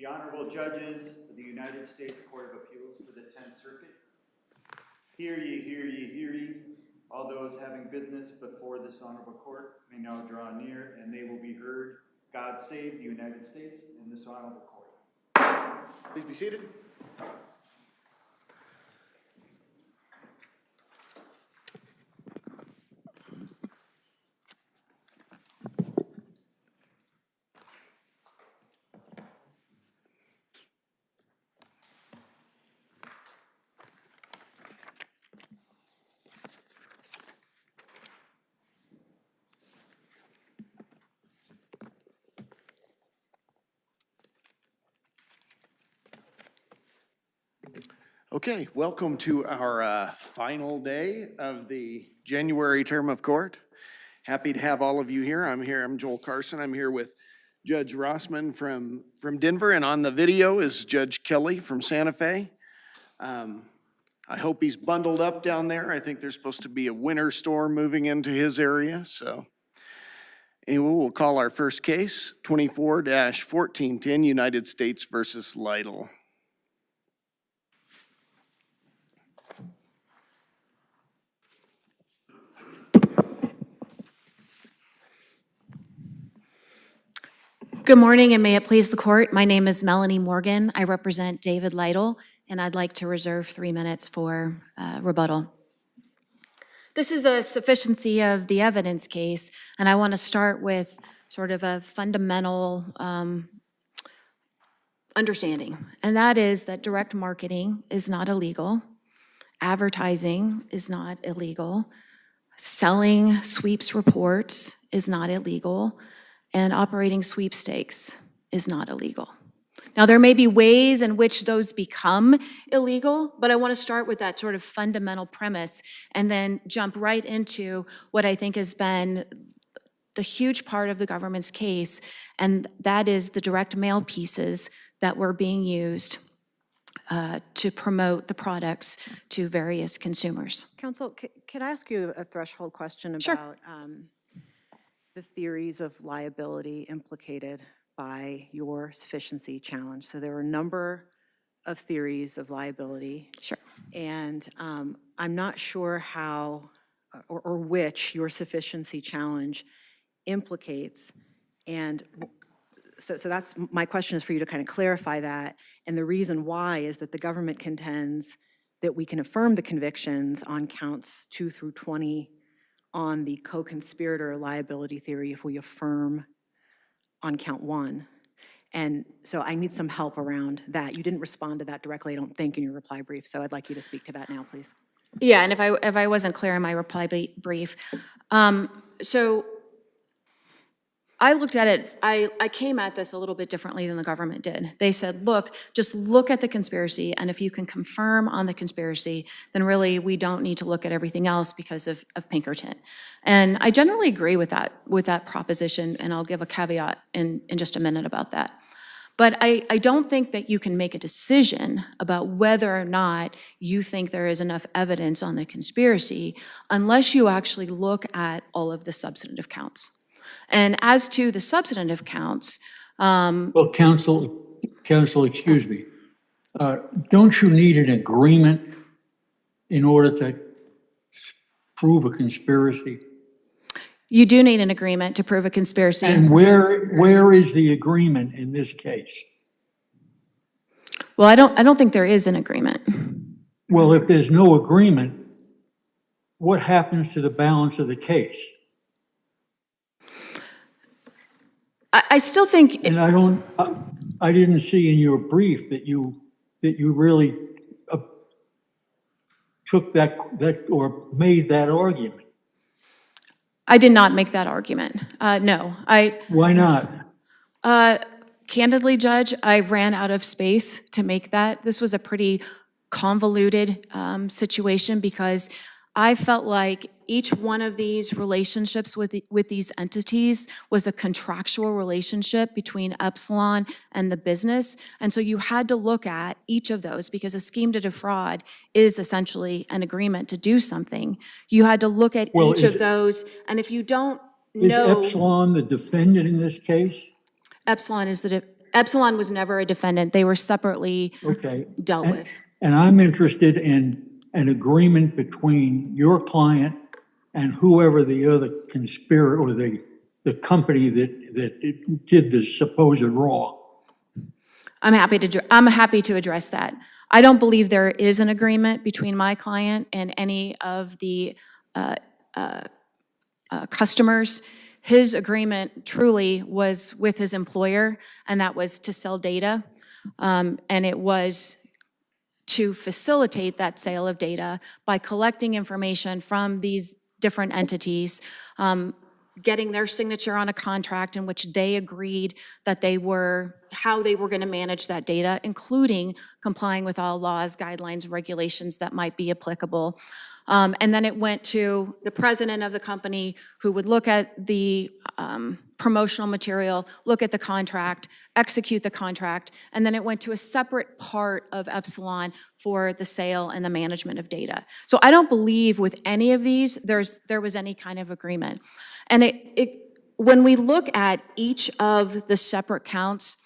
The Honorable Judges of the United States Court of Appeals for the 10th Circuit. Hear ye, hear ye, hear ye. All those having business before this honorable court may now draw near and they will be heard. God save the United States and this honorable court. Please be seated. Okay, welcome to our final day of the January term of court. Happy to have all of you here. I'm Joel Carson. I'm here with Judge Rossman from Denver, and on the video is Judge Kelly from Santa Fe. I hope he's bundled up down there. I think there's supposed to be a winter storm moving into his area, so. Anyway, we'll call our first case, 24-1410, United States versus Lytle. Good morning, and may it please the court. My name is Melanie Morgan. I represent David Lytle, and I'd like to reserve 3 minutes for rebuttal. This is a sufficiency of the evidence case, and I want to start with sort of a fundamental understanding, and that is that direct marketing is not illegal, advertising is not illegal, selling sweeps reports is not illegal, and operating sweepstakes is not illegal. Now, there may be ways in which those become illegal, but I want to start with that sort of fundamental premise and then jump right into what I think has been the huge part of the government's case, and that is the direct mail pieces that were being used to promote the products to various consumers. Counsel, can I ask you a threshold question Sure. about the theories of liability implicated by your sufficiency challenge? So there are a number of theories of liability. Sure. And I'm not sure how or which your sufficiency challenge implicates. And so that's my question, is for you to kind of clarify that. And the reason why is that the government contends that we can affirm the convictions on counts 2 through 20 on the co-conspirator liability theory if we affirm on count 1. And so I need some help around that. You didn't respond to that directly, I don't think, in your reply brief, so I'd like you to speak to that now, please. Yeah, and if I wasn't clear in my reply brief, so I looked at it, I came at this a little bit differently than the government did. They said, look, just look at the conspiracy, and if you can confirm on the conspiracy, then really we don't need to look at everything else because of Pinkerton. And I generally agree with that proposition, and I'll give a caveat in just a minute about that. But I don't think that you can make a decision about whether or not you think there is enough evidence on the conspiracy unless you actually look at all of the substantive counts. And as to the substantive counts, well, counsel, excuse me. Don't you need an agreement in order to prove a conspiracy? you do need an agreement to prove a conspiracy. And where is the agreement in this case? Well, I don't think there is an agreement. Well, if there's no agreement, what happens to the balance of the case? I still think. And I didn't see in your brief that you really took that or made that argument. I did not make that argument. No, Why not? Candidly, Judge, I ran out of space to make that. This was a pretty convoluted situation because I felt like each one of these relationships with these entities was a contractual relationship between Epsilon and the business. And so you had to look at each of those because a scheme to defraud is essentially an agreement to do something. You had to look at each of those. And if you don't know. Is Epsilon the defendant in this case? Epsilon is the Epsilon was never a defendant. They were separately Okay. dealt And- with. And I'm interested in an agreement between your client and whoever the other conspirator or the company that did this supposed wrong. I'm happy to address that. I don't believe there is an agreement between my client and any of the customers. His agreement truly was with his employer, and that was to sell data. And it was to facilitate that sale of data by collecting information from these different entities, getting their signature on a contract in which they agreed that how they were going to manage that data, including complying with all laws, guidelines, regulations that might be applicable. And then it went to the president of the company, who would look at the promotional material, look at the contract, execute the contract, and then it went to a separate part of Epsilon for the sale and the management of data. So I don't believe with any of these there was any kind of agreement. And when we look at each of the separate counts,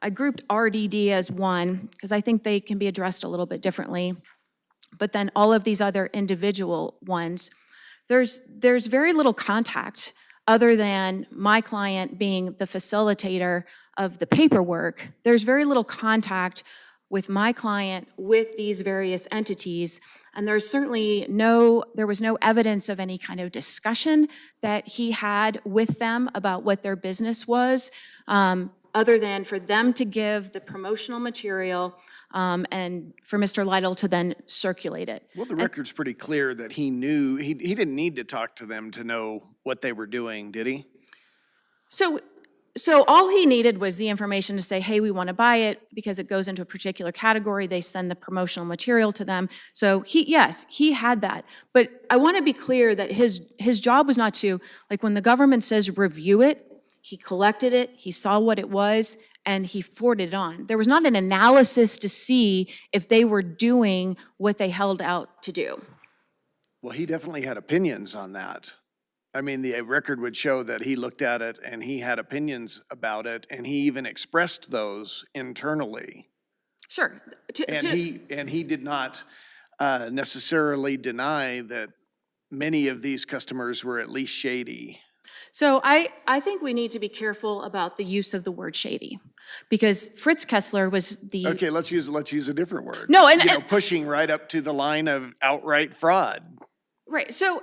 I grouped RDD as one because I think they can be addressed a little bit differently. But then all of these other individual ones, there's very little contact other than my client being the facilitator of the paperwork. There's very little contact with my client with these various entities, and there was no evidence of any kind of discussion that he had with them about what their business was, other than for them to give the promotional material and for Mr. Lytle to then circulate it. Well, the record's pretty clear that he knew, he didn't need to talk to them to know what they were doing, did he? So all he needed was the information to say, hey, we want to buy it because it goes into a particular category. They send the promotional material to them. So yes, he had that. But I want to be clear that his job was not to, like when the government says review it, he collected it, he saw what it was, and he forwarded it on. There was not an analysis to see if they were doing what they held out to do. Well, he definitely had opinions on that. I mean, the record would show that he looked at it and he had opinions about it, and he even expressed those internally. Sure. And he did not necessarily deny that many of these customers were at least shady. So I think we need to be careful about the use of the word shady, because Fritz Kessler was the... Okay, let's use a different word. No, and- pushing right up to the line of outright fraud. Right, so,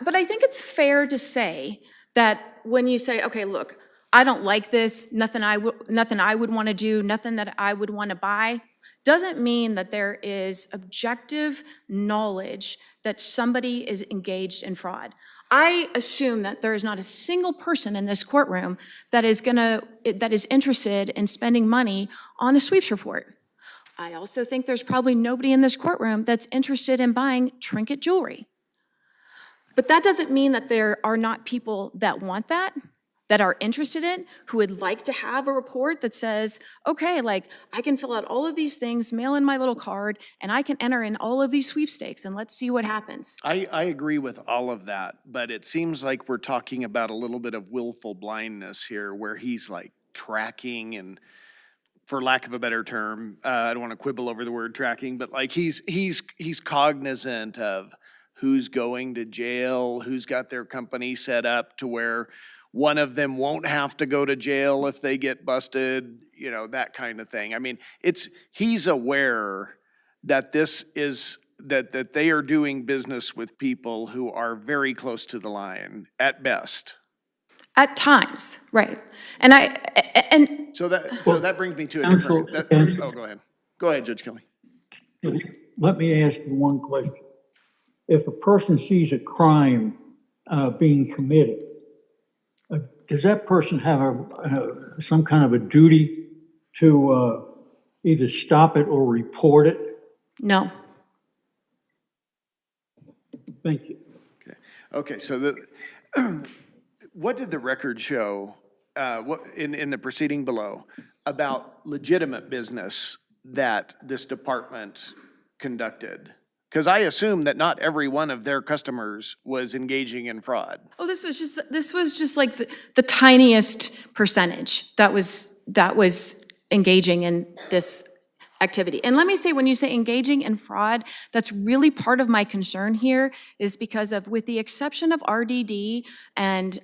but I think it's fair to say that when you say, okay, look, I don't like this, nothing I would want to do, nothing that I would want to buy, doesn't mean that there is objective knowledge that somebody is engaged in fraud. I assume that there is not a single person in this courtroom that is interested in spending money on a sweeps report. I also think there's probably nobody in this courtroom that's interested in buying trinket jewelry. But that doesn't mean that there are not people that want that are interested in, who would like to have a report that says, okay, like I can fill out all of these things, mail in my little card, and I can enter in all of these sweepstakes and let's see what happens. I agree with all of that, but it seems like we're talking about a little bit of willful blindness here, where he's like tracking and, for lack of a better term, I don't want to quibble over the word tracking, but like he's cognizant of who's going to jail, who's got their company set up to where one of them won't have to go to jail if they get busted, that kind of thing. I mean, he's aware that that they are doing business with people who are very close to the line at best. At times, right. So that brings me to a Counsel, different, go ahead. Go ahead, Judge Kelly. Let me ask you one question. If a person sees a crime being committed, does that person have some kind of a duty to either stop it or report it? No. Thank you. Okay. So what did the record show in the proceeding below about legitimate business that this department conducted? Because I assume that not every one of their customers was engaging in fraud. Oh, this was just like the tiniest percentage that was engaging in this activity. And let me say, when you say engaging in fraud, that's really part of my concern here, is because of, with the exception of RDD and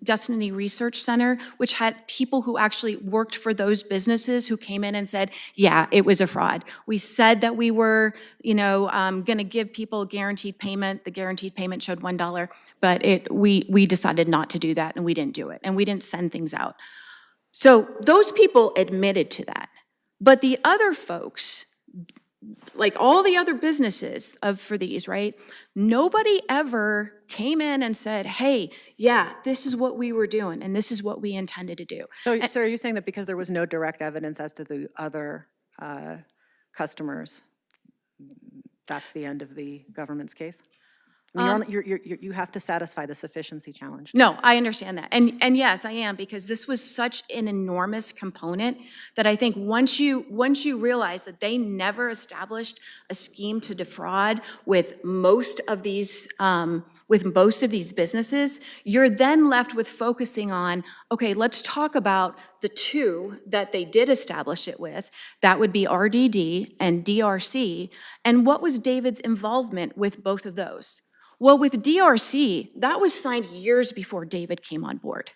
Destiny Research Center, which had people who actually worked for those businesses who came in and said, yeah, it was a fraud. We said that we were, going to give people a guaranteed payment. The guaranteed payment showed $1, but we decided not to do that, and we didn't do it, and we didn't send things out. So those people admitted to that. But the other folks, like all the other businesses for these, right? Nobody ever came in and said, hey, yeah, this is what we were doing and this is what we intended to do. So are you saying that because there was no direct evidence as to the other customers, that's the end of the government's case? I mean, you have to satisfy the sufficiency challenge. No, I understand that. And yes, I am, because this was such an enormous component that I think once you realize that they never established a scheme to defraud with most of these businesses, you're then left with focusing on, okay, let's talk about the two that they did establish it with. That would be RDD and DRC. And what was David's involvement with both of those? Well, with DRC, that was signed years before David came on board.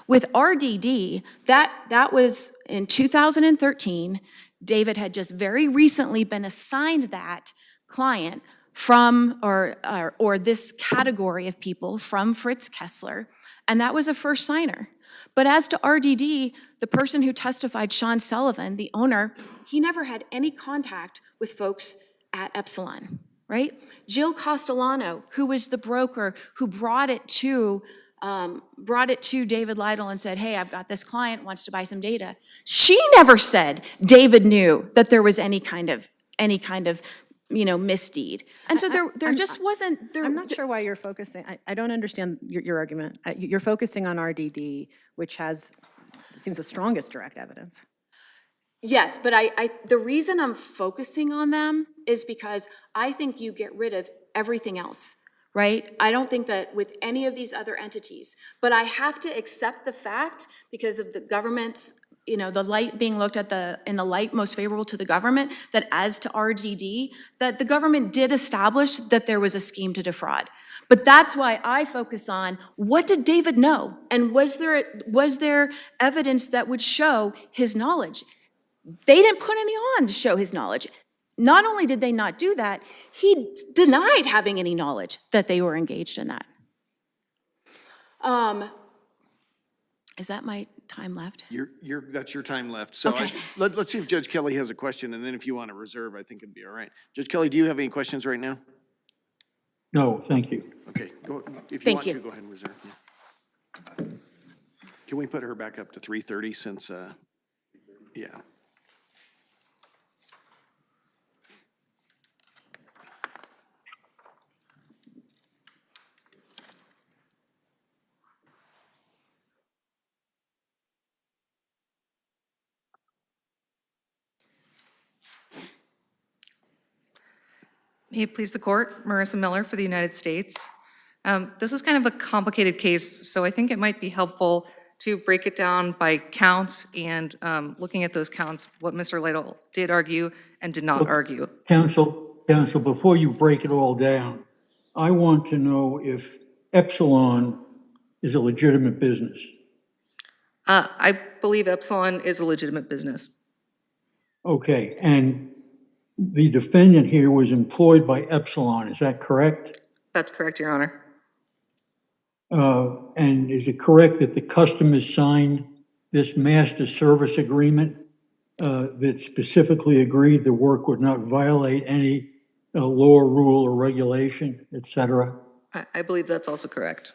With RDD, that was in 2013. David had just very recently been assigned that client from, or this category of people from Fritz Kessler, and that was a first signer. But as to RDD, the person who testified, Sean Sullivan, the owner, he never had any contact with folks at Epsilon. Right? Jill Castellano, who was the broker who brought it to David Lytle and said, hey, I've got this client, wants to buy some data. She never said David knew that there was any kind of misdeed. And so there just wasn't. I'm not sure why you're focusing. I don't understand your argument. You're focusing on RDD, which seems the strongest direct evidence. Yes, but the reason I'm focusing on them is because I think you get rid of everything else, right? I don't think that with any of these other entities, but I have to accept the fact, because of the government's, the light being looked at in the light most favorable to the government, that as to RDD, that the government did establish that there was a scheme to defraud. But that's why I focus on, what did David know? And was there evidence that would show his knowledge? They didn't put any on to show his knowledge. Not only did they not do that, he denied having any knowledge that they were engaged in that. Is that my time left? That's your time left. So Okay. Let's see if Judge Kelly has a question, and then if you want to reserve, I think it'd be all right. Judge Kelly, do you have any questions right now? No, thank you. Okay, go, if you Thank want you. to, go ahead and reserve. Yeah. Can we put her back up to 3:30 since, yeah. May it please the court, Marissa Miller for the United States. This is kind of a complicated case, so I think it might be helpful to break it down by counts and looking at those counts, what Mr. Lytle did argue and did not argue. Counsel, before you break it all down, I want to know if Epsilon is a legitimate business. I believe Epsilon is a legitimate business. Okay, and the defendant here was employed by Epsilon, is that correct? That's correct, Your Honor. And is it correct that the customers signed this master service agreement that specifically agreed the work would not violate any law, rule, or regulation, et cetera? I believe that's also correct.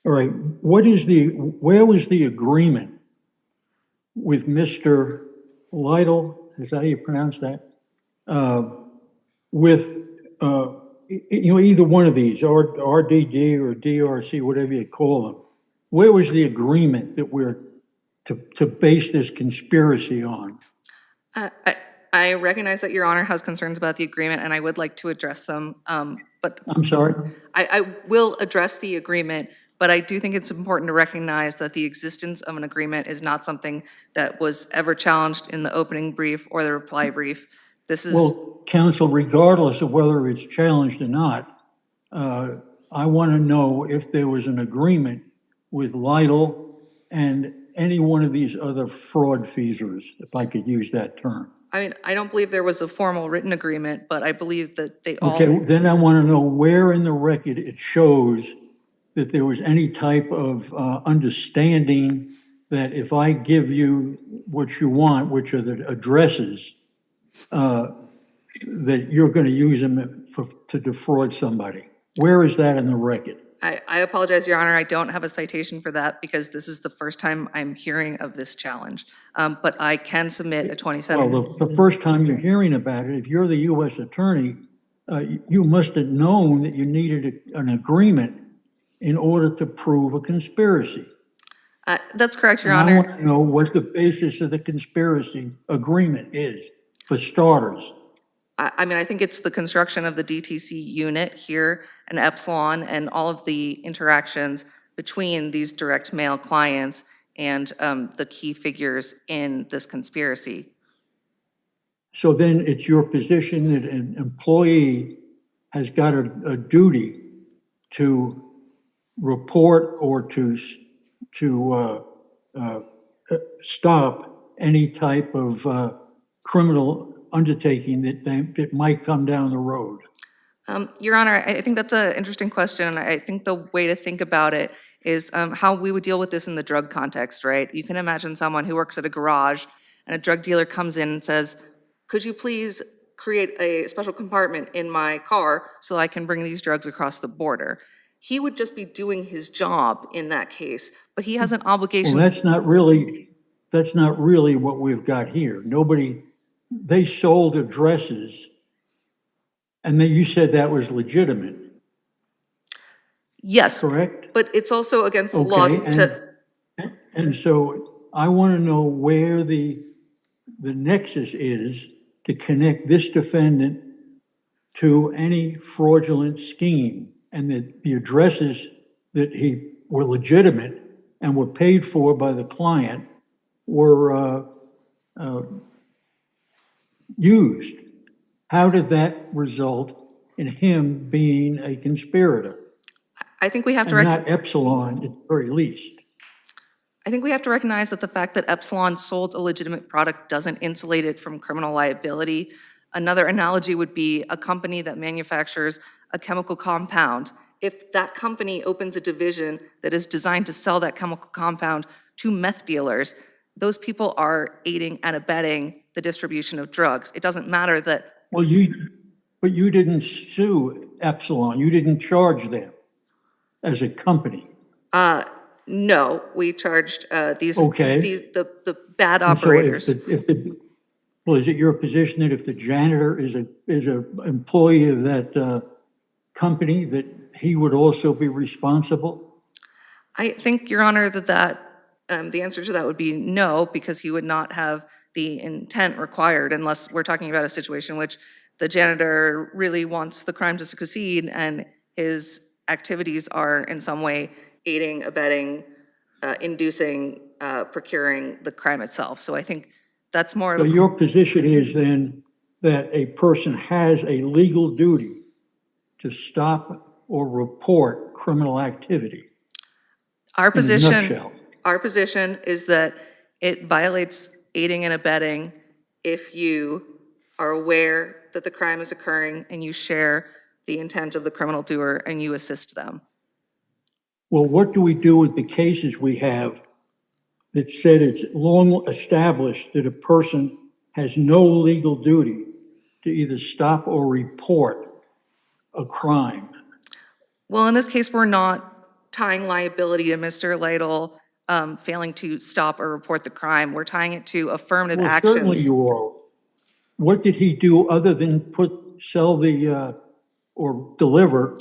All right, where was the agreement with Mr. Lytle, is that how you pronounce that? With, either one of these, RDD or DRC, whatever you call them. Where was the agreement that we're to base this conspiracy on? I recognize that Your Honor has concerns about the agreement, and I would like to address them. But I'm sorry? I will address the agreement, but I do think it's important to recognize that the existence of an agreement is not something that was ever challenged in the opening brief or the reply brief. This is, Well, counsel, regardless of whether it's challenged or not, I want to know if there was an agreement with Lytle and any one of these other fraud feasors, if I could use that term. I mean, I don't believe there was a formal written agreement, but I believe that they all. Okay, then I want to know where in the record it shows that there was any type of understanding that if I give you what you want, which are the addresses, that you're going to use them to defraud somebody. Where is that in the record? I apologize, Your Honor, I don't have a citation for that because this is the first time I'm hearing of this challenge. But I can submit a 27. Well, the first time you're hearing about it, if you're the U.S. attorney, you must have known that you needed an agreement in order to prove a conspiracy. That's correct, Your And I Honor. want to know what the basis of the conspiracy agreement is, for starters. I mean, I think it's the construction of the DTC unit here and Epsilon and all of the interactions between these direct mail clients and the key figures in this conspiracy. So then it's your position that an employee has got a duty to report or to stop any type of criminal undertaking that might come down the road. Your Honor, I think that's an interesting question, and I think the way to think about it is how we would deal with this in the drug context, right? You can imagine someone who works at a garage and a drug dealer comes in and says, could you please create a special compartment in my car so I can bring these drugs across the border? He would just be doing his job in that case, but he has an obligation. Well, that's not really what we've got here. They sold addresses, and then you said that was legitimate, Yes, correct? but it's also against the law Okay, to. and so I want to know where the nexus is to connect this defendant to any fraudulent scheme, and that the addresses that were legitimate and were paid for by the client were used. How did that result in him being a conspirator? I think we have to And not Epsilon at the very least. I think we have to recognize that the fact that Epsilon sold a legitimate product doesn't insulate it from criminal liability. Another analogy would be a company that manufactures a chemical compound. If that company opens a division that is designed to sell that chemical compound to meth dealers, those people are aiding and abetting the distribution of drugs. It doesn't matter that. Well, but you didn't sue Epsilon. You didn't charge them as a company. No, we charged Okay. the bad And so operators. well, is it your position that if the janitor is a employee of that company, that he would also be responsible? I think, Your Honor, that the answer to that would be no, because he would not have the intent required unless we're talking about a situation in which the janitor really wants the crime to succeed and his activities are in some way aiding, abetting, inducing, procuring the crime itself. So I think that's more. So your position is then that a person has a legal duty to stop or report criminal activity. Our in a position, nutshell. our position is that it violates aiding and abetting if you are aware that the crime is occurring and you share the intent of the criminal doer and you assist them. Well, what do we do with the cases we have that said it's long established that a person has no legal duty to either stop or report a crime? Well, in this case, we're not tying liability to Mr. Lytle failing to stop or report the crime. We're tying it to affirmative Well, actions. certainly you are. What did he do other than sell or deliver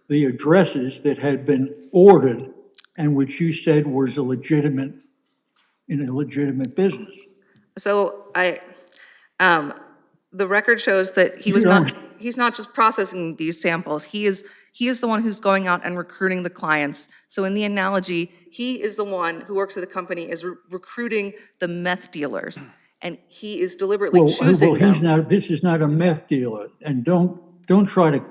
the addresses that had been ordered and which you said was in a legitimate business? So the record shows that he was not, he's not just processing these samples. He is the one who's going out and recruiting the clients. So in the analogy, he is the one who works at the company is recruiting the meth dealers. And he is deliberately choosing Well, he's them. not, this is not a meth dealer, and don't try to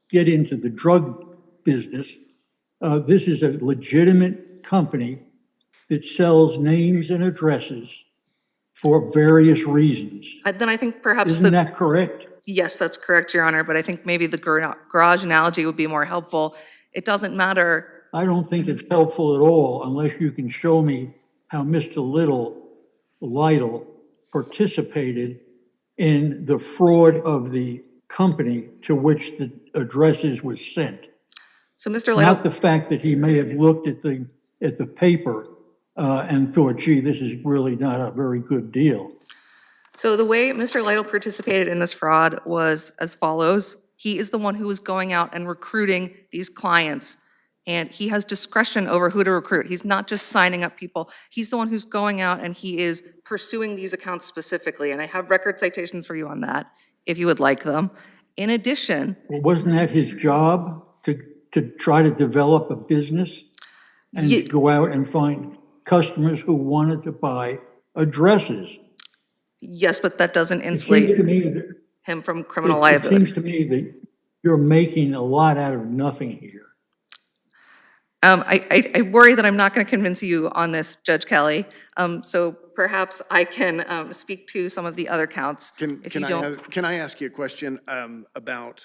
get into the drug business. This is a legitimate company that sells names and addresses for various reasons. Then I think perhaps Isn't that correct? yes, that's correct, Your Honor, but I think maybe the garage analogy would be more helpful. It doesn't matter. I don't think it's helpful at all unless you can show me how Mr. Lytle participated in the fraud of the company to which the addresses was sent. So Mr. Lytle, Not the fact that he may have looked at the paper and thought, gee, this is really not a very good deal. so the way Mr. Lytle participated in this fraud was as follows. He is the one who was going out and recruiting these clients, and he has discretion over who to recruit. He's not just signing up people. He's the one who's going out and he is pursuing these accounts specifically, and I have record citations for you on that, if you would like them. In addition, Well, wasn't that his job to try to develop a business and Ye- go out and find customers who wanted to buy addresses? yes, but that doesn't It seems to insulate me that him from criminal it liability. seems to me that you're making a lot out of nothing here. I worry that I'm not going to convince you on this, Judge Kelly. So perhaps I can speak to some of the other counts. If you don't, Can I ask you a question about,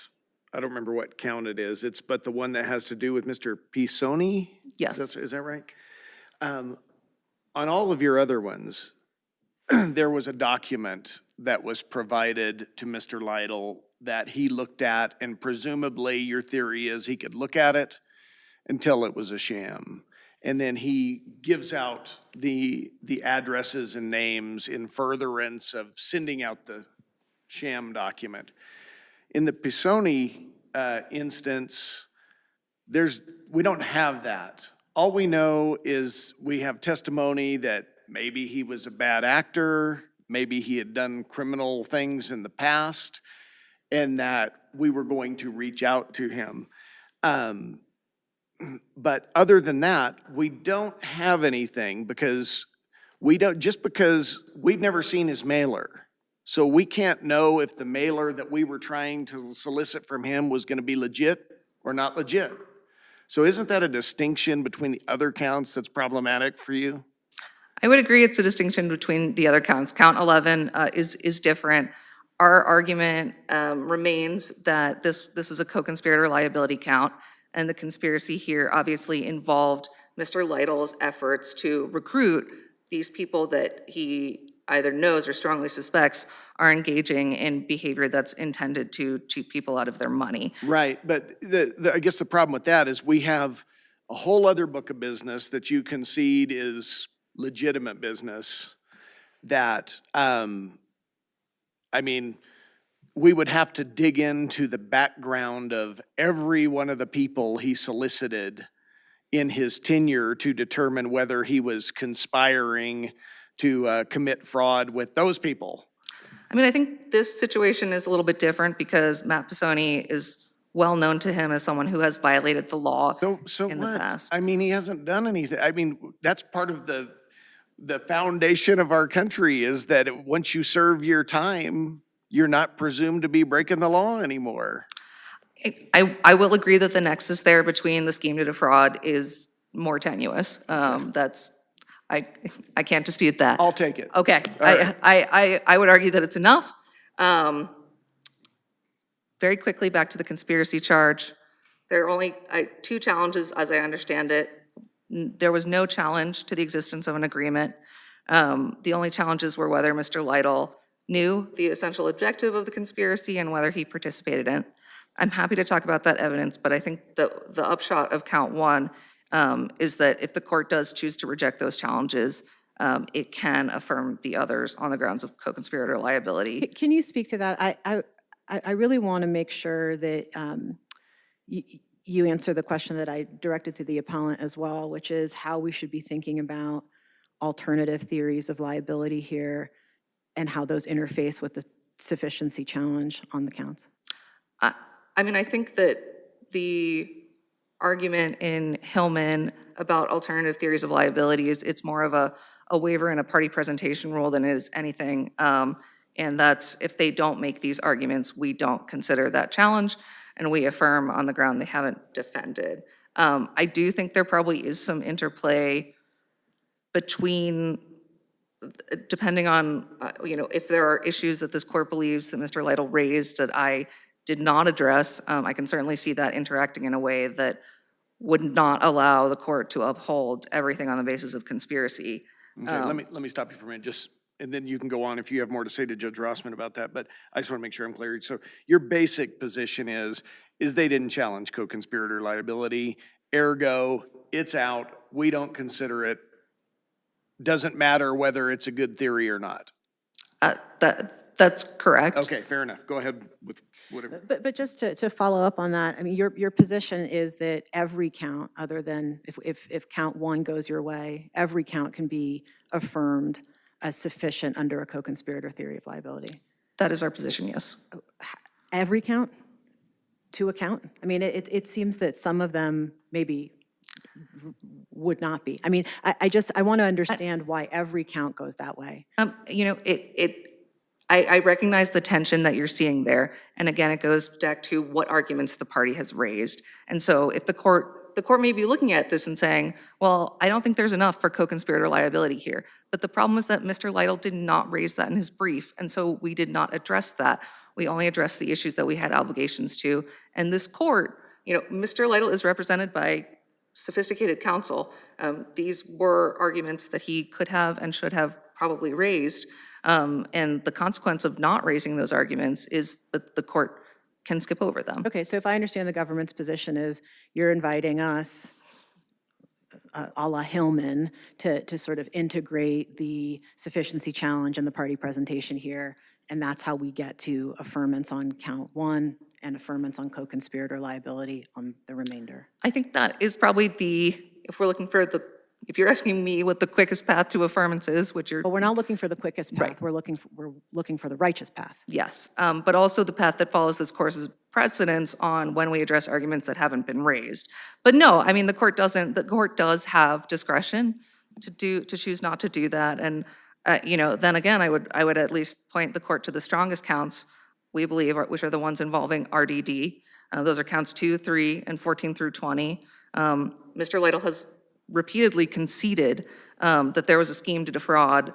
I don't remember what count it is, but the one that has to do with Mr. Pisoni? Yes. Is that right? On all of your other ones, there was a document that was provided to Mr. Lytle that he looked at, and presumably your theory is he could look at it until it was a sham. And then he gives out the addresses and names in furtherance of sending out the sham document. In the Pisoni instance, we don't have that. All we know is we have testimony that maybe he was a bad actor, maybe he had done criminal things in the past, and that we were going to reach out to him. But other than that, we don't have anything because because we've never seen his mailer. So we can't know if the mailer that we were trying to solicit from him was going to be legit or not legit. So isn't that a distinction between the other counts that's problematic for you? I would agree it's a distinction between the other counts. Count 11 is different. Our argument remains that this is a co-conspirator liability count, and the conspiracy here obviously involved Mr. Lytle's efforts to recruit these people that he either knows or strongly suspects are engaging in behavior that's intended to cheat people out of their money. Right, but I guess the problem with that is we have a whole other book of business that you concede is legitimate business that, we would have to dig into the background of every one of the people he solicited in his tenure to determine whether he was conspiring to commit fraud with those people. I think this situation is a little bit different because Matt Pisoni is well known to him as someone who has violated the law So in what? the past. He hasn't done anything. That's part of the foundation of our country is that once you serve your time, you're not presumed to be breaking the law anymore. I will agree that the nexus there between the scheme to defraud is more tenuous. I can't dispute that. I'll take it. Okay, right. I would argue that it's enough. Very quickly, back to the conspiracy charge. There are only two challenges, as I understand it. There was no challenge to the existence of an agreement. The only challenges were whether Mr. Lytle knew the essential objective of the conspiracy and whether he participated in it. I'm happy to talk about that evidence, but I think the upshot of count one is that if the court does choose to reject those challenges, it can affirm the others on the grounds of co-conspirator liability. Can you speak to that? I really want to make sure that you answer the question that I directed to the appellant as well, which is how we should be thinking about alternative theories of liability here and how those interface with sufficiency challenge on the counts? I mean, I think that the argument in Hillman about alternative theories of liability it's more of a waiver and a party presentation rule than it is anything. And that's, if they don't make these arguments, we don't consider that challenge, and we affirm on the ground they haven't defended. I do think there probably is some interplay between, depending on, if there are issues that this court believes that Mr. Lytle raised that I did not address, I can certainly see that interacting in a way that would not allow the court to uphold everything on the basis of conspiracy. Okay, let me stop you for a minute, just, and then you can go on if you have more to say to Judge Rossman about that, but I just want to make sure I'm clear. So your basic position is they didn't challenge co-conspirator liability, ergo, it's out, we don't consider it, doesn't matter whether it's a good theory or not. That's correct. Okay, fair enough. Go ahead with whatever. But just to follow up on that, I mean, your position is that every count, other than if count one goes your way, every count can be affirmed as sufficient under a co-conspirator theory of liability? That is our position, yes. Every count? To a count? I mean, it seems that some of them maybe would not be. I mean, I want to understand why every count goes that way. I recognize the tension that you're seeing there. And again, it goes back to what arguments the party has raised. And so if the court may be looking at this and saying, well, I don't think there's enough for co-conspirator liability here. But the problem is that Mr. Lytle did not raise that in his brief. And so we did not address that. We only addressed the issues that we had obligations to. And this court, Mr. Lytle is represented by sophisticated counsel. These were arguments that he could have and should have probably raised. And the consequence of not raising those arguments is that the court can skip over them. Okay, so if I understand the government's position is you're inviting us, a la Hillman, to sort of integrate the sufficiency challenge and the party presentation here, and that's how we get to affirmance on count one and affirmance on co-conspirator liability on the remainder. I think that is probably if you're asking me what the quickest path to affirmance is, which you're, But we're not looking for the quickest path. Right. We're looking for the righteous path. yes, but also the path that follows this course's precedence on when we address arguments that haven't been raised. But no, I mean, the court does have discretion to choose not to do that. And, then again, I would at least point the court to the strongest counts, we believe, which are the ones involving RDD. Those are counts 2, 3, and 14 through 20. Mr. Lytle has repeatedly conceded that there was a scheme to defraud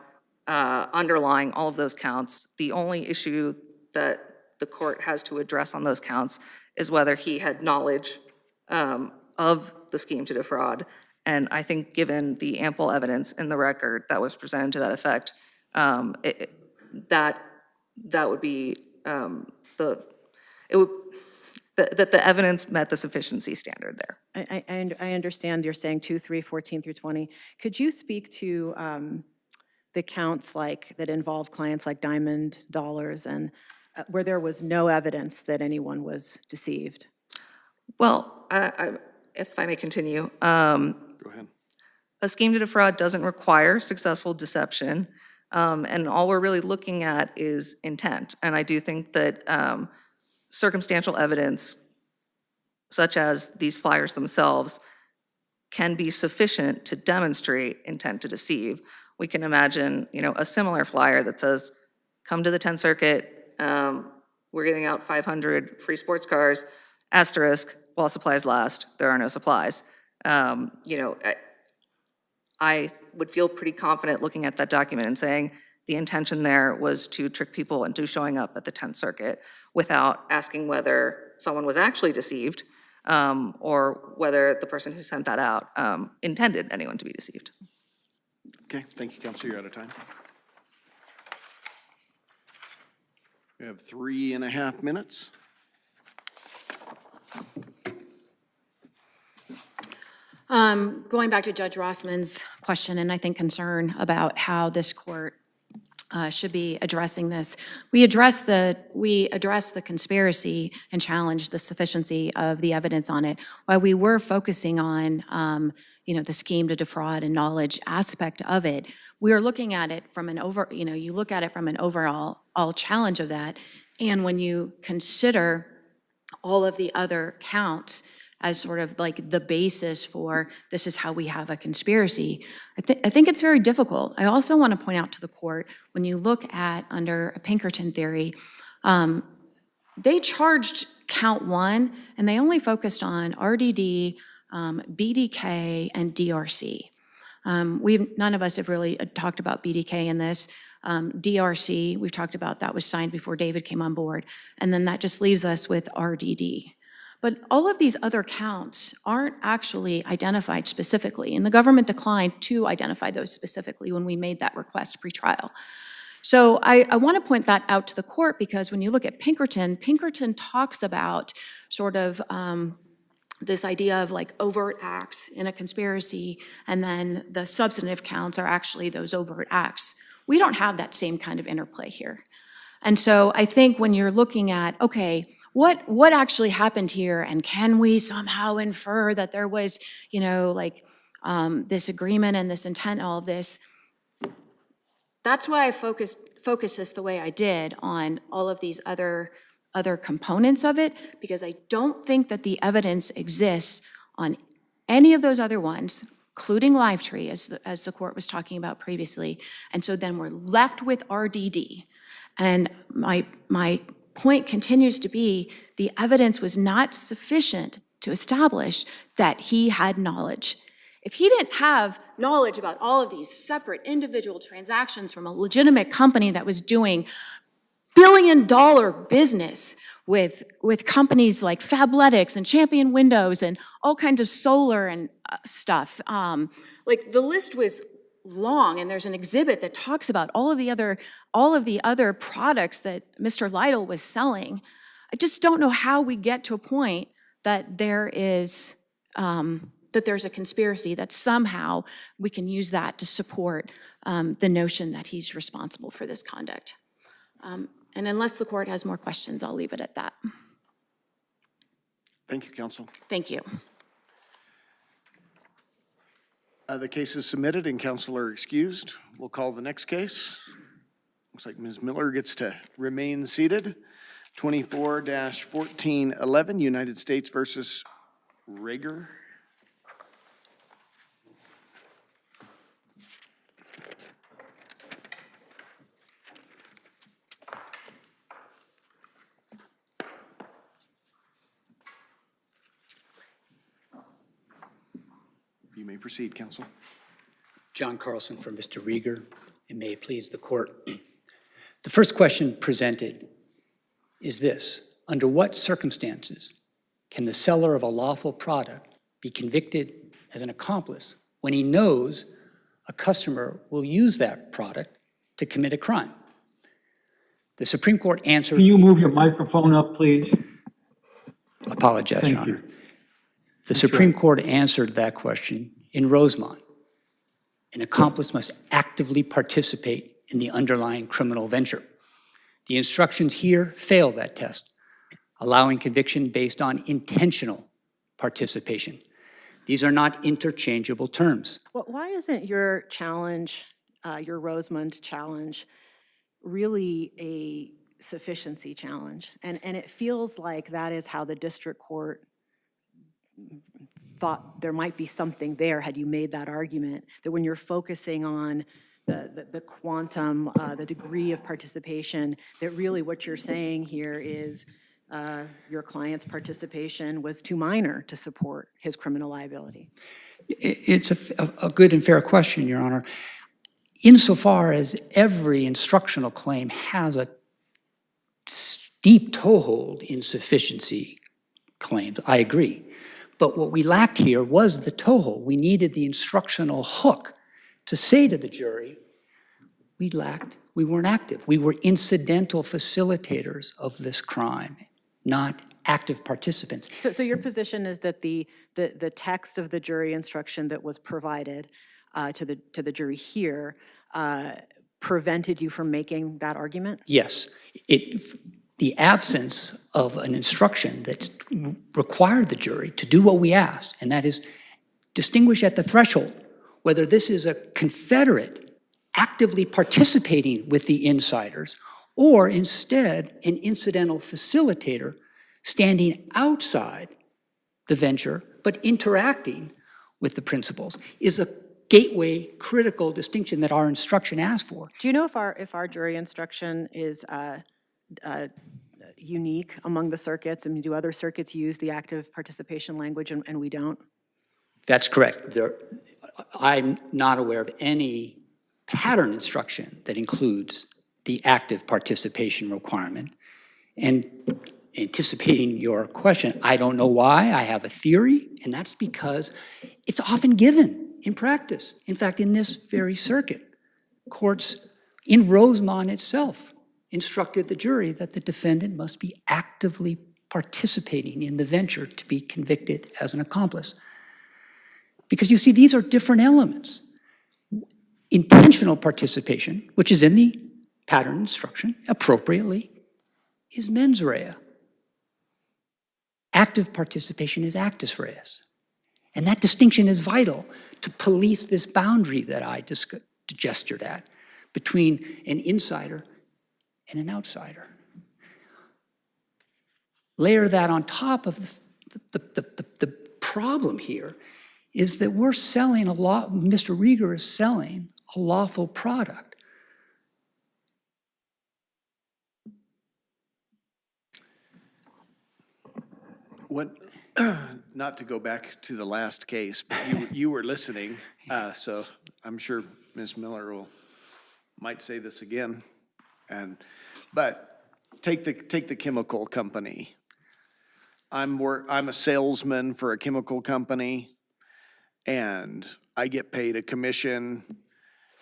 underlying all of those counts. The only issue that the court has to address on those counts is whether he had knowledge of the scheme to defraud. And I think given the ample evidence in the record that was presented to that effect, that would be that the evidence met the sufficiency standard there. I understand you're saying 2, 3, 14 through 20. Could you speak to the counts that involved clients like Diamond Dollars and where there was no evidence that anyone was deceived? Well, if I may continue. Go ahead. A scheme to defraud doesn't require successful deception, and all we're really looking at is intent. And I do think that circumstantial evidence, such as these flyers themselves, can be sufficient to demonstrate intent to deceive. We can imagine, a similar flyer that says, come to the 10th Circuit, we're giving out 500 free sports cars, asterisk, while supplies last, there are no supplies. I would feel pretty confident looking at that document and saying the intention there was to trick people into showing up at the 10th Circuit without asking whether someone was actually deceived or whether the person who sent that out intended anyone to be deceived. Okay, thank you, Counselor. You're out of time. We have 3.5 minutes. Going back to Judge Rossman's question and I think concern about how this court should be addressing this. We address the conspiracy and challenge the sufficiency of the evidence on it. While we were focusing on, the scheme to defraud and knowledge aspect of it, we are looking at it from you look at it from an overall challenge of that. And when you consider all of the other counts as sort of like the basis for this is how we have a conspiracy, I think it's very difficult. I also want to point out to the court, when you look at under a Pinkerton theory, they charged count 1 and they only focused on RDD, BDK, and DRC. None of us have really talked about BDK in this. DRC, we've talked about, that was signed before David came on board. And then that just leaves us with RDD. But all of these other counts aren't actually identified specifically, and the government declined to identify those specifically when we made that request pre-trial. So I want to point that out to the court, because when you look at Pinkerton, Pinkerton talks about sort of this idea of like overt acts in a conspiracy, and then the substantive counts are actually those overt acts. We don't have that same kind of interplay here. And so I think when you're looking at, okay, what actually happened here, and can we somehow infer that there was, this agreement and this intent, all of this, that's why I focused this the way I did on all of these other components of it, because I don't think that the evidence exists on any of those other ones, including Livetree, as the court was talking about previously. And so then we're left with RDD. And my point continues to be, the evidence was not sufficient to establish that he had knowledge. If he didn't have knowledge about all of these separate individual transactions from a legitimate company that was doing billion-dollar business with companies like Fabletics and Champion Windows and all kinds of solar and stuff, the list was long, and there's an exhibit that talks about all of the other products that Mr. Lytle was selling. I just don't know how we get to a point that there's a conspiracy, that somehow we can use that to support the notion that he's responsible for this conduct. And unless the court has more questions, I'll leave it at that. Thank you, counsel. Thank you. The case is submitted and counsel are excused. We'll call the next case. Looks like Ms. Miller gets to remain seated. 24-1411, United States versus Reger. You may proceed, counsel. John Carlson for Mr. Reger, and may it please the court. The first question presented is this: under what circumstances can the seller of a lawful product be convicted as an accomplice when he knows a customer will use that product to commit a crime? The Supreme Court answered— Can you move your microphone up, please? Apologize, Thank Your Honor. you. The Supreme Court answered that question in Rosemont. An accomplice must actively participate in the underlying criminal venture. The instructions here fail that test, allowing conviction based on intentional participation. These are not interchangeable terms. Well, why isn't your challenge, your Rosemont challenge, really a sufficiency challenge? And it feels like that is how the district court thought there might be something there had you made that argument, that when you're focusing on the quantum, the degree of participation, that really what you're saying here is your client's participation was too minor to support his criminal liability. It's a good and fair question, Your Honor. Insofar as every instructional claim has a steep toehold in sufficiency claims, I agree. But what we lacked here was the toehold. We needed the instructional hook to say to the jury, we weren't active. We were incidental facilitators of this crime, not active participants. So your position is that the text of the jury instruction that was provided to the jury here prevented you from making that argument? Yes, the absence of an instruction that required the jury to do what we asked, and that is distinguish at the threshold whether this is a Confederate actively participating with the insiders or instead an incidental facilitator standing outside the venture but interacting with the principals, is a gateway critical distinction that our instruction asked for. Do you know if our jury instruction is unique among the circuits? I mean, do other circuits use the active participation language and we don't? That's correct. I'm not aware of any pattern instruction that includes the active participation requirement. And anticipating your question, I don't know why. I have a theory, and that's because it's often given in practice. In fact, in this very circuit, courts in Rosemont itself instructed the jury that the defendant must be actively participating in the venture to be convicted as an accomplice. Because you see, these are different elements. Intentional participation, which is in the pattern instruction appropriately, is mens rea. Active participation is actus reus. And that distinction is vital to police this boundary that I gestured at between an insider and an outsider. Layer that on top of the problem here is that we're selling Mr. Reger is selling a lawful product. What, not to go back to the last case, but you were listening, so I'm sure Ms. Miller might say this again. But take the chemical company. I'm a salesman for a chemical company, and I get paid a commission,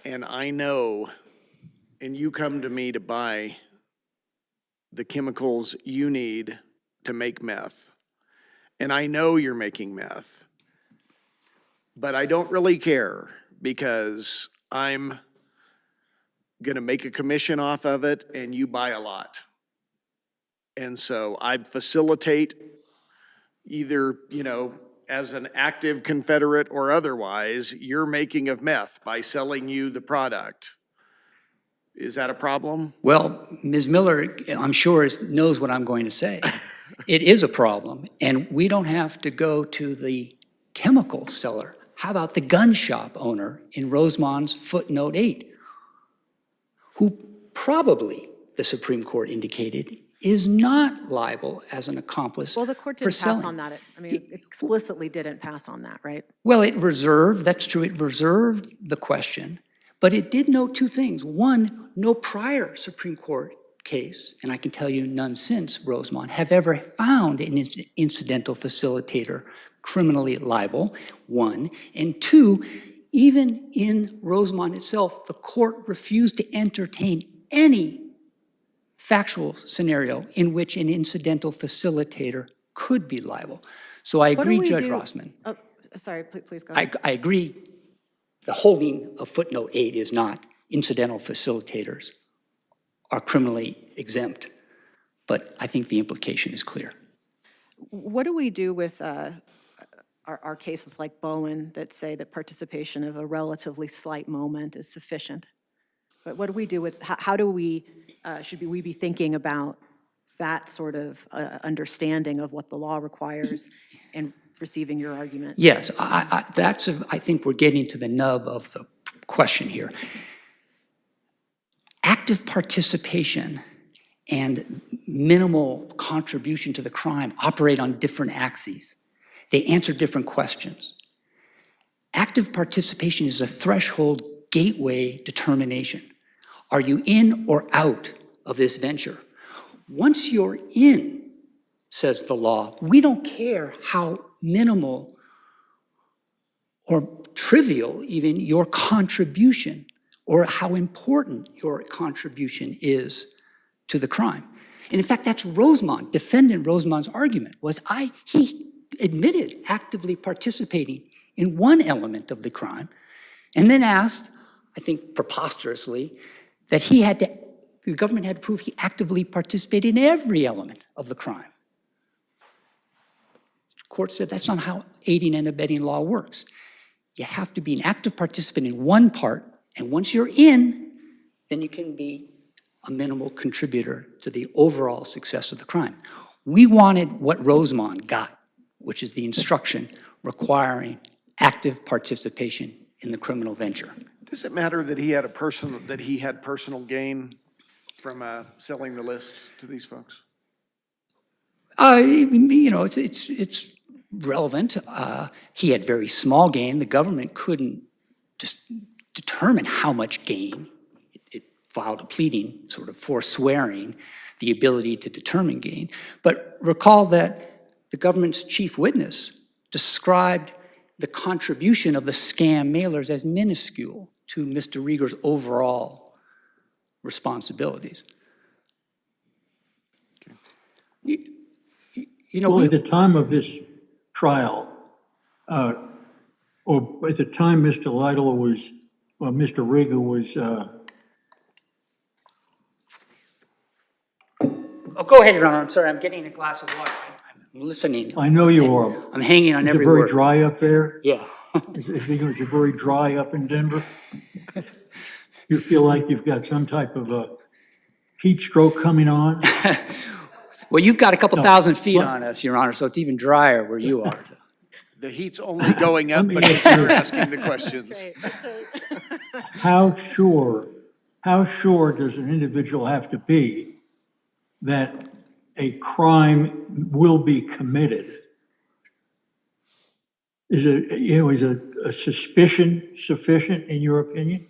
and I know, and you come to me to buy the chemicals you need to make meth. And I know you're making meth, but I don't really care because I'm gonna make a commission off of it and you buy a lot. And so I facilitate either, as an active Confederate or otherwise, your making of meth by selling you the product. Is that a problem? Well, Ms. Miller, I'm sure, knows what I'm going to say. It is a problem, and we don't have to go to the chemical seller. How about the gun shop owner in Rosemont's footnote 8, who probably, the Supreme Court indicated, is not liable as an accomplice for selling. Well, the court didn't pass on that. I mean, it explicitly didn't pass on that, right? Well, that's true, it reserved the question, but it did note two things. One, no prior Supreme Court case, and I can tell you none since Rosemont, have ever found an incidental facilitator criminally liable, one. And two, even in Rosemont itself, the court refused to entertain any factual scenario in which an incidental facilitator could be liable. So I agree, Judge Rossman. Oh, sorry, please go ahead. I agree. The holding of footnote 8 is not incidental facilitators are criminally exempt, but I think the implication is clear. What do we do with our cases like Bowen that say that participation of a relatively slight moment is sufficient? But what do we do with, how do we, should we be thinking about that sort of understanding of what the law requires and receiving your argument? Yes, I think we're getting to the nub of the question here. Active participation and minimal contribution to the crime operate on different axes. They answer different questions. Active participation is a threshold gateway determination. Are you in or out of this venture? Once you're in, says the law, we don't care how minimal or trivial even your contribution or how important your contribution is to the crime. And in fact, that's Rosemont, defendant Rosemont's argument was he admitted actively participating in one element of the crime and then asked, I think preposterously, that the government had to prove he actively participated in every element of the crime. The court said that's not how aiding and abetting law works. You have to be an active participant in one part, and once you're in, then you can be a minimal contributor to the overall success of the crime. We wanted what Rosemont got, which is the instruction requiring active participation in the criminal venture. Does it matter that he had personal gain from selling the list to these folks? It's relevant. He had very small gain. The government couldn't just determine how much gain. It filed a pleading, sort of forswearing the ability to determine gain. But recall that the government's chief witness described the contribution of the scam mailers as minuscule to Mr. Reger's overall responsibilities. Well, at the time of this trial, or at the time Mr. Lytle was, well, Mr. Reger was, Oh, go ahead, Your Honor. I'm sorry. I'm getting a glass of water. I'm listening. I know you are. I'm hanging on Is it every very word. dry up there? Yeah. Is it very dry up in Denver? You feel like you've got some type of a heat stroke coming on? Well, you've got a couple thousand feet what? on us, Your Honor, so it's even drier where you are. The heat's only going up, me but ask you- you're asking the questions. How sure does an individual have to be that a crime will be committed? Is a suspicion sufficient in your opinion?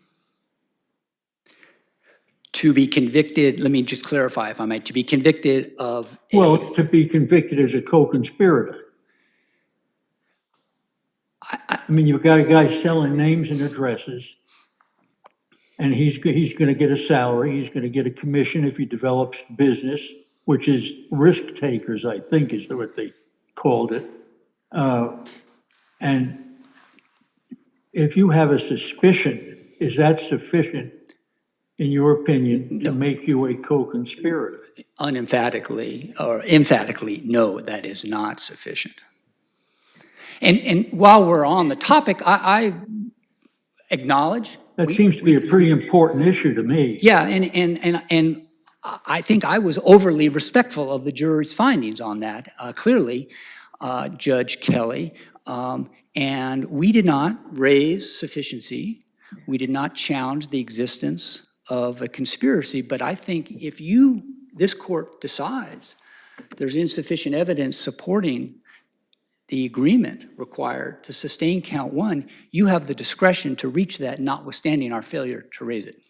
To be convicted, let me just clarify if I might, to be convicted of Well, to be convicted as a co-conspirator. I mean, you've got a guy selling names and addresses, and he's going to get a salary, he's going to get a commission if he develops the business, which is risk takers, I think is what they called it. And if you have a suspicion, is that sufficient, in your opinion, to make you a co-conspirator? unemphatically or emphatically, no, that is not sufficient. And while we're on the topic, I acknowledge. That seems to be a pretty important issue to me. Yeah, and I think I was overly respectful of the jury's findings on that, clearly, Judge Kelly. And we did not raise sufficiency. We did not challenge the existence of a conspiracy. But I think if this court decides there's insufficient evidence supporting the agreement required to sustain count one, you have the discretion to reach that, notwithstanding our failure to raise it.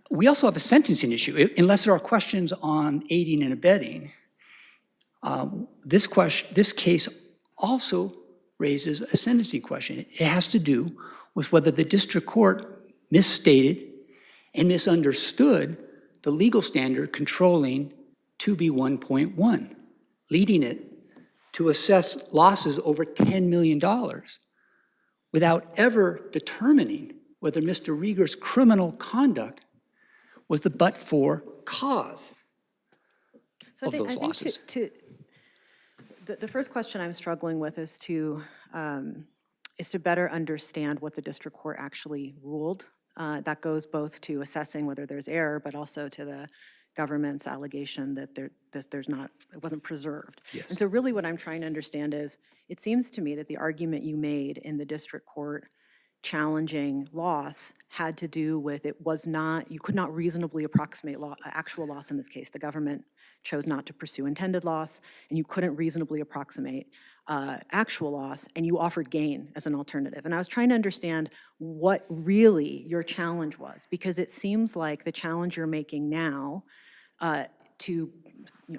We also have a sentencing issue. Unless there are questions on aiding and abetting, this case also raises a sentencing question. It has to do with whether the district court misstated and misunderstood the legal standard controlling 2B1.1, leading it to assess losses over $10 million without ever determining whether Mr. Reger's criminal conduct was the but-for cause of those losses. The first question I'm struggling with is to better understand what the district court actually ruled. That goes both to assessing whether there's error, but also to the government's allegation that it wasn't preserved. Yes. And so really what I'm trying to understand is, it seems to me that the argument you made in the district court challenging loss had to do with you could not reasonably approximate actual loss in this case. The government chose not to pursue intended loss, and you couldn't reasonably approximate actual loss, and you offered gain as an alternative. And I was trying to understand what really your challenge was, because it seems like the challenge you're making now to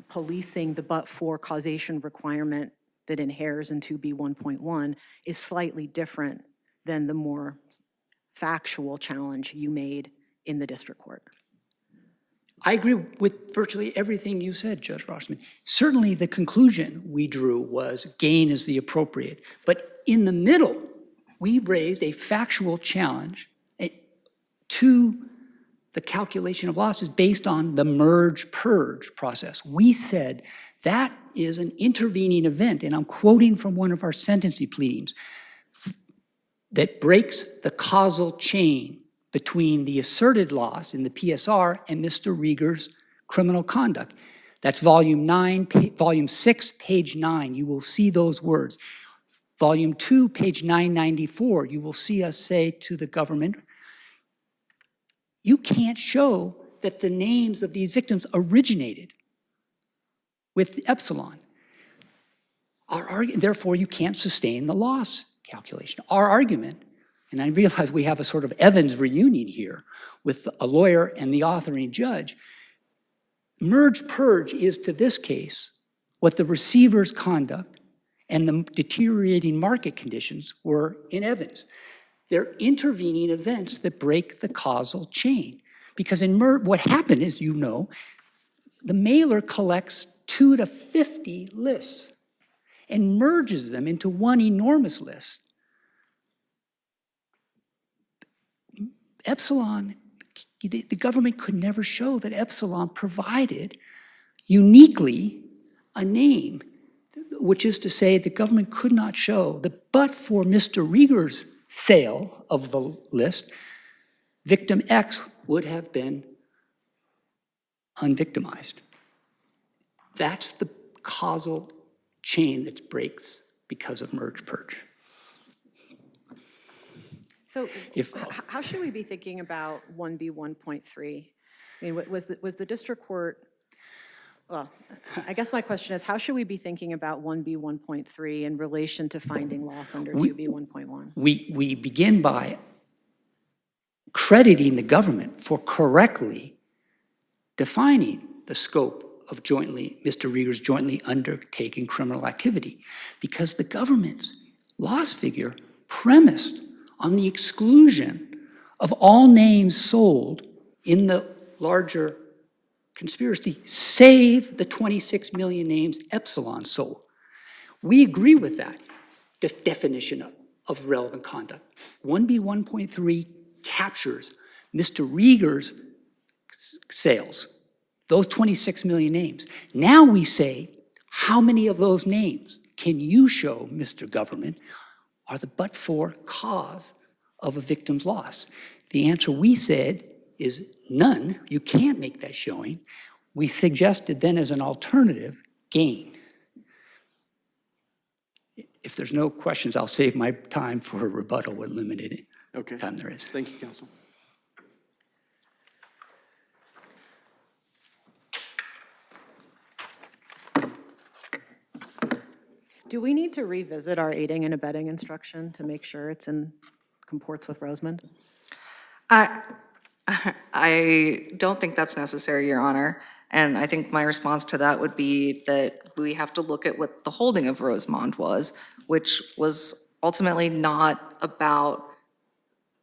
policing the but-for causation requirement that inheres in 2B1.1 is slightly different than the more factual challenge you made in the district court. I agree with virtually everything you said, Judge Rossman. Certainly the conclusion we drew was gain is the appropriate. But in the middle, we raised a factual challenge, to the calculation of losses based on the merge-purge process. We said that is an intervening event, and I'm quoting from one of our sentencing pleadings, that breaks the causal chain between the asserted loss in the PSR and Mr. Reger's criminal conduct. That's volume 6, page 9. You will see those words. Volume 2, page 994, you will see us say to the government, you can't show that the names of these victims originated with Epsilon. Therefore, you can't sustain the loss calculation. Our argument, and I realize we have a sort of Evans reunion here with a lawyer and the authoring judge, merge-purge is to this case what the receiver's conduct and the deteriorating market conditions were in Evans. They're intervening events that break the causal chain. Because what happened is, you know, the mailer collects 2 to 50 lists and merges them into one enormous list. Epsilon, the government could never show that Epsilon provided uniquely a name, which is to say the government could not show that but for Mr. Reger's sale of the list, victim X would have been unvictimized. That's the causal chain that breaks because of merge-purge. So how should we be thinking about 1B1.3? I mean, was the district court, well, I guess my question is, how should we be thinking about 1B1.3 in relation to finding loss under 2B1.1? We begin by crediting the government for correctly defining the scope of Mr. Reger's jointly undertaken criminal activity, because the government's loss figure premised on the exclusion of all names sold in the larger conspiracy, save the 26 million names Epsilon sold. We agree with that definition of relevant conduct. 1B1.3 captures Mr. Reger's sales, those 26 million names. Now we say, how many of those names can you show, Mr. Government, are the but-for cause of a victim's loss? The answer we said is none. You can't make that showing. We suggested then as an alternative, gain. If there's no questions, I'll save my time for a rebuttal with limited time there is. Thank you, counsel. Do we need to revisit our aiding and abetting instruction to make sure it's in comports with Rosemond? I don't think that's necessary, Your Honor. And I think my response to that would be that we have to look at what the holding of Rosemond was, which was ultimately not about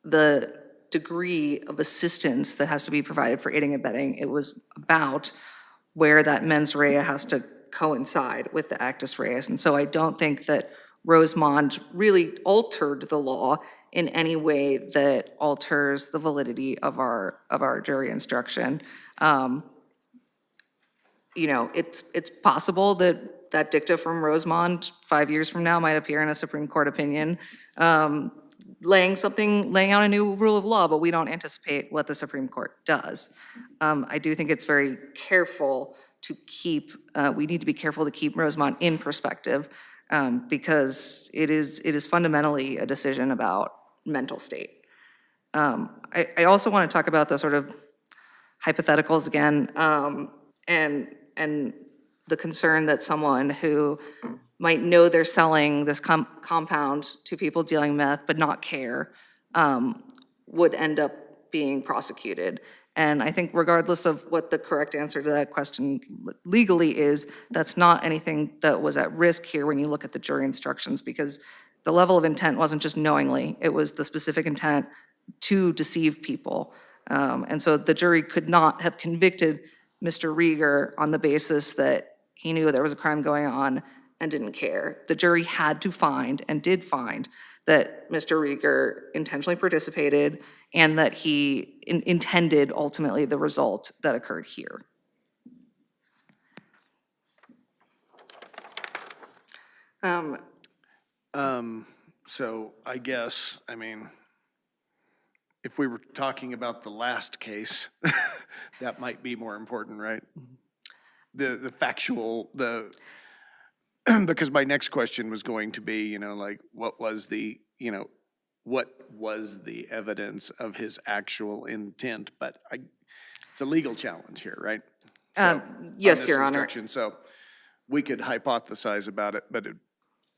the degree of assistance that has to be provided for aiding and abetting. It was about where that mens rea has to coincide with the actus reus. And so I don't think that Rosemond really altered the law in any way that alters the validity of our jury instruction. You know, it's possible that that dicta from Rosemond 5 years from now might appear in a Supreme Court opinion, laying out a new rule of law, but we don't anticipate what the Supreme Court does. I do think it's very careful to keep, we need to be careful to keep Rosemond in perspective, because it is fundamentally a decision about mental state. I also want to talk about the sort of hypotheticals again, and the concern that someone who might know they're selling this compound to people dealing meth but not care would end up being prosecuted. And I think regardless of what the correct answer to that question legally is, that's not anything that was at risk here when you look at the jury instructions, because the level of intent wasn't just knowingly, it was the specific intent to deceive people. And so the jury could not have convicted Mr. Reger on the basis that he knew there was a crime going on and didn't care. The jury had to find, and did find, that Mr. Reger intentionally participated and that he intended ultimately the result that occurred here. So I guess, I mean, if we were talking about the last case, that might be more important, right? The factual, because my next question was going to be, like, what was the evidence of his actual intent? But it's a legal challenge here, right? So, on Yes, this Your Honor. instruction, so we could hypothesize about it, but it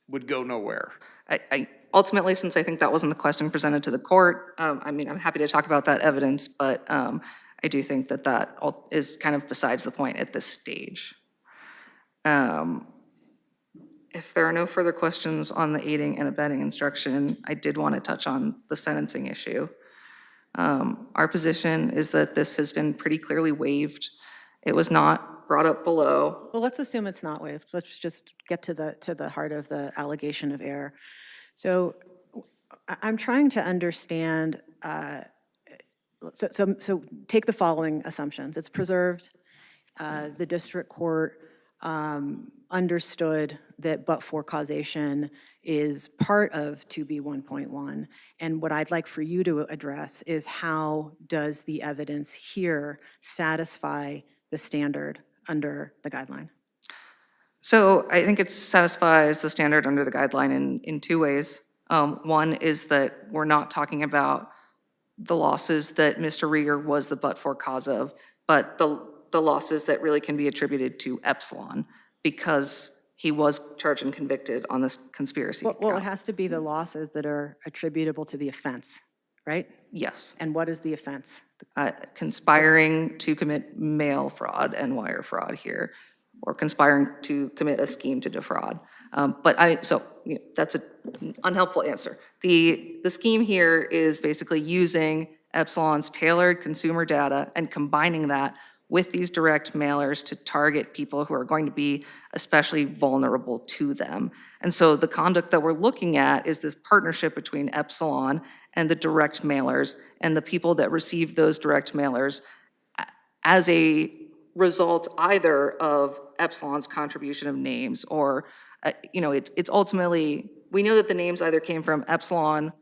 would go nowhere. Ultimately, since I think that wasn't the question presented to the court, I mean, I'm happy to talk about that evidence, but I do think that that is kind of besides the point at this stage. If there are no further questions on the aiding and abetting instruction, I did want to touch on the sentencing issue. Our position is that this has been pretty clearly waived. It was not brought up below. Well, let's assume it's not waived. Let's just get to the heart of the allegation of error. So I'm trying to understand, so take the following assumptions. It's preserved. The district court understood that but-for causation is part of 2B1.1. And what I'd like for you to address is how does the evidence here satisfy the standard under the guideline? So I think it satisfies the standard under the guideline in two ways. One is that we're not talking about the losses that Mr. Reger was the but-for cause of, but the losses that really can be attributed to Epsilon because he was charged and convicted on this conspiracy Well, it count. has to be the losses that are attributable to the offense, right? Yes. And what is the offense? Conspiring to commit mail fraud and wire fraud here, or conspiring to commit a scheme to defraud. So that's an unhelpful answer. The scheme here is basically using Epsilon's tailored consumer data and combining that with these direct mailers to target people who are going to be especially vulnerable to them. And so the conduct that we're looking at is this partnership between Epsilon and the direct mailers and the people that receive those direct mailers as a result either of Epsilon's contribution of names or, it's ultimately, we know that the names either came from Epsilon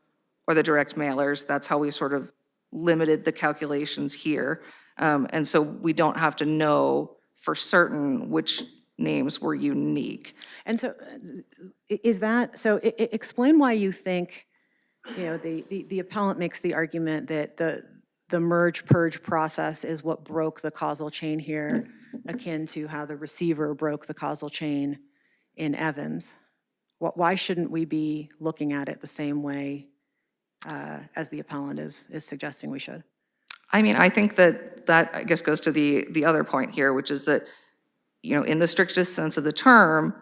or the direct mailers. That's how we sort of limited the calculations here. And so we don't have to know for certain which names were unique. And so is that, so explain why you think, the appellant makes the argument that the merge-purge process is what broke the causal chain here, akin to how the receiver broke the causal chain in Evans. Why shouldn't we be looking at it the same way as the appellant is suggesting we should? I mean, I think that I guess goes to the other point here, which is that, in the strictest sense of the term,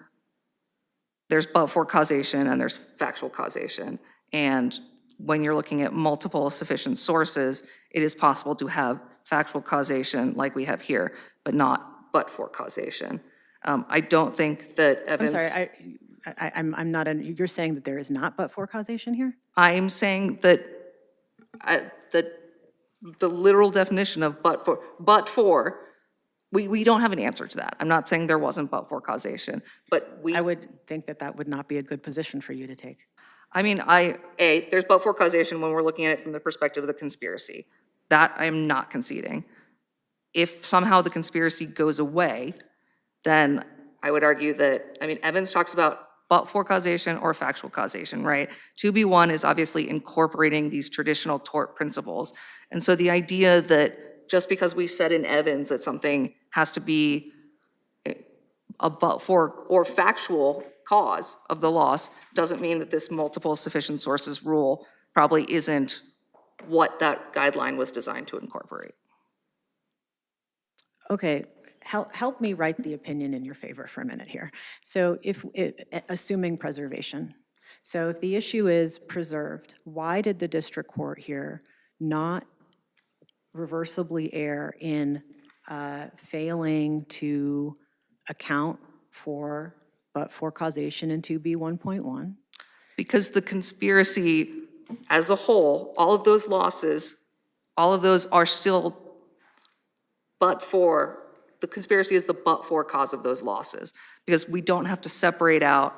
there's but-for causation and there's factual causation. And when you're looking at multiple sufficient sources, it is possible to have factual causation like we have here, but not but-for causation. I don't think that Evans... I'm sorry, I'm not, you're saying that there is not but-for causation here? I'm saying that the literal definition of but-for, we don't have an answer to that. I'm not saying there wasn't but-for causation, but I would think that that would not be a good position for you to take. I mean, there's but-for causation when we're looking at it from the perspective of the conspiracy. That I am not conceding. If somehow the conspiracy goes away, then I would argue that, Evans talks about but-for causation or factual causation, right? 2B1 is obviously incorporating these traditional tort principles. And so the idea that just because we said in Evans that something has to be a but-for or factual cause of the loss doesn't mean that this multiple sufficient sources rule probably isn't what that guideline was designed to incorporate. Okay, help me write the opinion in your favor for a minute here. So assuming preservation. So if the issue is preserved, why did the district court here not reversibly err in failing to account for but-for causation in 2B1.1? Because the conspiracy as a whole, all of those losses, all of those are still but for, the conspiracy is the but-for cause of those losses, because we don't have to separate out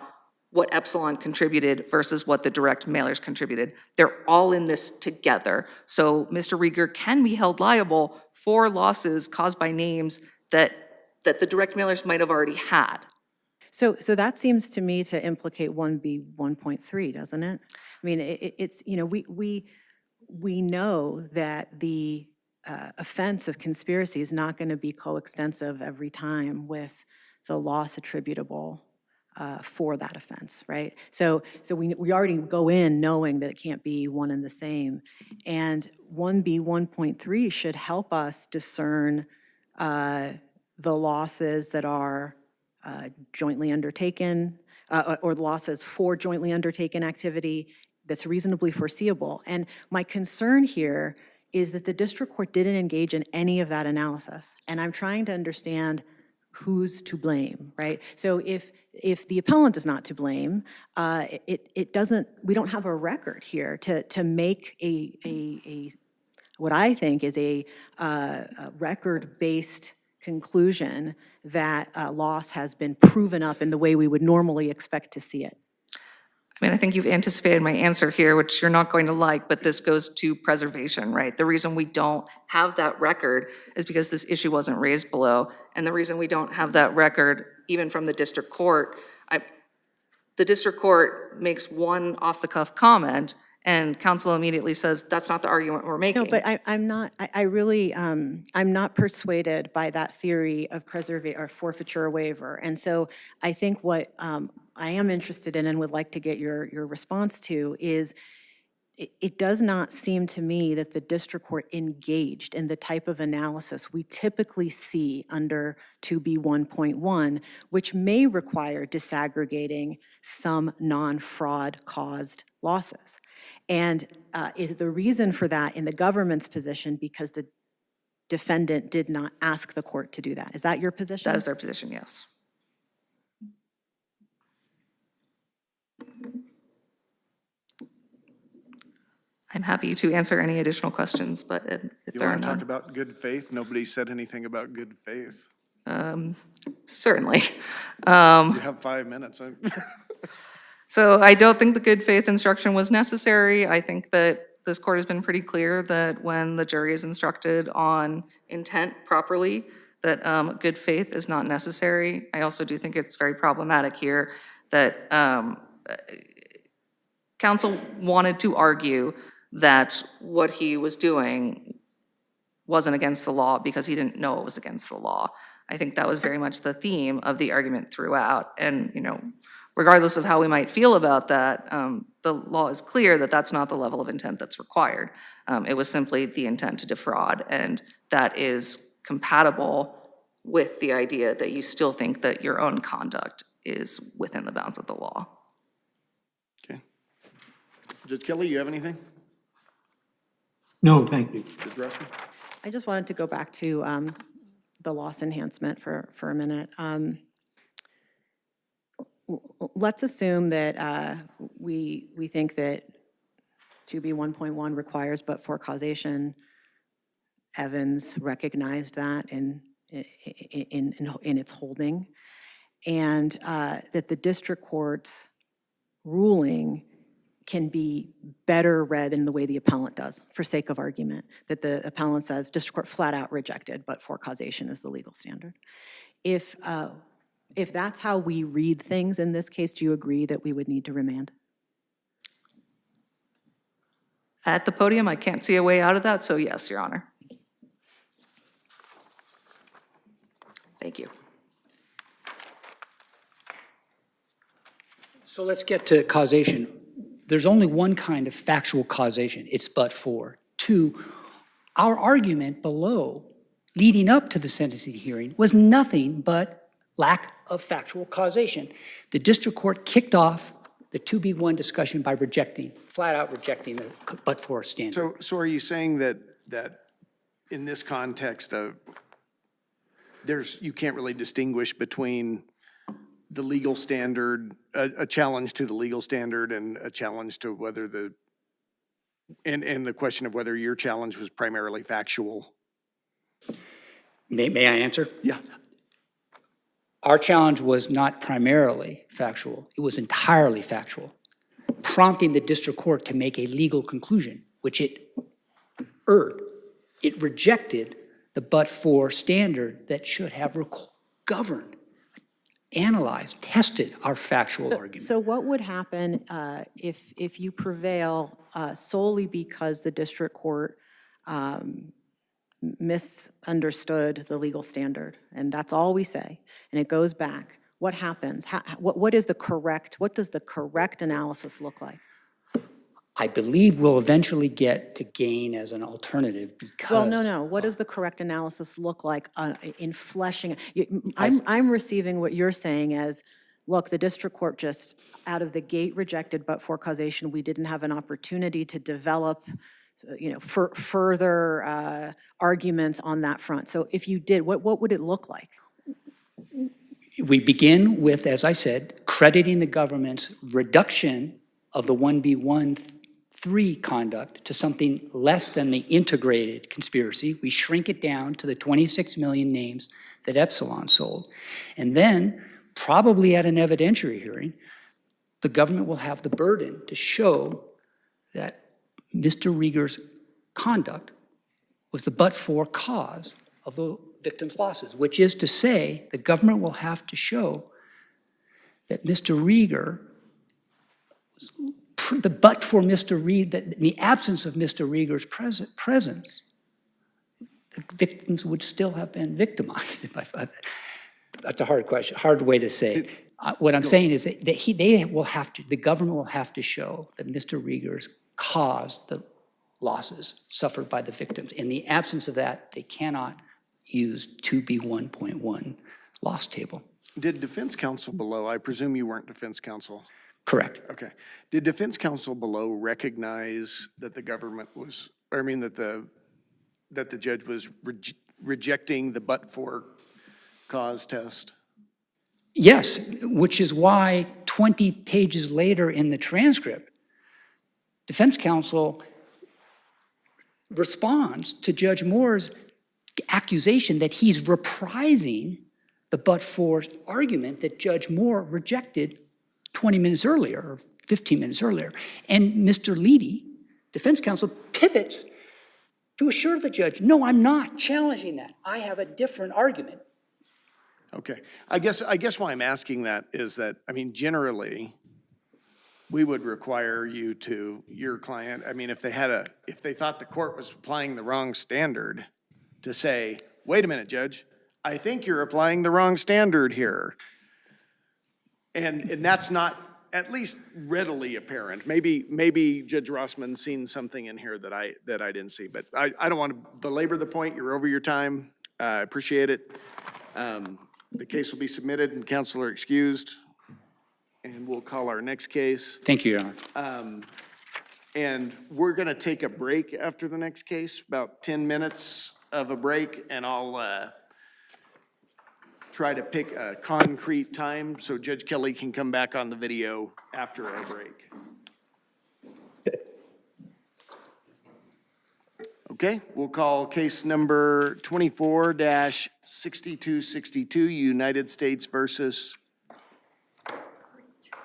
what Epsilon contributed versus what the direct mailers contributed. They're all in this together. So Mr. Reger can be held liable for losses caused by names that the direct mailers might have already had. So that seems to me to implicate 1B 1.3, doesn't it? I mean, it's, you know, we know that the offense of conspiracy is not going to be coextensive every time with the loss attributable for that offense, right? So we already go in knowing that it can't be one and the same. And 1B 1.3 should help us discern the losses that are jointly undertaken, or losses for jointly undertaken activity that's reasonably foreseeable. And my concern here is that the district court didn't engage in any of that analysis. And I'm trying to understand who's to blame, right? So if the appellant is not to blame, it doesn't, we don't have a record here to make a what I think is a record-based conclusion that loss has been proven up in the way we would normally expect to see it. I mean, I think you've anticipated my answer here, which you're not going to like, but this goes to preservation, right? The reason we don't have that record is because this issue wasn't raised below. And the reason we don't have that record, even from the district court, the district court makes one off-the-cuff comment, and counsel immediately says, that's not the argument we're making. No, but I'm not, I really, I'm not persuaded by that theory of or forfeiture or waiver. And so I think what I am interested in and would like to get your response to is, it does not seem to me that the district court engaged in the type of analysis we typically see under 2B 1.1, which may require disaggregating some non-fraud caused losses. And is the reason for that in the government's position because the defendant did not ask the court to do that? Is that your position? That is our position, yes. I'm happy to answer any additional questions, but if You there are want to talk none, about good faith? Nobody said anything about good faith. certainly. You have 5 minutes. So I don't think the good faith instruction was necessary. I think that this court has been pretty clear that when the jury is instructed on intent properly, that good faith is not necessary. I also do think it's very problematic here that counsel wanted to argue that what he was doing wasn't against the law because he didn't know it was against the law. I think that was very much the theme of the argument throughout. And, you know, regardless of how we might feel about that, the law is clear that that's not the level of intent that's required. It was simply the intent to defraud, and that is compatible with the idea that you still think that your own conduct is within the bounds of the law. Okay. Judge Kelly, you have anything? No, thank you. Judge Russell? I just wanted to go back to the loss enhancement for a minute. Let's assume that we think that 2B 1.1 requires but for causation. Evans recognized that in its holding, and that the district court's ruling can be better read in the way the appellant does, for sake of argument, that the appellant says district court flat out rejected, but for causation is the legal standard. If that's how we read things in this case, do you agree that we would need to remand? At the podium, I can't see a way out of that, so yes, Your Honor. Thank you. So let's get to causation. There's only one kind of factual causation, it's but for. Two, our argument below, leading up to the sentencing hearing, was nothing but lack of factual causation. The district court kicked off the 2B1 discussion by flat out rejecting the but for standard. So are you saying that in this context of, you can't really distinguish between the legal standard, a challenge to the legal standard and a challenge to whether the And the question of whether your challenge was primarily factual. May I answer? Yeah. Our challenge was not primarily factual, it was entirely factual, prompting the district court to make a legal conclusion, which it erred. It rejected the but-for standard that should have governed, analyzed, tested our factual argument. So what would happen if you prevail solely because the district court misunderstood the legal standard? And that's all we say, and it goes back. What happens? What does the correct analysis look like? I believe we'll eventually get to gain as an alternative because. Well, no. What does the correct analysis look like in fleshing? I'm receiving what you're saying as, look, the district court just out of the gate rejected but-for causation. We didn't have an opportunity to develop, further arguments on that front. So if you did, what would it look like? We begin with, as I said, crediting the government's reduction of the 1B13 conduct to something less than the integrated conspiracy. We shrink it down to the 26 million names that Epsilon sold. And then, probably at an evidentiary hearing, the government will have the burden to show that Mr. Reger's conduct was the but-for cause of the victim's losses, which is to say the government will have to show that Mr. Reger, but for Mr. Reger, that in the absence of Mr. Reger's presence, the victims would still have been victimized. That's a hard question, hard way to say. What I'm saying is that the government will have to show that Mr. Reger's caused the losses suffered by the victims. In the absence of that, they cannot use 2B1.1 loss table. Did defense counsel below, I presume you weren't defense counsel? Correct. Okay. Did defense counsel below recognize that the government was, that the judge was rejecting the but-for cause test? Yes, which is why 20 pages later in the transcript, defense counsel responds to Judge Moore's accusation that he's reprising the but-for argument that Judge Moore rejected 20 minutes earlier, or 15 minutes earlier. And Mr. Lytle, defense counsel, pivots to assure the judge, no, I'm not challenging that. I have a different argument. Okay. I guess why I'm asking that is that, generally, we would require you to, your client, if they thought the court was applying the wrong standard, to say, wait a minute, Judge, I think you're applying the wrong standard here. And that's not at least readily apparent. Maybe Judge Rossman's seen something in here that I didn't see, but I don't want to belabor the point. You're over your time. I appreciate it. The case will be submitted and counsel are excused. And we'll call our next case. Thank you, Your Honor. And we're going to take a break after the next case, about 10 minutes of a break, and I'll try to pick a concrete time so Judge Kelly can come back on the video after our break. Okay, we'll call case number 24-6262, United States versus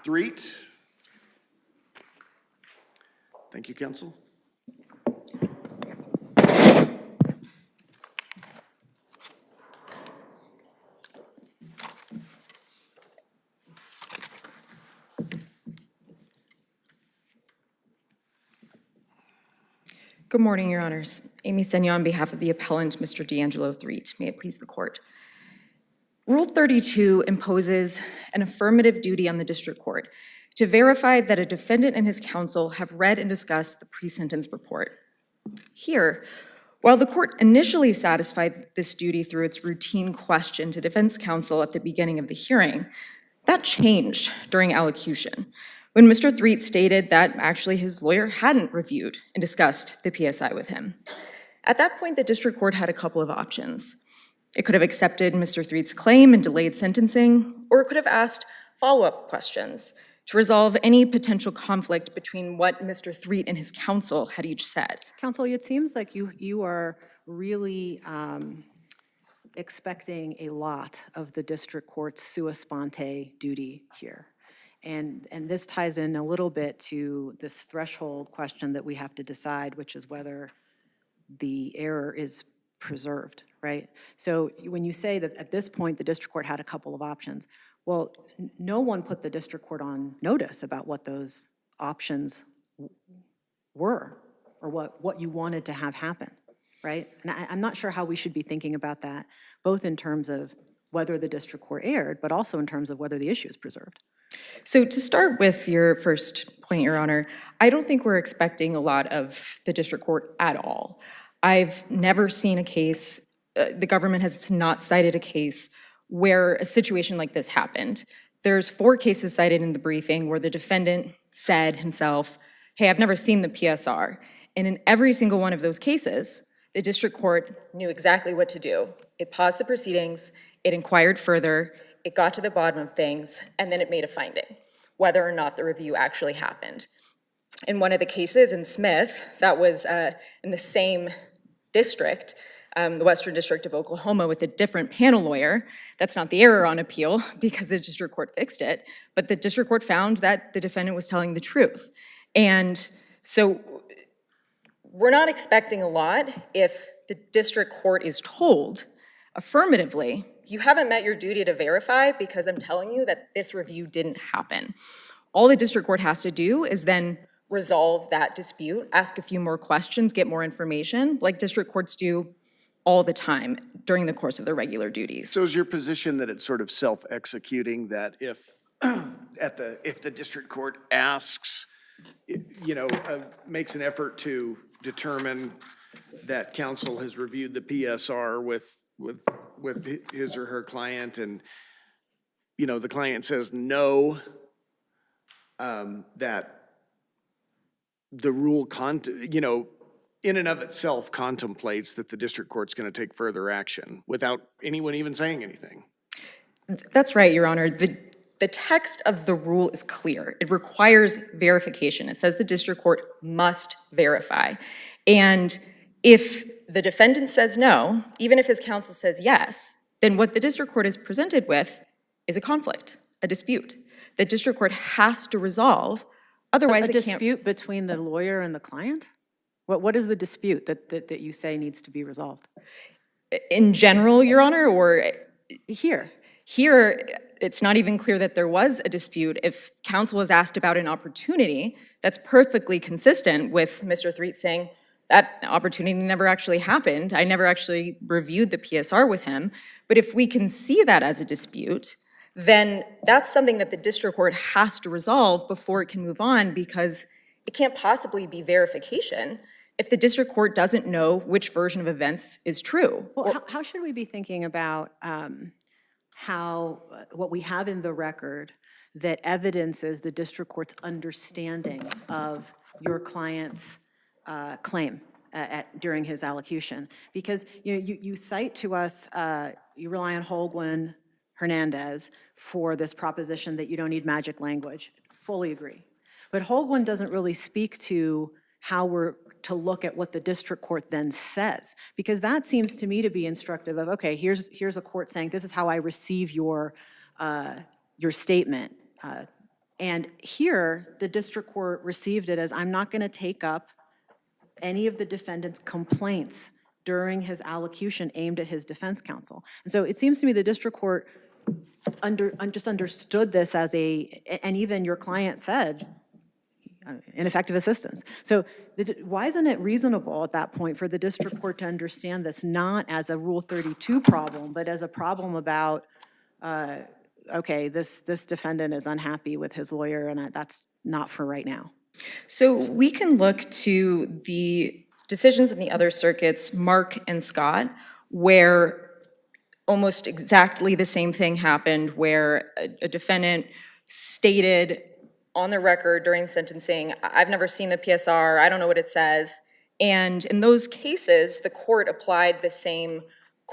Threatt. Thank you, counsel. Good morning, Your Honors. Amy Senya on behalf of the appellant, Mr. D'Angelo Threatt. May it please the court. Rule 32 imposes an affirmative duty on the district court to verify that a defendant and his counsel have read and discussed the pre-sentence report. Here, while the court initially satisfied this duty through its routine question to defense counsel at the beginning of the hearing, that changed during allocution, when Mr. Threatt stated that actually his lawyer hadn't reviewed and discussed the PSI with him. At that point, the district court had a couple of options. It could have accepted Mr. Threatt's claim and delayed sentencing, or it could have asked follow-up questions to resolve any potential conflict between what Mr. Threatt and his counsel had each said. Counsel, it seems like you are really expecting a lot of the district court's sua sponte duty here. And this ties in a little bit to this threshold question that we have to decide, which is whether the error is preserved, right? So when you say that at this point, the district court had a couple of options, well, no one put the district court on notice about what those options were or what you wanted to have happen, right? And I'm not sure how we should be thinking about that, both in terms of whether the district court erred, but also in terms of whether the issue is preserved. So to start with your first point, Your Honor, I don't think we're expecting a lot of the district court at all. I've never seen a case, the government has not cited a case where a situation like this happened. There's 4 cases cited in the briefing where the defendant said himself, hey, I've never seen the PSR. And in every single one of those cases, the district court knew exactly what to do. It paused the proceedings, it inquired further, it got to the bottom of things, and then it made a finding, whether or not the review actually happened. In one of the cases in Smith, that was in the same district, the Western District of Oklahoma, with a different panel lawyer. That's not the error on appeal because the district court fixed it, but the district court found that the defendant was telling the truth. And so we're not expecting a lot if the district court is told affirmatively, you haven't met your duty to verify because I'm telling you that this review didn't happen. All the district court has to do is then resolve that dispute, ask a few more questions, get more information, like district courts do all the time during the course of their regular duties. So is your position that it's sort of self-executing, that if the district court asks, makes an effort to determine that counsel has reviewed the PSR with his or her client, and the client says no, that the rule in and of itself contemplates that the district court's going to take further action without anyone even saying anything? That's right, Your Honor. The text of the rule is clear. It requires verification. It says the district court must verify. And if the defendant says no, even if his counsel says yes, then what the district court is presented with is a conflict, a dispute. The district court has to resolve, otherwise it can't. A dispute between the lawyer and the client? What is the dispute that you say needs to be resolved? In general, Your Honor, or? Here, it's not even clear that there was a dispute. If counsel is asked about an opportunity, that's perfectly consistent with Mr. Threatt saying, that opportunity never actually happened. I never actually reviewed the PSR with him. But if we can see that as a dispute, then that's something that the district court has to resolve before it can move on, because it can't possibly be verification if the district court doesn't know which version of events is true. well, how should we be thinking about what we have in the record that evidences the district court's understanding of your client's claim during his allocution? Because you cite to us, you rely on Holguin Hernandez for this proposition that you don't need magic language. Fully agree. But Holguin doesn't really speak to how we're to look at what the district court then says, because that seems to me to be instructive of, okay, here's a court saying, this is how I receive your statement. And here, the district court received it as, I'm not going to take up any of the defendant's complaints during his allocution aimed at his defense counsel. And so it seems to me the district court just understood this as and even your client said, ineffective assistance. So why isn't it reasonable at that point for the district court to understand this not as a Rule 32 problem, but as a problem about, okay, this defendant is unhappy with his lawyer, and that's not for right now? So we can look to the decisions in the other circuits, Mark and Scott, where almost exactly the same thing happened, where a defendant stated on the record during sentencing, I've never seen the PSR, I don't know what it says. And in those cases, the court applied the same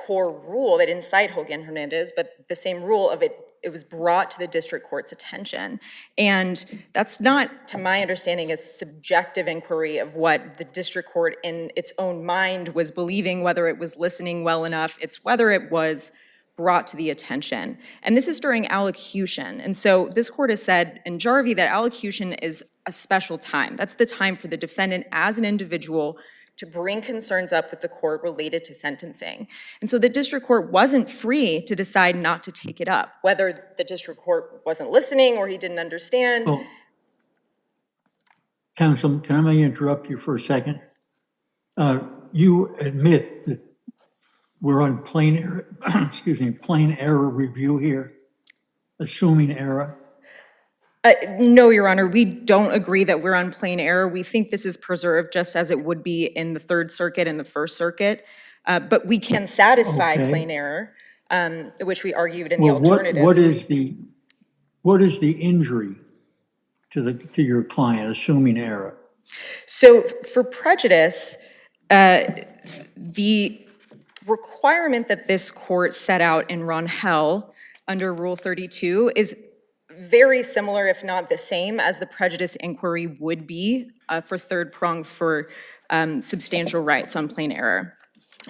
core rule. They didn't cite Hogan Hernandez, but the same rule of it was brought to the district court's attention. And that's not, to my understanding, a subjective inquiry of what the district court in its own mind was believing, whether it was listening well enough. It's whether it was brought to the attention. And this is during allocution. And so this court has said in Jarvie that allocution is a special time. That's the time for the defendant as an individual to bring concerns up with the court related to sentencing. And so the district court wasn't free to decide not to take it up, whether the district court wasn't listening or he didn't understand. Well, Counsel, can I interrupt you for a second? You admit that we're on plain error, plain error review here, assuming error. No, Your Honor, we don't agree that we're on plain error. We think this is preserved just as it would be in the Third Circuit and the First Circuit. But we can satisfy Okay. plain error, which we argued in the Well, alternative. what is the injury to your client, assuming error? So for prejudice, the requirement that this court set out in Ronhell under Rule 32 is very similar, if not the same, as the prejudice inquiry would be for third prong for substantial rights on plain error.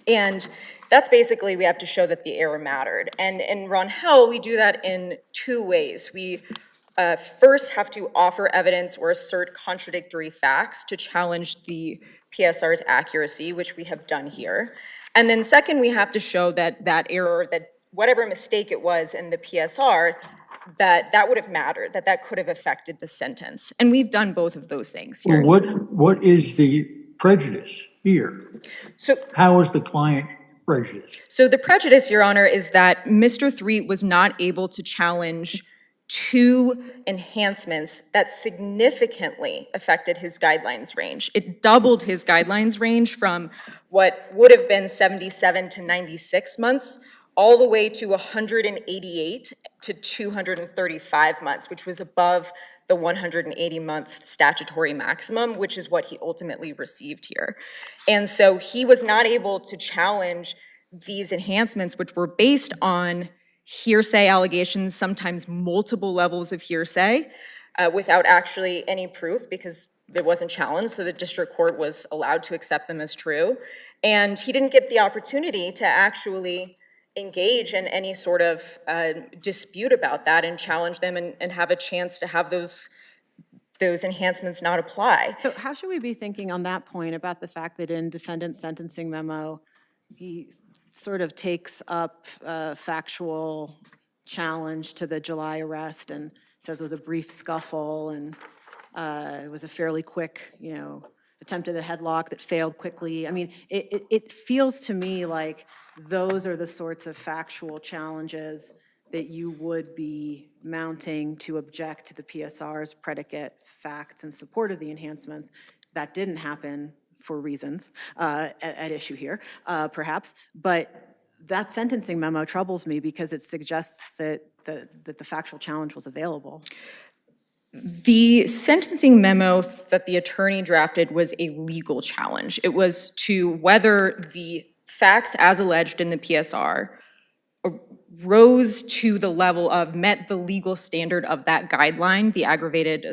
And that's basically, we have to show that the error mattered. And in Ronhell, we do that in two ways. We first have to offer evidence or assert contradictory facts to challenge the PSR's accuracy, which we have done here. And then second, we have to show that that error, that whatever mistake it was in the PSR, that would have mattered, that could have affected the sentence. And we've done both of those things here. Well, what is the prejudice here? So, How is the client prejudiced? so the prejudice, Your Honor, is that Mr. Threatt was not able to challenge two enhancements that significantly affected his guidelines range. It doubled his guidelines range from what would have been 77 to 96 months all the way to 188 to 235 months, which was above the 180-month statutory maximum, which is what he ultimately received here. And so he was not able to challenge these enhancements, which were based on hearsay allegations, sometimes multiple levels of hearsay, without actually any proof because it wasn't challenged, so the district court was allowed to accept them as true. And he didn't get the opportunity to actually engage in any sort of dispute about that and challenge them and have a chance to have those enhancements not apply. So how should we be thinking on that point about the fact that in defendant's sentencing memo, he sort of takes up a factual challenge to the July arrest and says it was a brief scuffle and it was a fairly quick, attempt at a headlock that failed quickly. I mean, it feels to me like those are the sorts of factual challenges that you would be mounting to object to the PSR's predicate facts in support of the enhancements. That didn't happen for reasons at issue here, perhaps. But that sentencing memo troubles me because it suggests that the factual challenge was available. The sentencing memo that the attorney drafted was a legal challenge. It was to whether the facts as alleged in the PSR rose to the level of, met the legal standard of that guideline, the aggravated,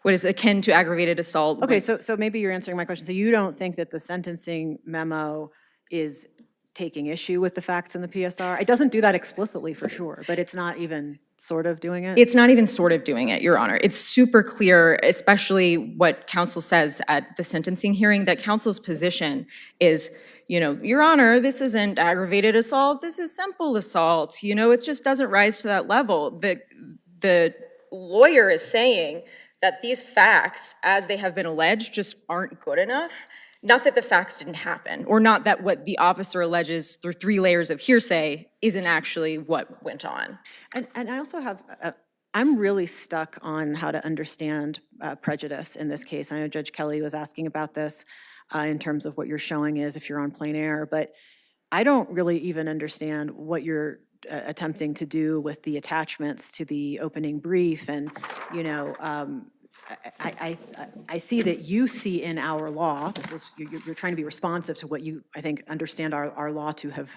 what is akin to aggravated assault. Okay, so maybe you're answering my question. So you don't think that the sentencing memo is taking issue with the facts in the PSR? It doesn't do that explicitly for sure, but it's not even sort of doing it? It's not even sort of doing it, Your Honor. It's super clear, especially what counsel says at the sentencing hearing, that counsel's position is, Your Honor, this isn't aggravated assault, this is simple assault. It just doesn't rise to that level. The lawyer is saying that these facts, as they have been alleged, just aren't good enough. Not that the facts didn't happen, or not that what the officer alleges through 3 layers of hearsay isn't actually what went on. And I also have, I'm really stuck on how to understand prejudice in this case. I know Judge Kelly was asking about this in terms of what you're showing is if you're on plain error, but I don't really even understand what you're attempting to do with the attachments to the opening brief. And, I see that you see in our law, you're trying to be responsive to what you, I think, understand our law to have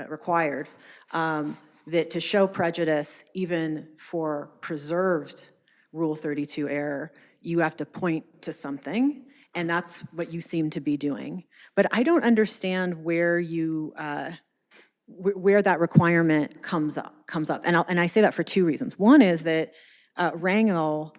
required, that to show prejudice, even for preserved Rule 32 error, you have to point to something, and that's what you seem to be doing. But I don't understand where you, where that requirement comes up. And I say that for two reasons. One is that Rangel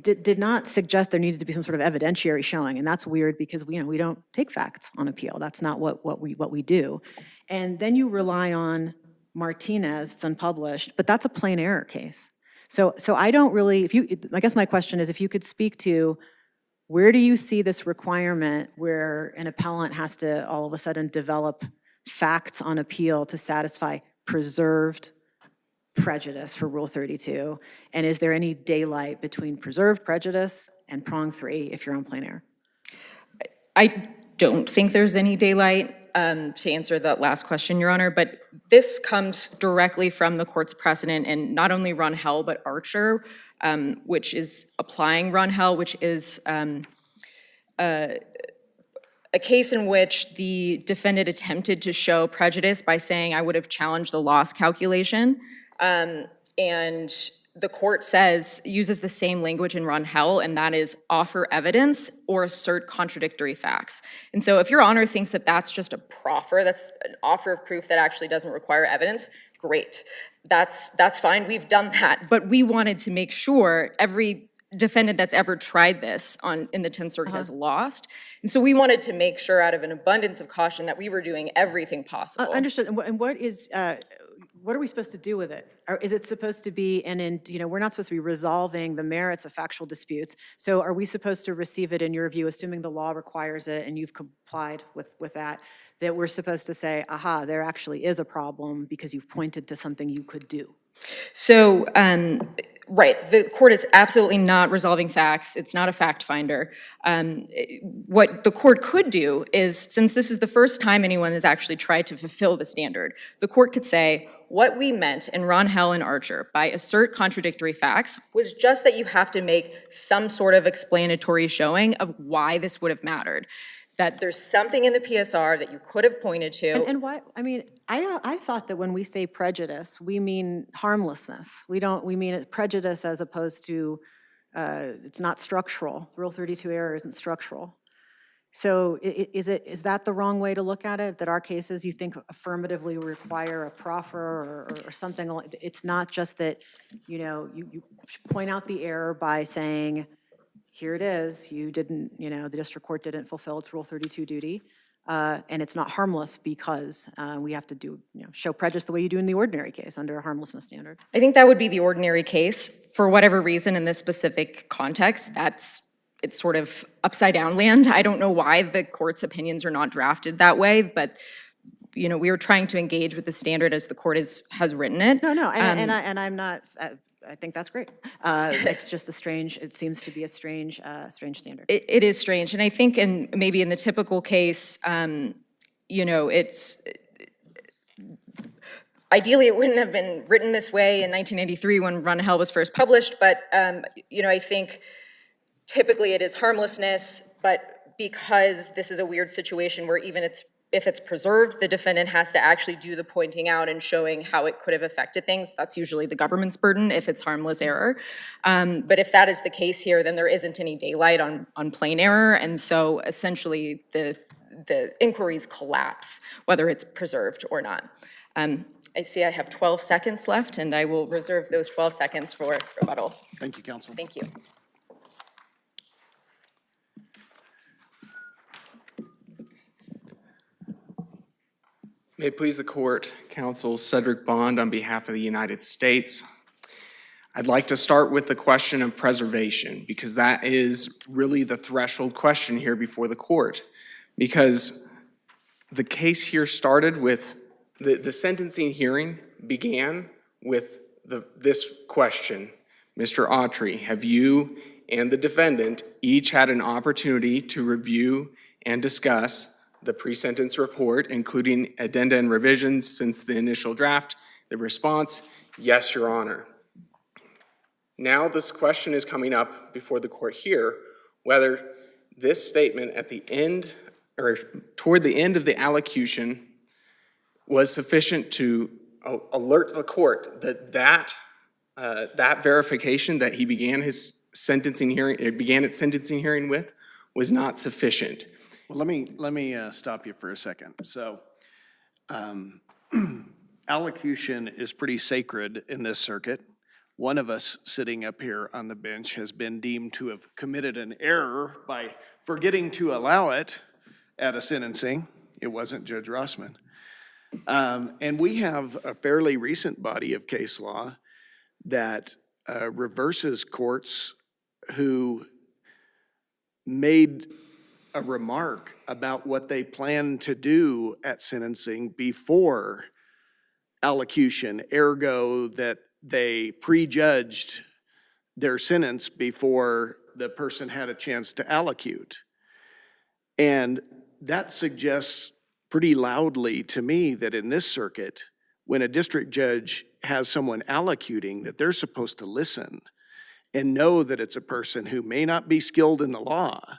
did not suggest there needed to be some sort of evidentiary showing, and that's weird because we don't take facts on appeal. That's not what we do. And then you rely on Martinez, it's unpublished, but that's a plain error case. So I don't really, I guess my question is if you could speak to where do you see this requirement where an appellant has to all of a sudden develop facts on appeal to satisfy preserved prejudice for Rule 32? And is there any daylight between preserved prejudice and prong 3 if you're on plain error? I don't think there's any daylight to answer that last question, Your Honor, but this comes directly from the court's precedent in not only Rangel, but Archer, which is applying Rangel, which is a case in which the defendant attempted to show prejudice by saying, I would have challenged the loss calculation. And the court uses the same language in Rangel, and that is offer evidence or assert contradictory facts. And so if Your Honor thinks that that's just a proffer, that's an offer of proof that actually doesn't require evidence, great. That's fine, we've done that. But we wanted to make sure every defendant that's ever tried this in the 10th Circuit has lost. And so we wanted to make sure out of an abundance of caution that we were doing everything possible. Understood. And what are we supposed to do with it? Or is it supposed to be, we're not supposed to be resolving the merits of factual disputes. So are we supposed to receive it in your view, assuming the law requires it and you've complied with that we're supposed to say, aha, there actually is a problem because you've pointed to something you could do? So, right, the court is absolutely not resolving facts. It's not a fact finder. What the court could do is, since this is the first time anyone has actually tried to fulfill the standard, the court could say, what we meant in Rangel and Archer by assert contradictory facts was just that you have to make some sort of explanatory showing of why this would have mattered. That there's something in the PSR that you could have pointed to. And why, I thought that when we say prejudice, we mean harmlessness. We mean prejudice as opposed to, it's not structural. Rule 32 error isn't structural. So is that the wrong way to look at it? That our cases, you think, affirmatively require a proffer or something? It's not just that, you point out the error by saying, here it is, you didn't, the district court didn't fulfill its Rule 32 duty, and it's not harmless because we have to show prejudice the way you do in the ordinary case under a harmlessness standard. I think that would be the ordinary case. For whatever reason in this specific context, it's sort of upside down land. I don't know why the court's opinions are not drafted that way, but we were trying to engage with the standard as the court has written it. No, and I'm not. I think that's great. It's just it seems to be a strange standard. It is strange, and I think maybe in the typical case, it's ideally it wouldn't have been written this way in 1993 when Rangel was first published, but I think typically it is harmlessness, but because this is a weird situation where even if it's preserved, the defendant has to actually do the pointing out and showing how it could have affected things. That's usually the government's burden if it's harmless error. But if that is the case here, then there isn't any daylight on plain error, and so essentially the inquiries collapse, whether it's preserved or not. I see I have 12 seconds left, and I will reserve those 12 seconds for rebuttal. Thank you, counsel. Thank you. May it please the court, counsel Cedric Bond on behalf of the United States. I'd like to start with the question of preservation because that is really the threshold question here before the court. Because the case here started with, the sentencing hearing began with this question. Mr. Autry, have you and the defendant each had an opportunity to review and discuss the pre-sentence report, including addenda and revisions since the initial draft? The response, yes, Your Honor. Now this question is coming up before the court here, whether this statement at the end, or toward the end of the allocution was sufficient to alert the court that that verification that he began his sentencing hearing, began its sentencing hearing with, was not sufficient. Well, let me stop you for a second. So, allocution is pretty sacred in this circuit. One of us sitting up here on the bench has been deemed to have committed an error by forgetting to allow it at a sentencing. It wasn't Judge Rossman. And we have a fairly recent body of case law that reverses courts who made a remark about what they plan to do at sentencing before allocution, ergo that they prejudged their sentence before the person had a chance to allocute. And that suggests pretty loudly to me that in this circuit, when a district judge has someone allocuting, that they're supposed to listen and know that it's a person who may not be skilled in the law,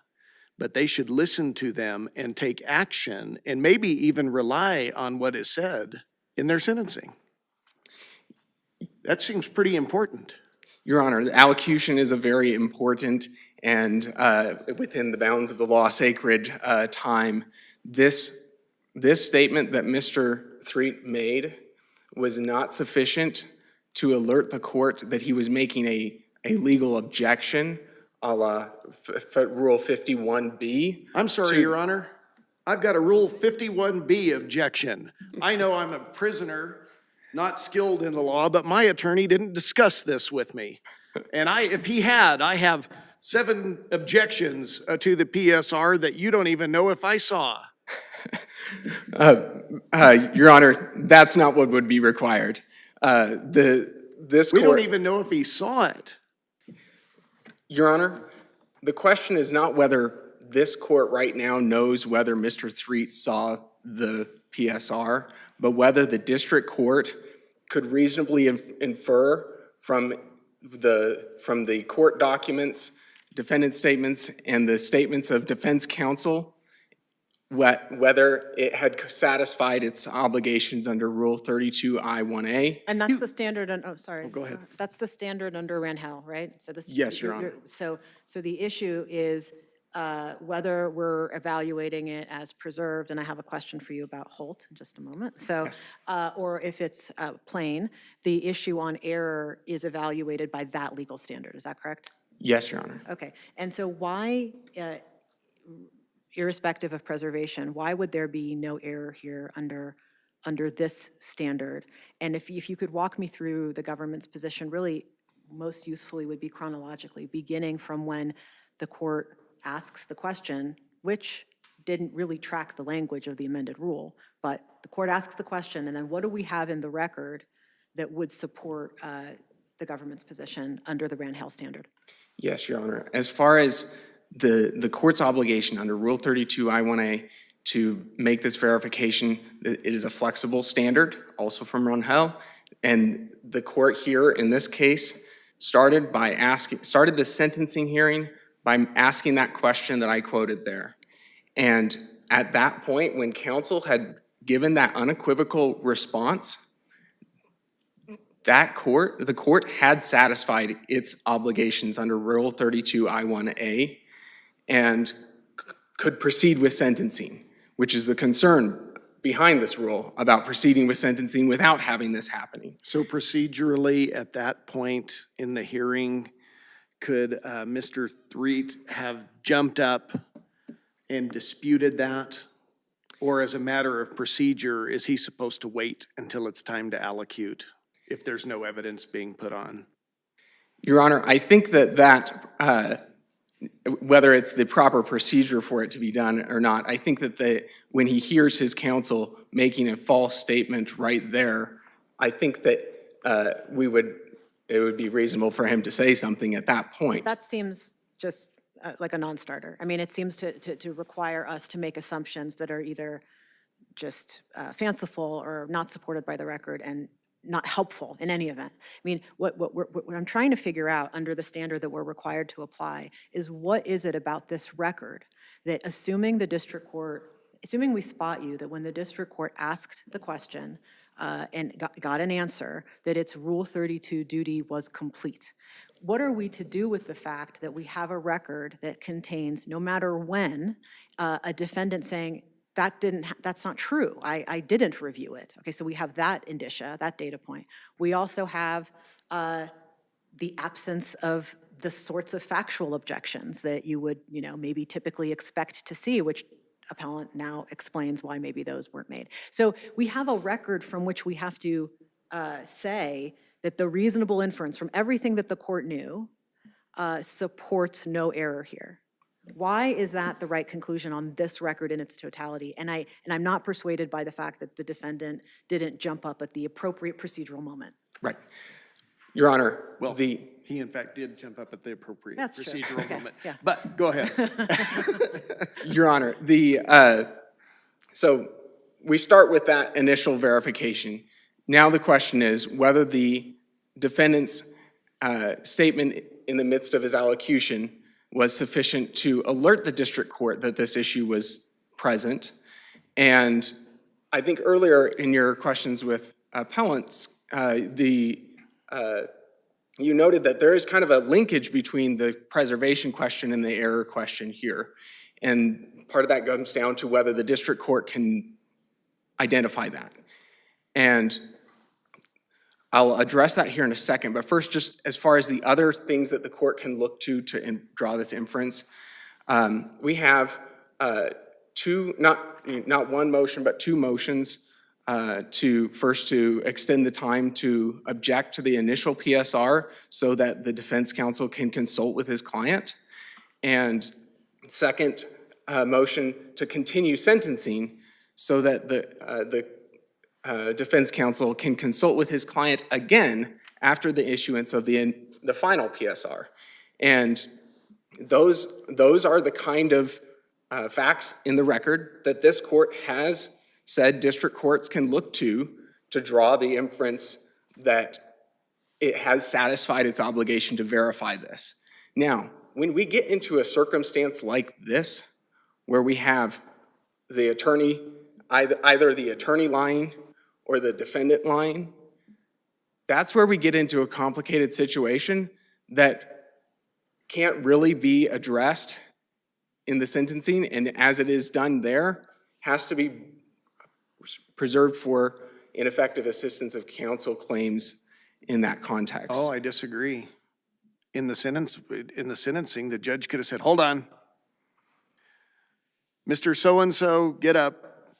but they should listen to them and take action and maybe even rely on what is said in their sentencing. That seems pretty important. Your Honor, the allocution is a very important and within the bounds of the law sacred time. This statement that Mr. Threatt made was not sufficient to alert the court that he was making a legal objection a la Rule 51B. I'm sorry, Your Honor. I've got a Rule 51B objection. I know I'm a prisoner, not skilled in the law, but my attorney didn't discuss this with me. And if he had, I have 7 objections to the PSR that you don't even know if I saw. Your Honor, that's not what would be required. This We court, don't even know if he saw it. Your Honor, the question is not whether this court right now knows whether Mr. Threatt saw the PSR, but whether the district court could reasonably infer from the court documents, defendant statements, and the statements of defense counsel whether it had satisfied its obligations under Rule 32I1A. And that's the standard, go ahead. That's the standard under Randall, right? So this. Yes, Your Honor. So the issue is whether we're evaluating it as preserved, and I have a question for you about Holt in just a moment. So, Yes. Or if it's plain, the issue on error is evaluated by that legal standard, is that correct? Yes, Your Honor. Okay, and so why, irrespective of preservation, why would there be no error here under this standard? And if you could walk me through the government's position, really most usefully would be chronologically, beginning from when the court asks the question, which didn't really track the language of the amended rule, but the court asks the question, and then what do we have in the record that would support the government's position under the Randall standard? Yes, Your Honor. As far as the court's obligation under Rule 32I1A to make this verification, it is a flexible standard, also from Randall, and the court here in this case started the sentencing hearing by asking that question that I quoted there. And at that point, when counsel had given that unequivocal response, the court had satisfied its obligations under Rule 32I1A and could proceed with sentencing, which is the concern behind this rule about proceeding with sentencing without having this happening. So procedurally, at that point in the hearing, could Mr. Threatt have jumped up and disputed that? Or as a matter of procedure, is he supposed to wait until it's time to allocute if there's no evidence being put on? Your Honor, I think that whether it's the proper procedure for it to be done or not, I think that when he hears his counsel making a false statement right there, I think that it would be reasonable for him to say something at that point. That seems just like a non-starter. I mean, it seems to require us to make assumptions that are either just fanciful or not supported by the record and not helpful in any event. I mean, what I'm trying to figure out under the standard that we're required to apply is what is it about this record that assuming the district court, assuming we spot you, that when the district court asked the question and got an answer, that its Rule 32 duty was complete. What are we to do with the fact that we have a record that contains, no matter when, a defendant saying, that's not true, I didn't review it. Okay, so we have that indicia, that data point. We also have the absence of the sorts of factual objections that you would, maybe typically expect to see, which appellant now explains why maybe those weren't made. So we have a record from which we have to say that the reasonable inference from everything that the court knew supports no error here. Why is that the right conclusion on this record in its totality? And I'm not persuaded by the fact that the defendant didn't jump up at the appropriate procedural moment. Right. Your Honor, Well, he in fact did jump up at the appropriate That's true. procedural Okay, moment. yeah. But go ahead. Your Honor, so we start with that initial verification. Now the question is whether the defendant's statement in the midst of his allocution was sufficient to alert the district court that this issue was present. And I think earlier in your questions with appellants, you noted that there is kind of a linkage between the preservation question and the error question here. And part of that comes down to whether the district court can identify that. And I'll address that here in a second, but first, just as far as the other things that the court can look to draw this inference, we have two, not one motion, but two motions to extend the time to object to the initial PSR so that the defense counsel can consult with his client. And second, motion to continue sentencing so that the defense counsel can consult with his client again after the issuance of the final PSR. And those are the kind of facts in the record that this court has said district courts can look to draw the inference that it has satisfied its obligation to verify this. Now, when we get into a circumstance like this, where we have the attorney, either the attorney lying or the defendant lying, that's where we get into a complicated situation that can't really be addressed in the sentencing, and as it is done there, has to be preserved for ineffective assistance of counsel claims in that context. Oh, I disagree. In the sentencing, the judge could have said, hold on. Mr. So-and-so, get up.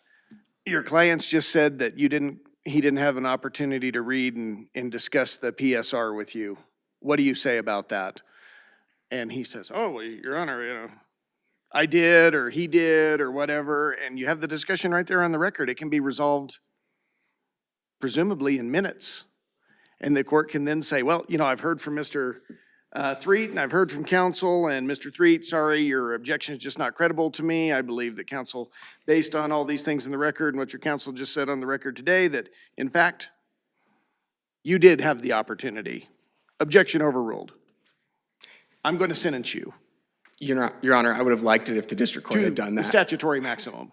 Your client's just said that he didn't have an opportunity to read and discuss the PSR with you. What do you say about that? And he says, oh, well, Your Honor, I did, or he did, or whatever, and you have the discussion right there on the record. It can be resolved presumably in minutes. And the court can then say, well, I've heard from Mr. Threatt, and I've heard from counsel, and Mr. Threatt, sorry, your objection is just not credible to me. I believe that counsel, based on all these things in the record and what your counsel just said on the record today, that in fact, you did have the opportunity. Objection overruled. I'm going to sentence you. Your Honor, I would have liked it if the district court had done The that. statutory maximum.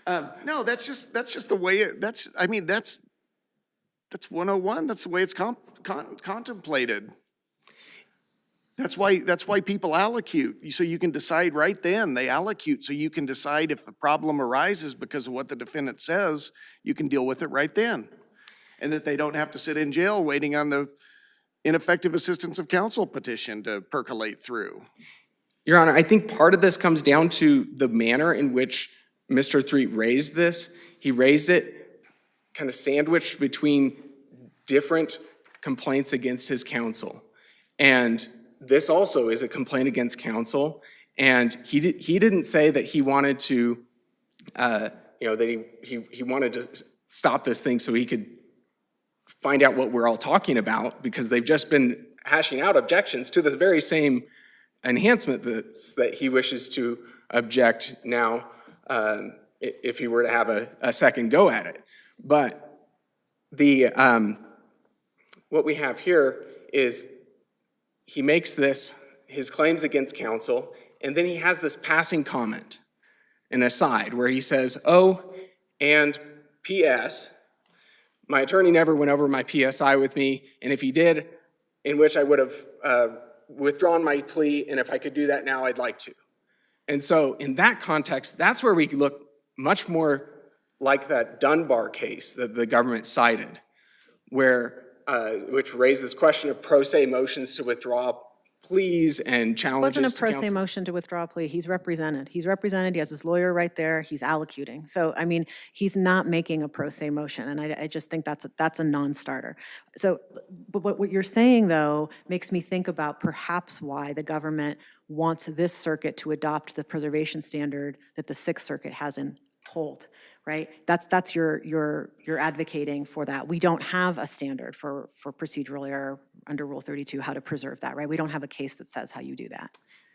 No, that's just the way that's 101. That's the way it's contemplated. That's why people allocute, so you can decide right then. They allocute so you can decide if the problem arises because of what the defendant says, you can deal with it right then. And that they don't have to sit in jail waiting on the ineffective assistance of counsel petition to percolate through. Your Honor, I think part of this comes down to the manner in which Mr. Threatt raised this. He raised it kind of sandwiched between different complaints against his counsel. And this also is a complaint against counsel. And he didn't say that he wanted to, that he wanted to stop this thing so he could find out what we're all talking about, because they've just been hashing out objections to the very same enhancement that he wishes to object now if he were to have a second go at it. But what we have here is he makes his claims against counsel, and then he has this passing comment an aside, where he says, oh, and P.S., my attorney never went over my PSI with me, and if he did, in which I would have withdrawn my plea, and if I could do that now, I'd like to. And so in that context, that's where we look much more like that Dunbar case that the government cited, where, which raised this question of pro se motions to withdraw pleas and It challenges wasn't a to pro se counsel. motion to withdraw a plea. He's represented. He's represented. He has his lawyer right there. He's allocuting. So, I mean, he's not making a pro se motion, and I just think that's a non-starter. So, but what you're saying, though, makes me think about perhaps why the government wants this circuit to adopt the preservation standard that the Sixth Circuit has in Holt, right? That's you're advocating for that. We don't have a standard for procedural error under Rule 32, how to preserve that, right? We don't have a case that says how you do that.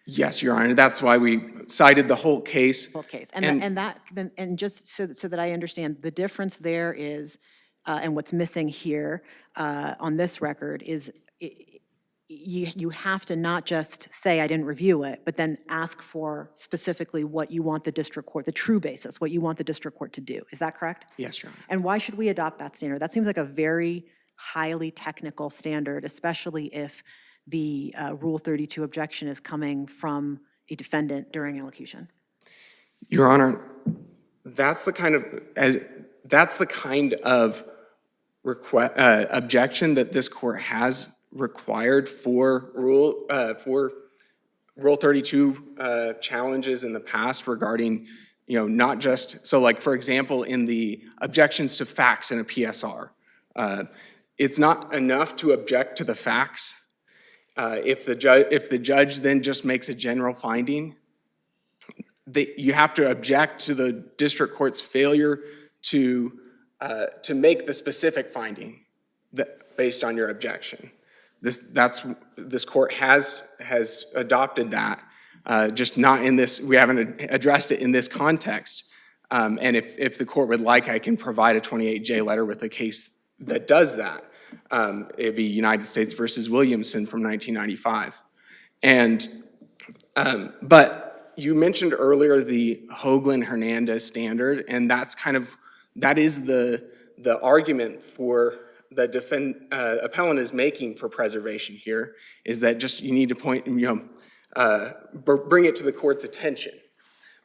Yes, Your Honor, that's why we cited the Holt case. Both case. And just so that I understand, the difference there is, and what's missing here on this record is you have to not just say, I didn't review it, but then ask for specifically what you want the district court, the true basis, what you want the district court to do. Is that correct? Yes, Your Honor. And why should we adopt that standard? That seems like a very highly technical standard, especially if the Rule 32 objection is coming from a defendant during elocution. Your Honor, that's the kind of objection that this court has required for Rule 32 challenges in the past regarding, not just, so like, for example, in the objections to facts in a PSR, it's not enough to object to the facts. If the judge then just makes a general finding, you have to object to the district court's failure to make the specific finding based on your objection. This court has adopted that, just not in this. We haven't addressed it in this context. And if the court would like, I can provide a 28J letter with a case that does that. It'd be United States versus Williamson from 1995. But you mentioned earlier the Hoagland-Hernandez standard, and that is the argument for the appellant is making for preservation here, is that just you need to bring it to the court's attention.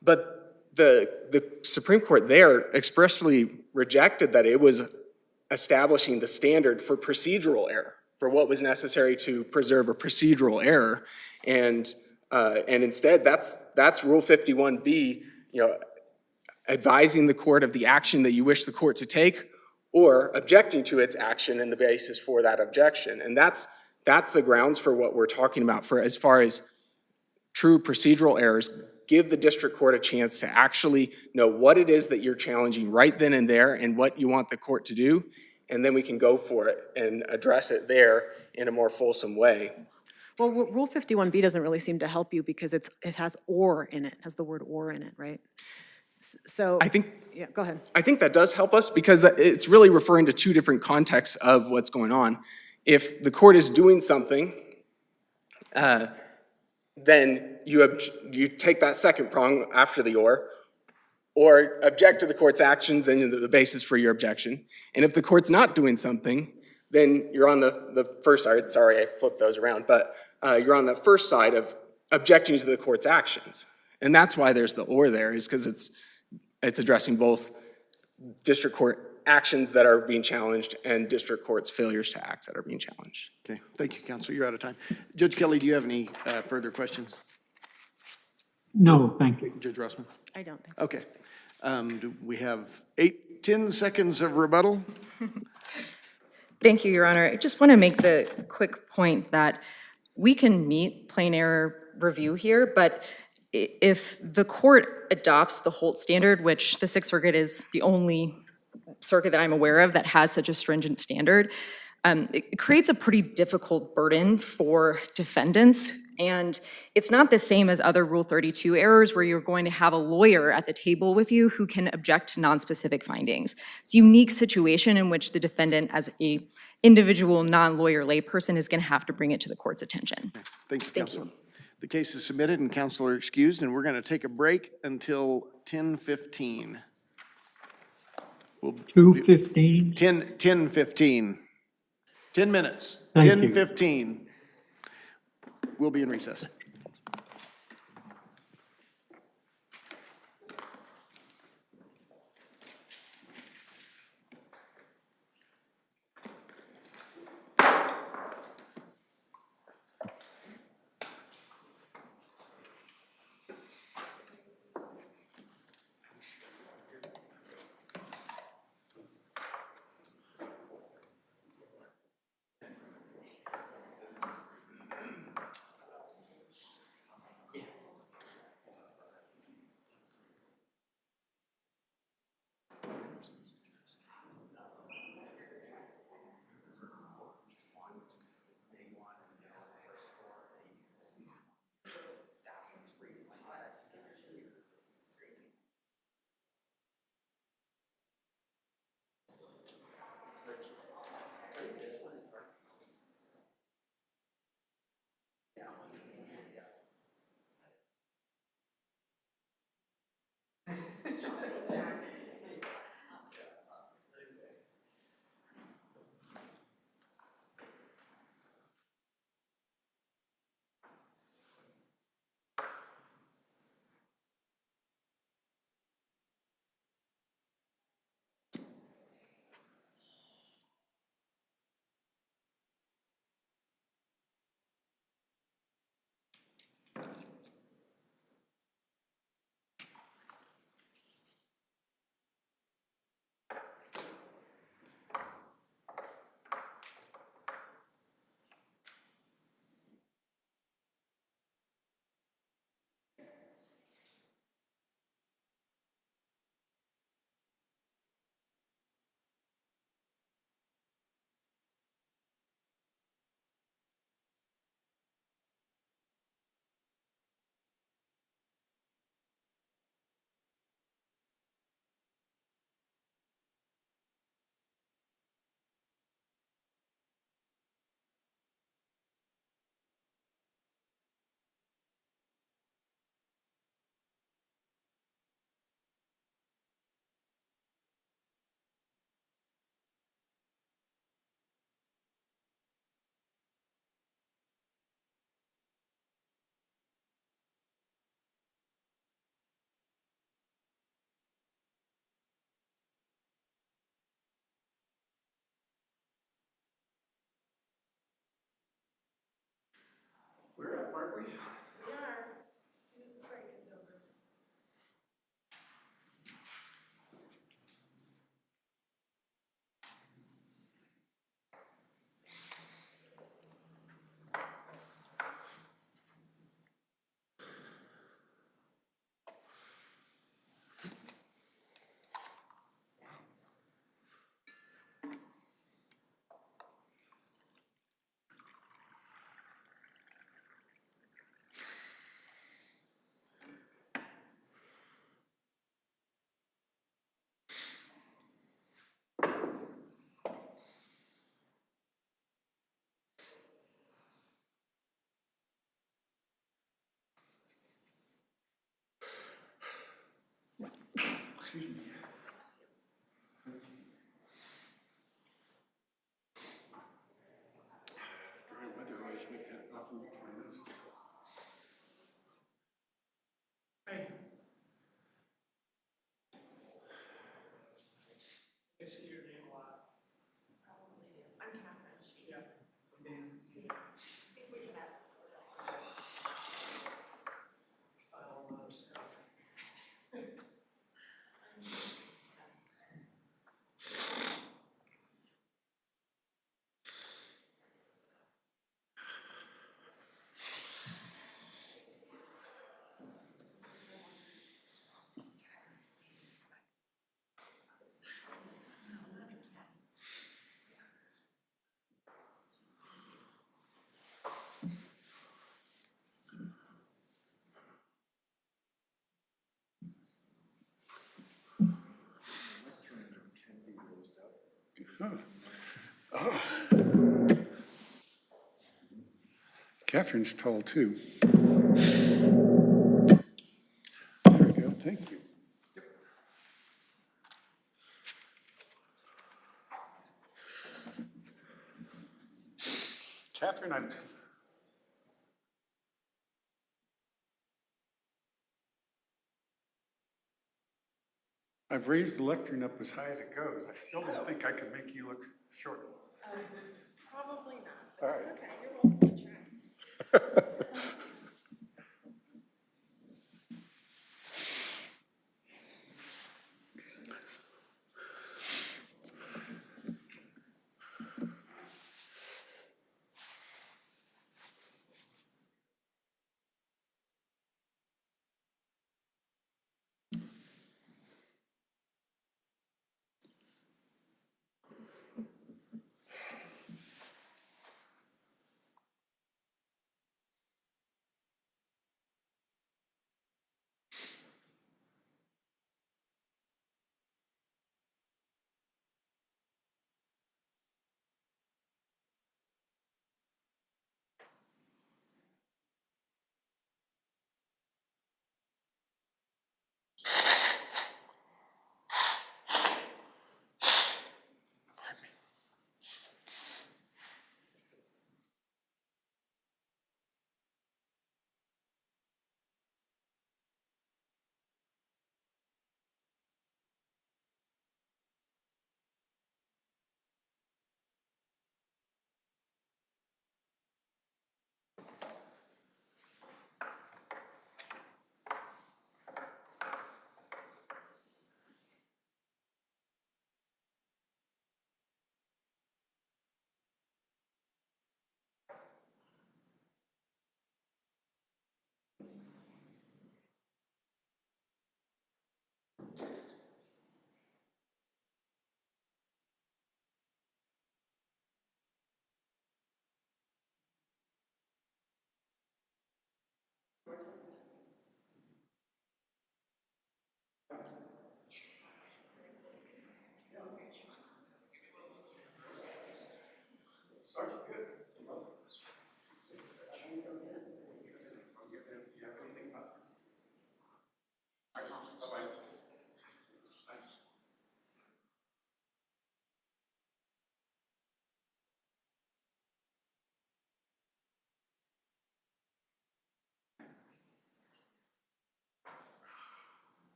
But the Supreme Court there expressly rejected that it was establishing the standard for procedural error, for what was necessary to preserve a procedural error, and instead that's Rule 51B, advising the court of the action that you wish the court to take, or objecting to its action and the basis for that objection. And that's the grounds for what we're talking about for as far as true procedural errors. Give the district court a chance to actually know what it is that you're challenging right then and there and what you want the court to do, and then we can go for it and address it there in a more fulsome way. Well, Rule 51B doesn't really seem to help you because it has or in it, has the word or in it, right? So I think, yeah, go ahead. I think that does help us because it's really referring to two different contexts of what's going on. If the court is doing something, then you take that second prong after the or object to the court's actions and the basis for your objection. And if the court's not doing something, then you're on the first side. Sorry, I flipped those around, but you're on the first side of objecting to the court's actions. And that's why there's the or there, is because it's addressing both district court actions that are being challenged and district court's failures to act that are being challenged. Okay, thank you, Counselor. You're out of time. Judge Kelly, do you have any further questions? No, thank you. Judge Rossman? I don't think so. Okay. Do we have 10 seconds of rebuttal? Thank you, Your Honor. I just want to make the quick point that we can meet plain error review here, but if the court adopts the Holt standard, which the Sixth Circuit is the only circuit that I'm aware of that has such a stringent standard, it creates a pretty difficult burden for defendants. And it's not the same as other Rule 32 errors where you're going to have a lawyer at the table with you who can object to nonspecific findings. It's a unique situation in which the defendant, as a individual non-lawyer layperson, is going to have to bring it to the court's attention. Thank you, Counselor. The case is submitted and counsel are excused, and we're going to take a break until 10:15. 2:15? 10:15. 10 minutes. Thank you. 10:15. We'll be in recess. Catherine's tall, too. Very good, thank you. Catherine, I've raised the lectern up as high as it goes. I still don't think I can make you look short. Probably not, All but right. it's okay, you're welcome to try.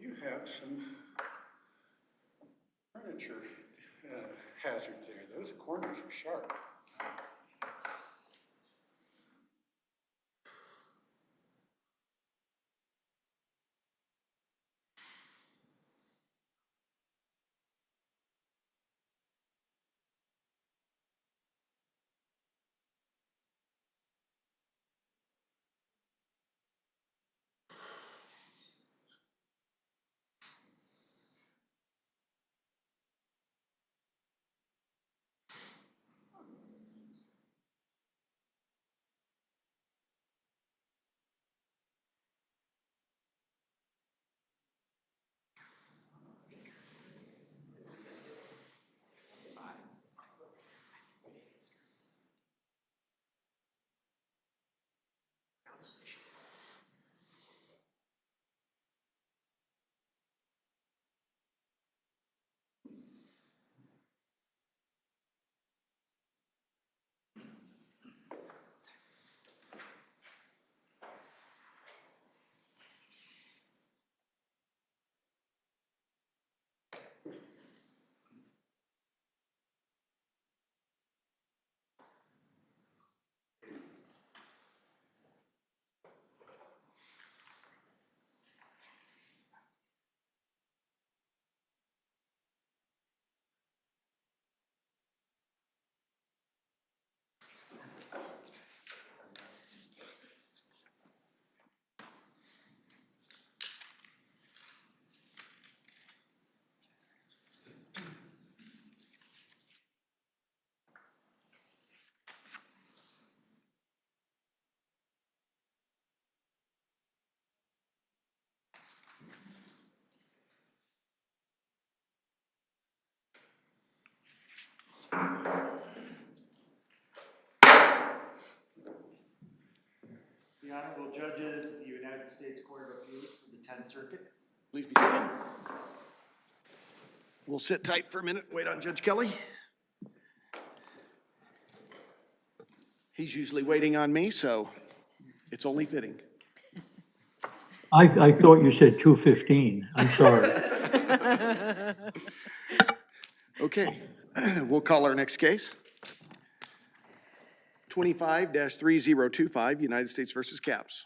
you have some furniture hazards there. Those corners are sharp. The Honorable Judges of the United States Court of Appeals for the 10th Circuit. Please be seated. We'll sit tight for a minute, wait on Judge Kelly. He's usually waiting on me, so it's only fitting. I thought you said 2:15. I'm sorry. Okay, we'll call our next case. 25-3025, United States versus Capps.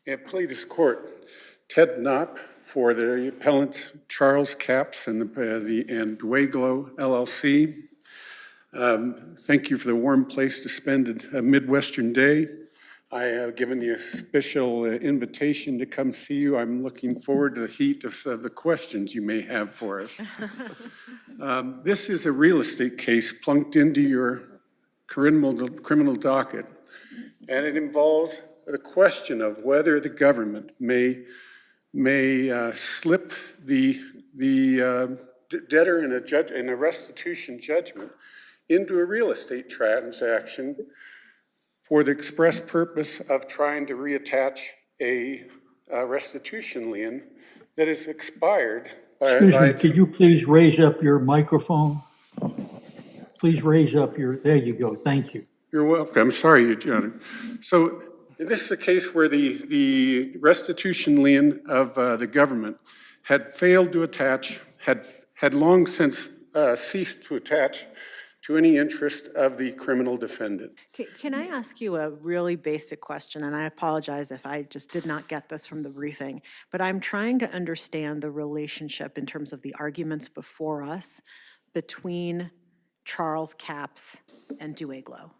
And plea this court, Ted Knopp for the appellants Charles Capps and Dueglo LLC. Thank you for the warm place to spend a Midwestern day. I have given the official invitation to come see you. I'm looking forward to the heat of the questions you may have for us. This is a real estate case plunked into your criminal docket, and it involves the question of whether the government may slip the debtor in a restitution judgment into a real estate transaction for the express purpose of trying to reattach a restitution lien that is expired. Excuse me, could you please raise up your microphone? Please raise up there you go, thank you. You're welcome. I'm sorry, John. So this is a case where the restitution lien of the government had failed to attach, had long since ceased to attach to any interest of the criminal defendant. Can I ask you a really basic question? And I apologize if I just did not get this from the briefing, but I'm trying to understand the relationship in terms of the arguments before us between Charles Capps and Dueglo.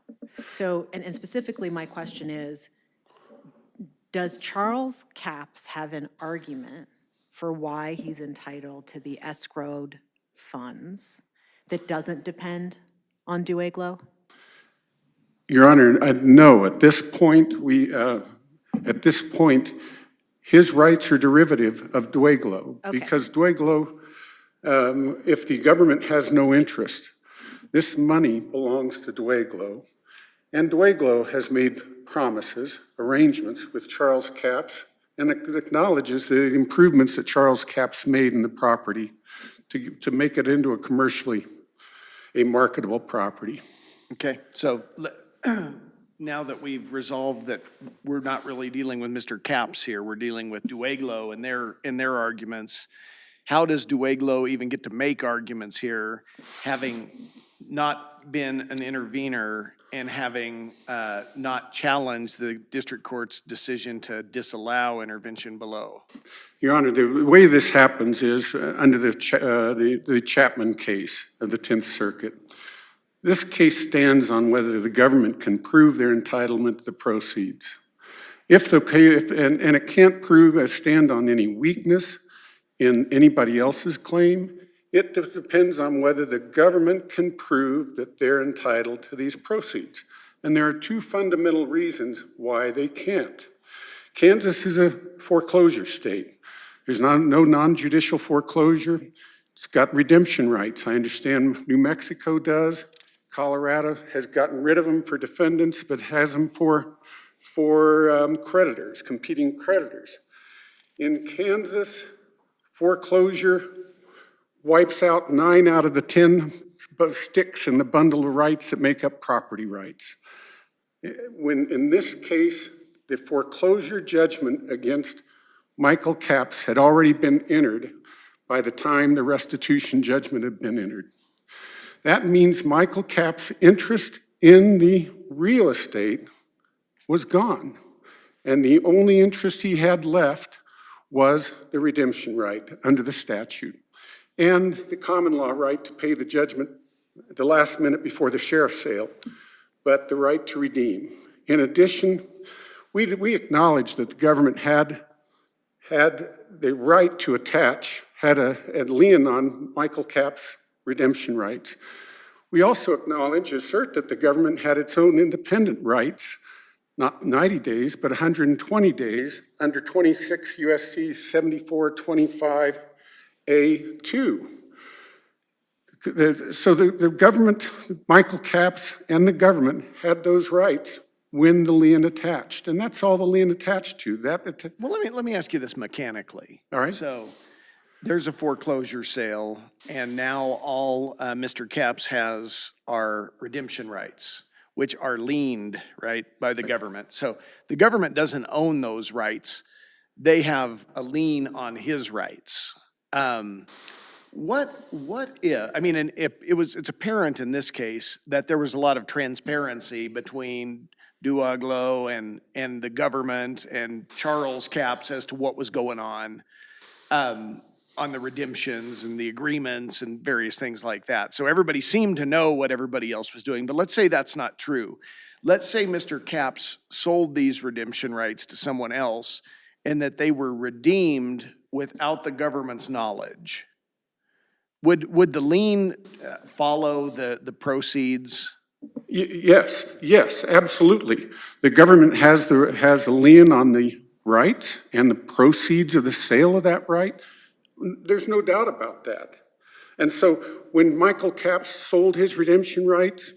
So, and specifically my question is, does Charles Capps have an argument for why he's entitled to the escrowed funds that doesn't depend on Dueglo? Your Honor, no. At this point, his rights are derivative of Dueglo. Okay. Because Dueglo, if the government has no interest, this money belongs to Dueglo. And Dueglo has made promises, arrangements with Charles Capps, and acknowledges the improvements that Charles Capps made in the property to make it into a marketable property. Okay, so now that we've resolved that we're not really dealing with Mr. Capps here, we're dealing with Dueglo and their arguments. How does Dueglo even get to make arguments here, having not been an intervener and having not challenged the district court's decision to disallow intervention below? Your Honor, the way this happens is under the Chapman case of the 10th Circuit. This case stands on whether the government can prove their entitlement to the proceeds. And it can't stand on any weakness in anybody else's claim. It depends on whether the government can prove that they're entitled to these proceeds. And there are two fundamental reasons why they can't. Kansas is a foreclosure state. There's no non-judicial foreclosure. It's got redemption rights. I understand New Mexico does. Colorado has gotten rid of them for defendants, but has them for creditors, competing creditors. In Kansas, foreclosure wipes out 9 out of the 10 sticks in the bundle of rights that make up property rights. When in this case, the foreclosure judgment against Michael Capps had already been entered by the time the restitution judgment had been entered. That means Michael Capps' interest in the real estate was gone. And the only interest he had left was the redemption right under the statute and the common law right to pay the judgment at the last minute before the sheriff's sale, but the right to redeem. In addition, we acknowledge that the government had the right to attach, had a lien on Michael Capps' redemption rights. We also acknowledge, assert that the government had its own independent rights, not 90 days, but 120 days under 26 USC 7425A2. The So the government, Michael Capps and the government had those rights when the lien attached, and that's all the lien attached to. Well, let me ask you this mechanically. All right. So there's a foreclosure sale, and now all Mr. Capps has are redemption rights, which are liened, right, by the government. So the government doesn't own those rights. They have a lien on his rights. What if, I mean, and if it's apparent in this case that there was a lot of transparency between Duaglo and the government and Charles Capps as to what was going on the redemptions and the agreements and various things like that. So everybody seemed to know what everybody else was doing, but let's say that's not true. Let's say Mr. Capps sold these redemption rights to someone else and that they were redeemed without the government's knowledge. Would the lien follow the proceeds? Yes, absolutely. The government has a lien on the right and the proceeds of the sale of that right. There's no doubt about that. And so when Michael Capps sold his redemption rights,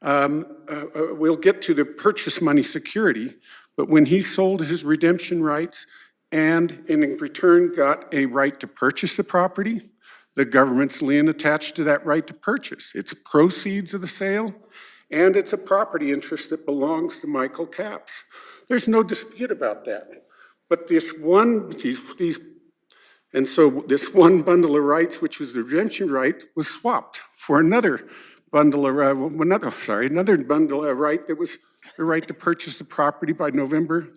we'll get to the purchase money security, but when he sold his redemption rights and in return got a right to purchase the property, the government's lien attached to that right to purchase. It's proceeds of the sale, and it's a property interest that belongs to Michael Capps. There's no dispute about that. But this one bundle of rights, which was the redemption right, was swapped for another bundle of right that was the right to purchase the property by November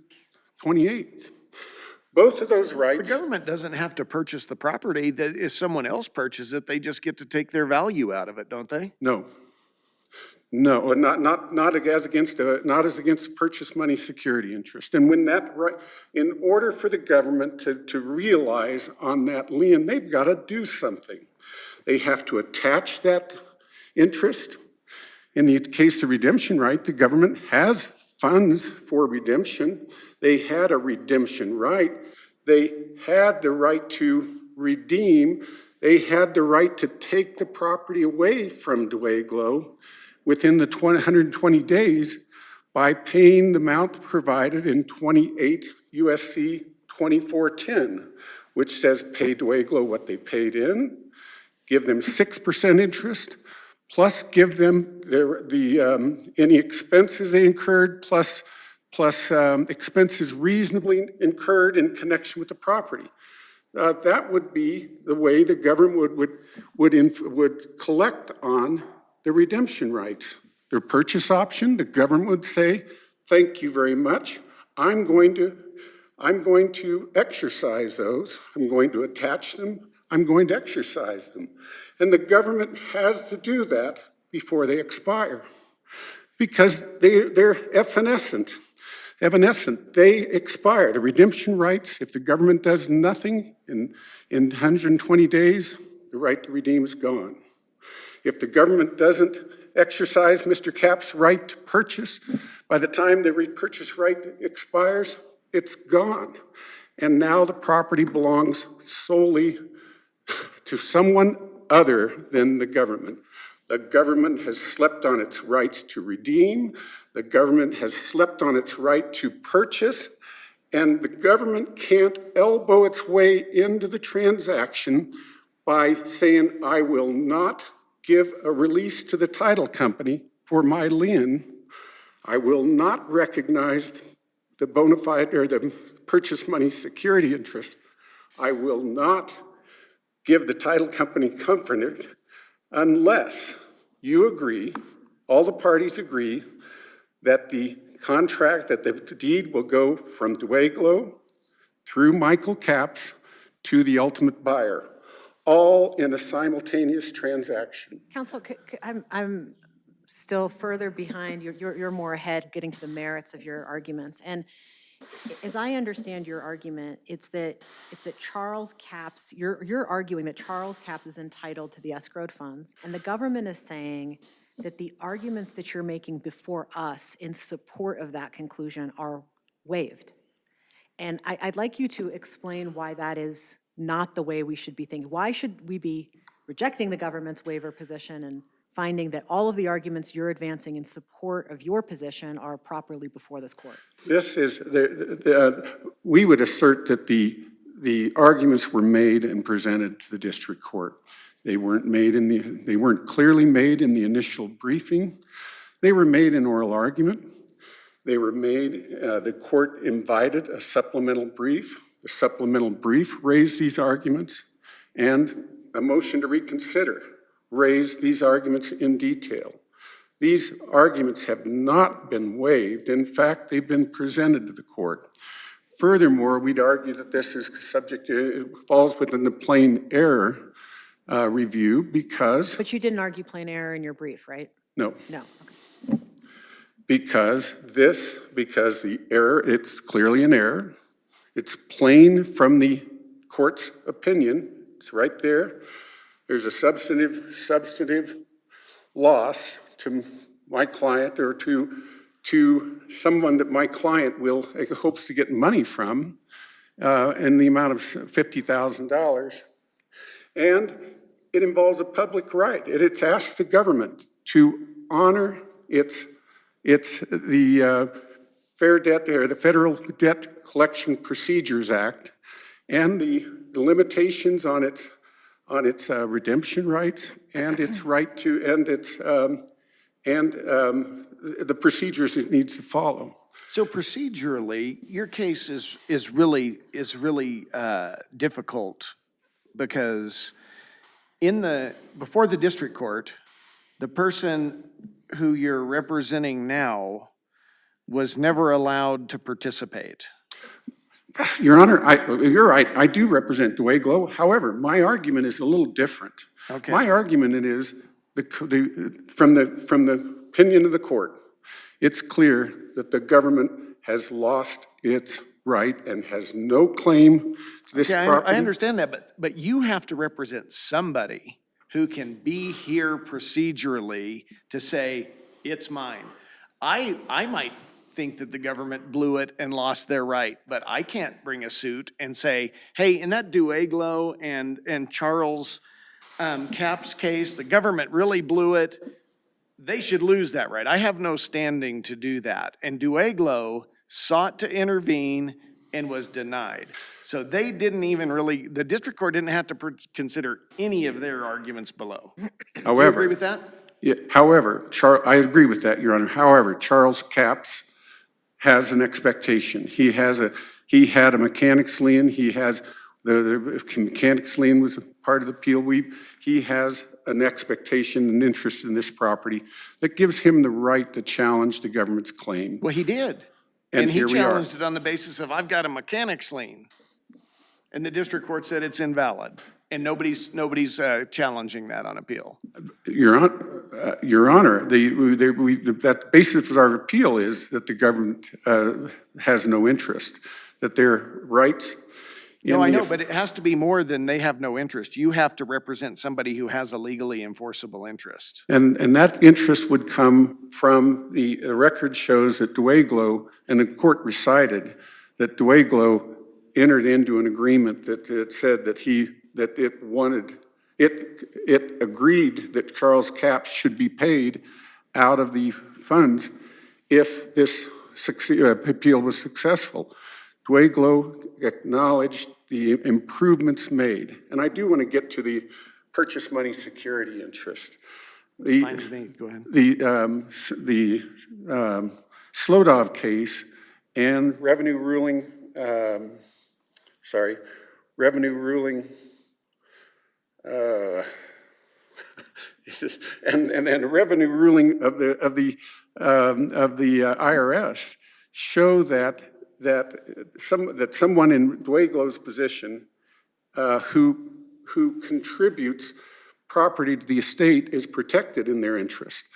28th. Both of those rights. The government doesn't have to purchase the property. That if someone else purchases it, they just get to take their value out of it, don't they? No, not as against a purchase money security interest. And when that right, in order for the government to realize on that lien, they've got to do something. They have to attach that interest. In the case of the redemption right, the government has funds for redemption. They had a redemption right. They had the right to redeem. They had the right to take the property away from Duaglo within the 120 days by paying the amount provided in 28 USC 2410, which says pay Duaglo what they paid in, give them 6% interest, plus give them any expenses they incurred, plus expenses reasonably incurred in connection with the property. That would be the way the government would collect on the redemption rights. Their purchase option, the government would say, thank you very much. I'm going to exercise those. I'm going to attach them. I'm going to exercise them. And the government has to do that before they expire because they're evanescent. They expire. The redemption rights, if the government does nothing in 120 days, the right to redeem is gone. If the government doesn't exercise Mr. Capps' right to purchase, by the time the repurchase right expires, it's gone. And now the property belongs solely to someone other than the government. The government has slept on its rights to redeem. The government has slept on its right to purchase. And the government can't elbow its way into the transaction by saying, I will not give a release to the title company for my lien. I will not recognize the bona fide or the purchase money security interest. I will not give the title company comfort unless you agree, all the parties agree, that the contract, that the deed will go from Duaglo through Michael Capps to the ultimate buyer, all in a simultaneous transaction. Counsel, I'm still further behind. You're more ahead getting to the merits of your arguments. And as I understand your argument, it's that Charles Capps, you're arguing that Charles Capps is entitled to the escrowed funds, and the government is saying that the arguments that you're making before us in support of that conclusion are waived. And I'd like you to explain why that is not the way we should be thinking. Why should we be rejecting the government's waiver position and finding that all of the arguments you're advancing in support of your position are properly before this court? This is, we would assert that the arguments were made and presented to the district court. They weren't clearly made in the initial briefing. They were made in oral argument. They were made, the court invited a supplemental brief. The supplemental brief raised these arguments, and a motion to reconsider raised these arguments in detail. These arguments have not been waived. In fact, they've been presented to the court. Furthermore, we'd argue that this is subject to, it falls within the plain error review because, But you didn't argue plain error in your brief, right? no, No, okay. because the error, it's clearly an error. It's plain from the court's opinion. It's right there. There's a substantive loss to my client or to someone that my client hopes to get money from in the amount of $50,000. And it involves a public right. It's asked the government to honor the Fair Debt or the Federal Debt Collection Procedures Act and the limitations on its redemption rights and its right to the procedures it needs to follow. So procedurally, your case is really difficult because before the district court, the person who you're representing now was never allowed to participate. Your Honor, you're right. I do represent Dueglo. However, my argument is a little different. Okay. My argument is from the opinion of the court, it's clear that the government has lost its right and has no claim to this Okay, property. I understand that, but you have to represent somebody who can be here procedurally to say, it's mine. I might think that the government blew it and lost their right, but I can't bring a suit and say, hey, in that Dueglo and Charles Capps case, the government really blew it. They should lose that right. I have no standing to do that. And Dueglo sought to intervene and was denied. So they didn't even really, the district court didn't have to consider any of their arguments below. However, You agree with that? Yeah, however, I agree with that, Your Honor. However, Charles Capps has an expectation. He had a mechanics lien. He has, the mechanics lien was a part of the appeal. He has an expectation and interest in this property that gives him the right to challenge the government's claim. Well, he did. And And he here we are. challenged it on the basis of, I've got a mechanics lien. And the district court said it's invalid. And nobody's challenging that on appeal. Your Honor, that basis of our appeal is that the government has no interest, that their rights. No, I know, but it has to be more than they have no interest. You have to represent somebody who has a legally enforceable interest. And that interest would come from the record shows that Dueglo, and the court recited that Dueglo entered into an agreement that said that it agreed that Charles Capps should be paid out of the funds if this appeal was successful. Dueglo acknowledged the improvements made. And I do want to get to the purchase money security interest. Fine with me, go ahead. The Slodov case and revenue ruling, and the revenue ruling of the IRS show that someone in Dueglo's position who contributes property to the estate is protected in their interest.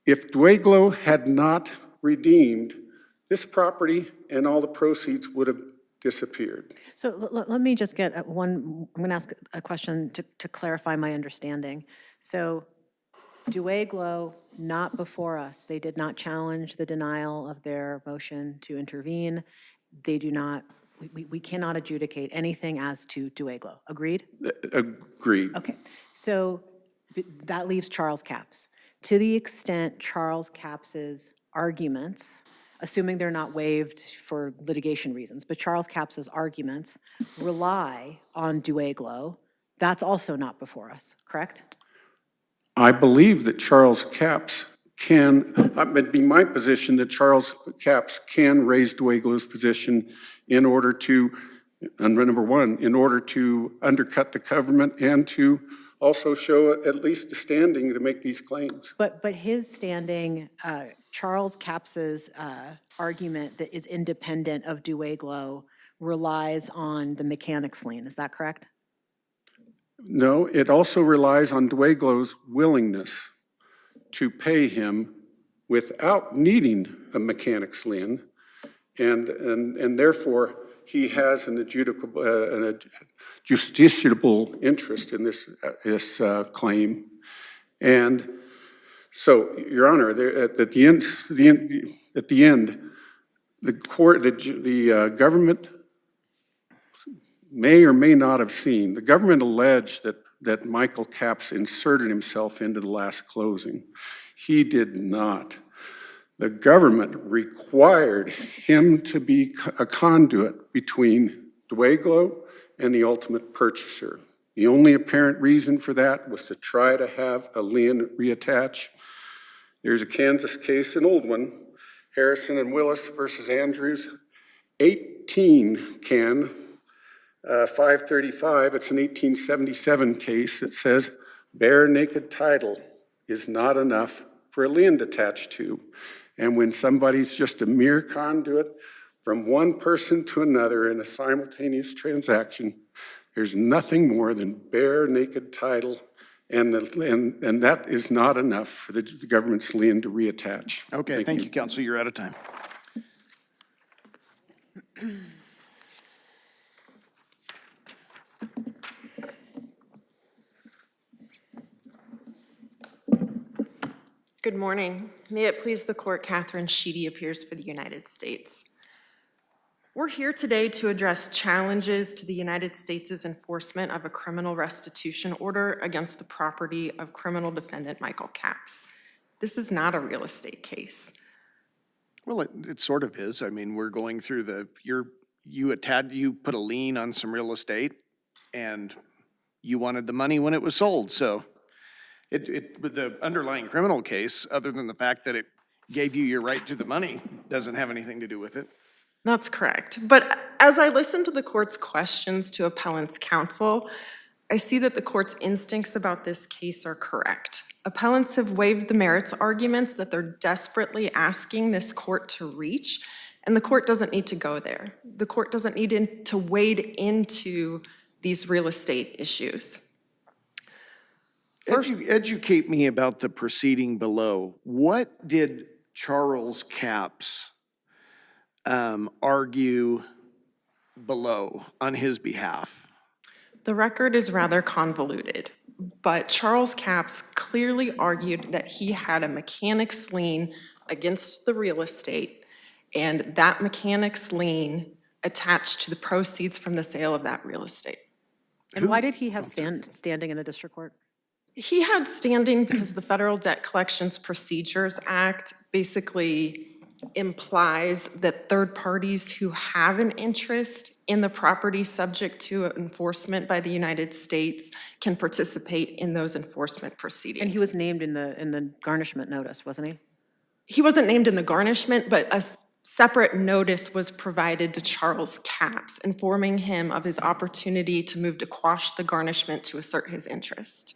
If Dueglo had not redeemed, this property and all the proceeds would have disappeared. So let me just get at one, I'm going to ask a question to clarify my understanding. So Dueglo, not before us, they did not challenge the denial of their motion to intervene. They do not We cannot adjudicate anything as to Dueglo. Agreed? Agreed. Okay, so that leaves Charles Capps. To the extent Charles Capps's arguments, assuming they're not waived for litigation reasons, but Charles Capps's arguments rely on Dueglo, that's also not before us, correct? I believe that Charles Capps can, it would be my position that Charles Capps can raise Dueglo's position in order to, and number one, in order to undercut the government and to also show at least a standing to make these claims. But his standing, Charles Capps's argument that is independent of Dueglo relies on the mechanics lien, is that correct? No, it also relies on Dueglo's willingness to pay him without needing a mechanics lien, and therefore he has an justiciable interest in this claim. And so, Your Honor, at the end, the government may or may not have seen. The government alleged that Michael Capps inserted himself into the last closing. He did not. The government required him to be a conduit between Dueglo and the ultimate purchaser. The only apparent reason for that was to try to have a lien reattach. There's a Kansas case, an old one, Harrison and Willis versus Andrews, 18 Can 535, it's an 1877 case that says bare naked title is not enough for a lien to attach to. And when somebody's just a mere conduit from one person to another in a simultaneous transaction, there's nothing more than bare naked title, and that is not enough for the government's lien to reattach. Okay, thank you, counsel. You're out of time. Good morning. May it please the court, Catherine Sheedy appears for the United States. We're here today to address challenges to the United States' enforcement of a criminal restitution order against the property of criminal defendant Michael Capps. This is not a real estate case. Well, it sort of is. I mean, we're going through you put a lien on some real estate, and you wanted the money when it was sold, so the underlying criminal case, other than the fact that it gave you your right to the money, doesn't have anything to do with it. That's correct. But as I listen to the court's questions to appellant's counsel, I see that the court's instincts about this case are correct. Appellants have waived the merits arguments that they're desperately asking this court to reach, and the court doesn't need to go there. The court doesn't need to wade into these real estate issues. Educate me about the proceeding below. What did Charles Capps argue below on his behalf? The record is rather convoluted, but Charles Capps clearly argued that he had a mechanics lien against the real estate, and that mechanics lien attached to the proceeds from the sale of that real estate. And why did he have standing in the district court? He had standing because the Federal Debt Collections Procedures Act basically implies that third parties who have an interest in the property subject to enforcement by the United States can participate in those enforcement proceedings. And he was named in the garnishment notice, wasn't he? He wasn't named in the garnishment, but a separate notice was provided to Charles Capps, informing him of his opportunity to move to quash the garnishment to assert his interest.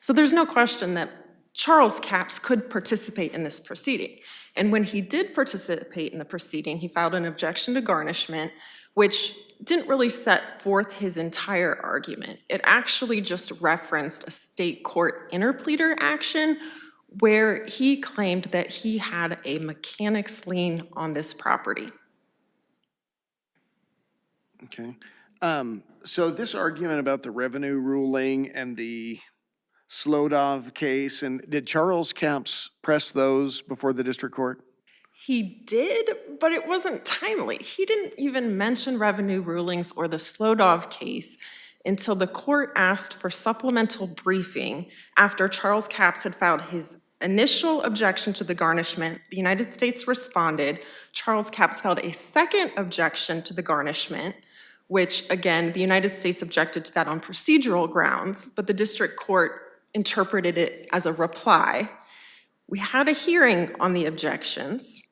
So there's no question that Charles Capps could participate in this proceeding. And when he did participate in the proceeding, he filed an objection to garnishment, which didn't really set forth his entire argument. It actually just referenced a state court interpleader action where he claimed that he had a mechanics lien on this property. Okay. So this argument about the revenue ruling and the Slodov case, and did Charles Capps press those before the district court? He did, but it wasn't timely. He didn't even mention revenue rulings or the Slodov case until the court asked for supplemental briefing after Charles Capps had filed his initial objection to the garnishment. The United States responded. Charles Capps filed a second objection to the garnishment, which, again, the United States objected to that on procedural grounds, but the district court interpreted it as a reply. We had a hearing on the objections,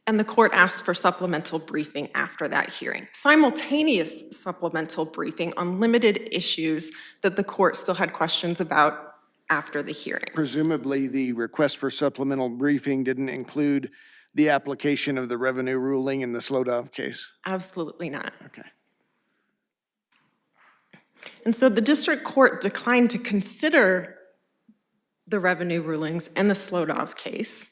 and the court asked for supplemental briefing after that hearing. Simultaneous supplemental briefing on limited issues that the court still had questions about after the hearing. Presumably, the request for supplemental briefing didn't include the application of the revenue ruling in the Slodov case? Absolutely not. Okay. And so the district court declined to consider the revenue rulings and the Slodov case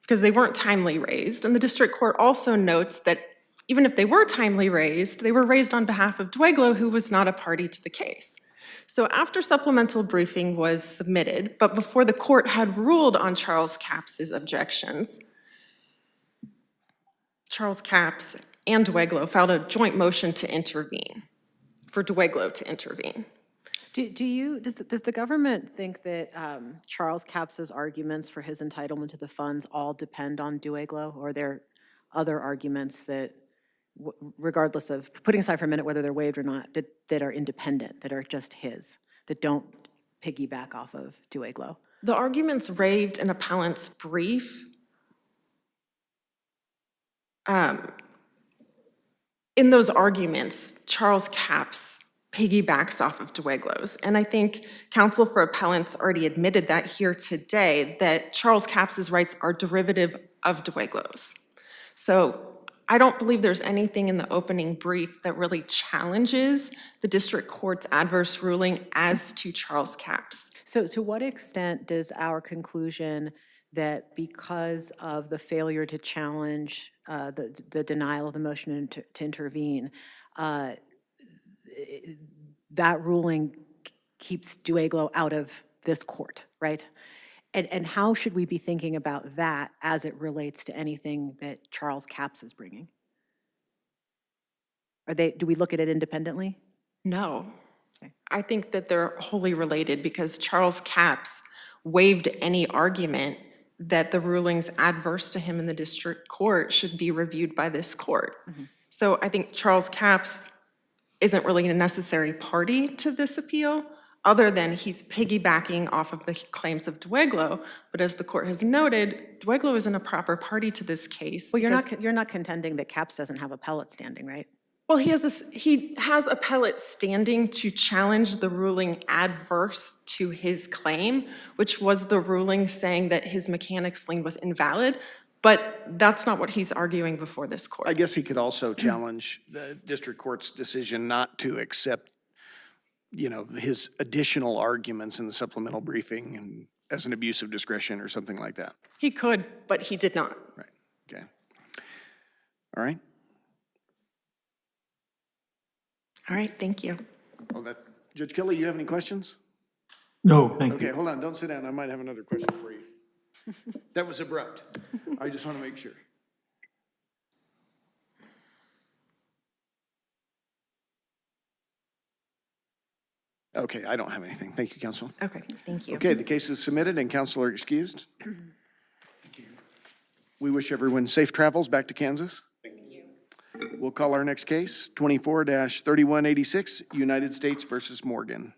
because they weren't timely raised. And the district court also notes that even if they were timely raised, they were raised on behalf of Dweglow, who was not a party to the case. So after supplemental briefing was submitted, but before the court had ruled on Charles Capps's objections, Charles Capps and Dweglow filed a joint motion to intervene, for Dweglow to intervene. Does the government think that Charles Capps's arguments for his entitlement to the funds all depend on Dweglow, or are there other arguments that, regardless of, putting aside for a minute whether they're waived or not, that are independent, that are just his, that don't piggyback off of Dweglow? The arguments raised in Appellant's brief, in those arguments, Charles Capps piggybacks off of Dweglow's. And I think counsel for Appellants already admitted that here today, that Charles Capps's rights are derivative of Dweglow's. So I don't believe there's anything in the opening brief that really challenges the district court's adverse ruling as to Charles Capps. So to what extent does our conclusion that because of the failure to challenge the denial of the motion to intervene, that ruling keeps Dweglow out of this court, right? And how should we be thinking about that as it relates to anything that Charles Capps is bringing? Do we look at it independently? No. I think that they're wholly related because Charles Capps waived any argument that the rulings adverse to him in the district court should be reviewed by this court. So I think Charles Capps isn't really a necessary party to this appeal, other than he's piggybacking off of the claims of Dweglow. But as the court has noted, Dweglow isn't a proper party to this case. Well, you're not contending that Capps doesn't have appellate standing, right? Well, he has appellate standing to challenge the ruling adverse to his claim, which was the ruling saying that his mechanics lien was invalid, but that's not what he's arguing before this court. I guess he could also challenge the district court's decision not to accept, his additional arguments in the supplemental briefing and as an abuse of discretion or something like that. He could, but he did not. Right, okay. All right. All right, thank you. Well, Judge Kelly, you have any questions? No, thank Okay, you. hold on, don't sit down. I might have another question for you. That was abrupt. I just want to make sure. Okay, I don't have anything. Thank you, counsel. Okay, thank you. Okay, the case is submitted and counsel are excused. We wish everyone safe travels back to Kansas. Thank you. We'll call our next case, 24-3186, United States versus Morgan.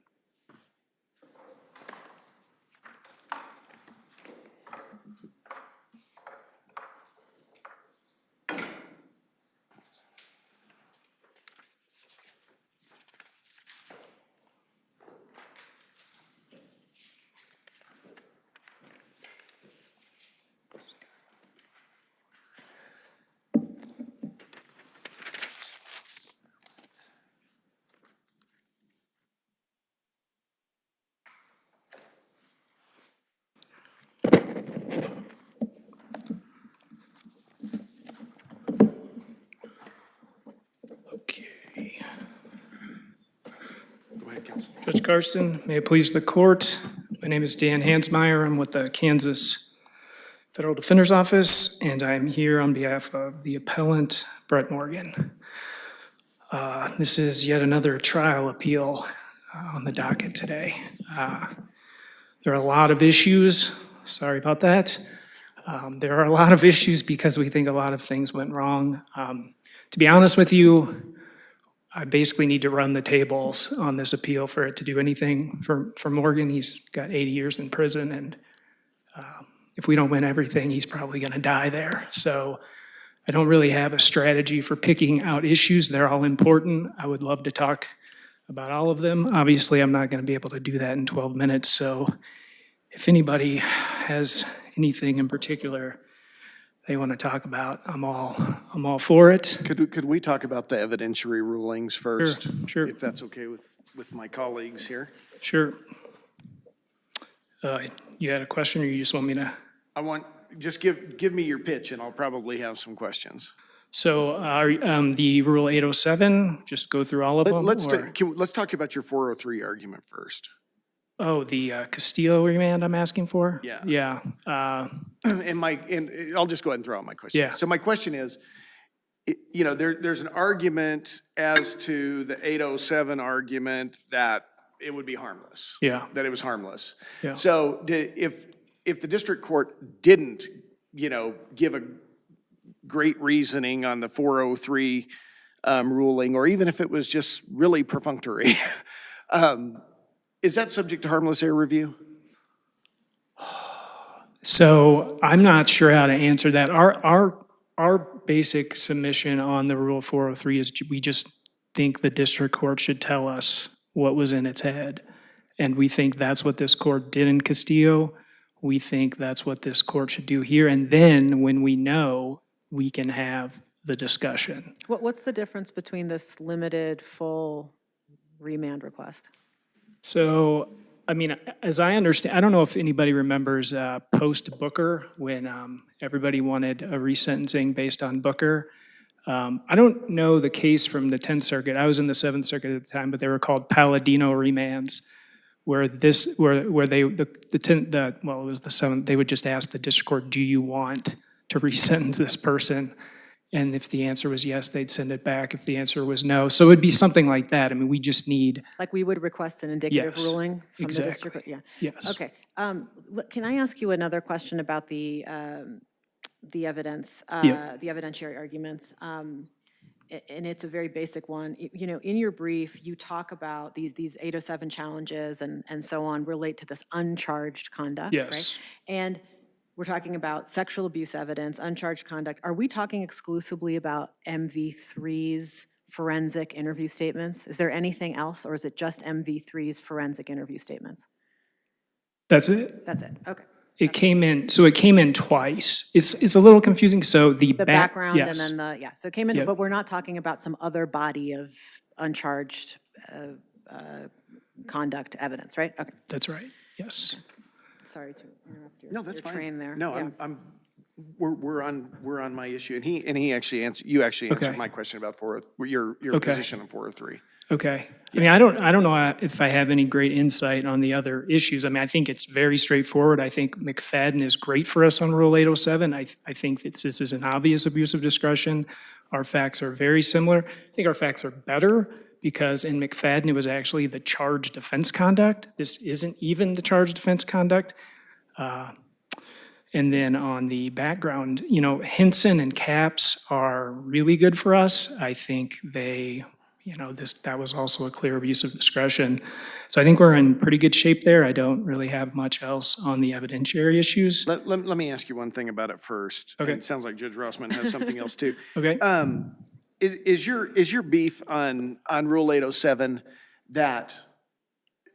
Okay. Go ahead, counsel. Judge Carson, may it please the court. My name is Dan Hansmeyer. I'm with the Kansas Federal Defender's Office, and I'm here on behalf of the appellant, Brett Morgan. This is yet another trial appeal on the docket today. There are a lot of issues. Sorry about that. There are a lot of issues because we think a lot of things went wrong. To be honest with you, I basically need to run the tables on this appeal for it to do anything. For Morgan, he's got 80 years in prison, and if we don't win everything, he's probably going to die there. So I don't really have a strategy for picking out issues. They're all important. I would love to talk about all of them. Obviously, I'm not going to be able to do that in 12 minutes. So if anybody has anything in particular they want to talk about, I'm all for it. Could we talk about the evidentiary rulings first? Sure. If that's okay with my colleagues here. Sure. You had a question, or you just want me to? I want, just give me your pitch and I'll probably have some questions. So the Rule 807, just go through all of them? Let's or- let's talk about your 403 argument first. Oh, the Castillo remand I'm asking for? Yeah. Yeah. And I'll just go ahead and throw out my question. Yeah. So my question is, there's an argument as to the 807 argument that it would be harmless. Yeah. That it was harmless. Yeah. So if the district court didn't, give a great reasoning on the 403 ruling, or even if it was just really perfunctory, is that subject to harmless error review? So I'm not sure how to answer that. Our basic submission on the Rule 403 is we just think the district court should tell us what was in its head. And we think that's what this court did in Castillo. We think that's what this court should do here. And then when we know, we can have the discussion. What's the difference between this limited, full remand request? So, I mean, as I understand, I don't know if anybody remembers post-Booker when everybody wanted a resentencing based on Booker. I don't know the case from the 10th Circuit. I was in the 7th Circuit at the time, but they were called Palladino remands, where it was the 7th, they would just ask the district court, do you want to resentence this person? And if the answer was yes, they'd send it back. If the answer was no. So it'd be something like that. I mean, we just need, Like we would request an indicative Yes, ruling from the district? exactly. Yeah. yes. Okay. Can I ask you another question about the evidence, Yeah. the evidentiary arguments? And it's a very basic one. In your brief, you talk about these 807 challenges and so on relate to this uncharged conduct, right? Yes. And we're talking about sexual abuse evidence, uncharged conduct. Are we talking exclusively about MV3's forensic interview statements? Is there anything else, or is it just MV3's forensic interview statements? That's it. That's it, okay. It came in twice. It's a little confusing. So the The background and yes. then so it came in, Yep. but we're not talking about some other body of uncharged conduct evidence, right? Okay, That's right. Yes. sorry to interrupt No, that's your fine. train there. No, Yeah. we're on my issue, and he actually answered, you actually answered Okay. my question about your Okay. position on 403. Okay. I mean, I don't know if I have any great insight on the other issues. I mean, I think it's very straightforward. I think McFadden is great for us on Rule 807. I think that this is an obvious abuse of discretion. Our facts are very similar. I think our facts are better because in McFadden, it was actually the charged offense conduct. This isn't even the charged offense conduct. And then on the background, Hinson and Capps are really good for us. I think they, that was also a clear abuse of discretion. So I think we're in pretty good shape there. I don't really have much else on the evidentiary issues. Let me ask you one thing about it first. Okay. And it sounds like Judge Rossman has something else too. Okay? Is your beef on Rule 807 that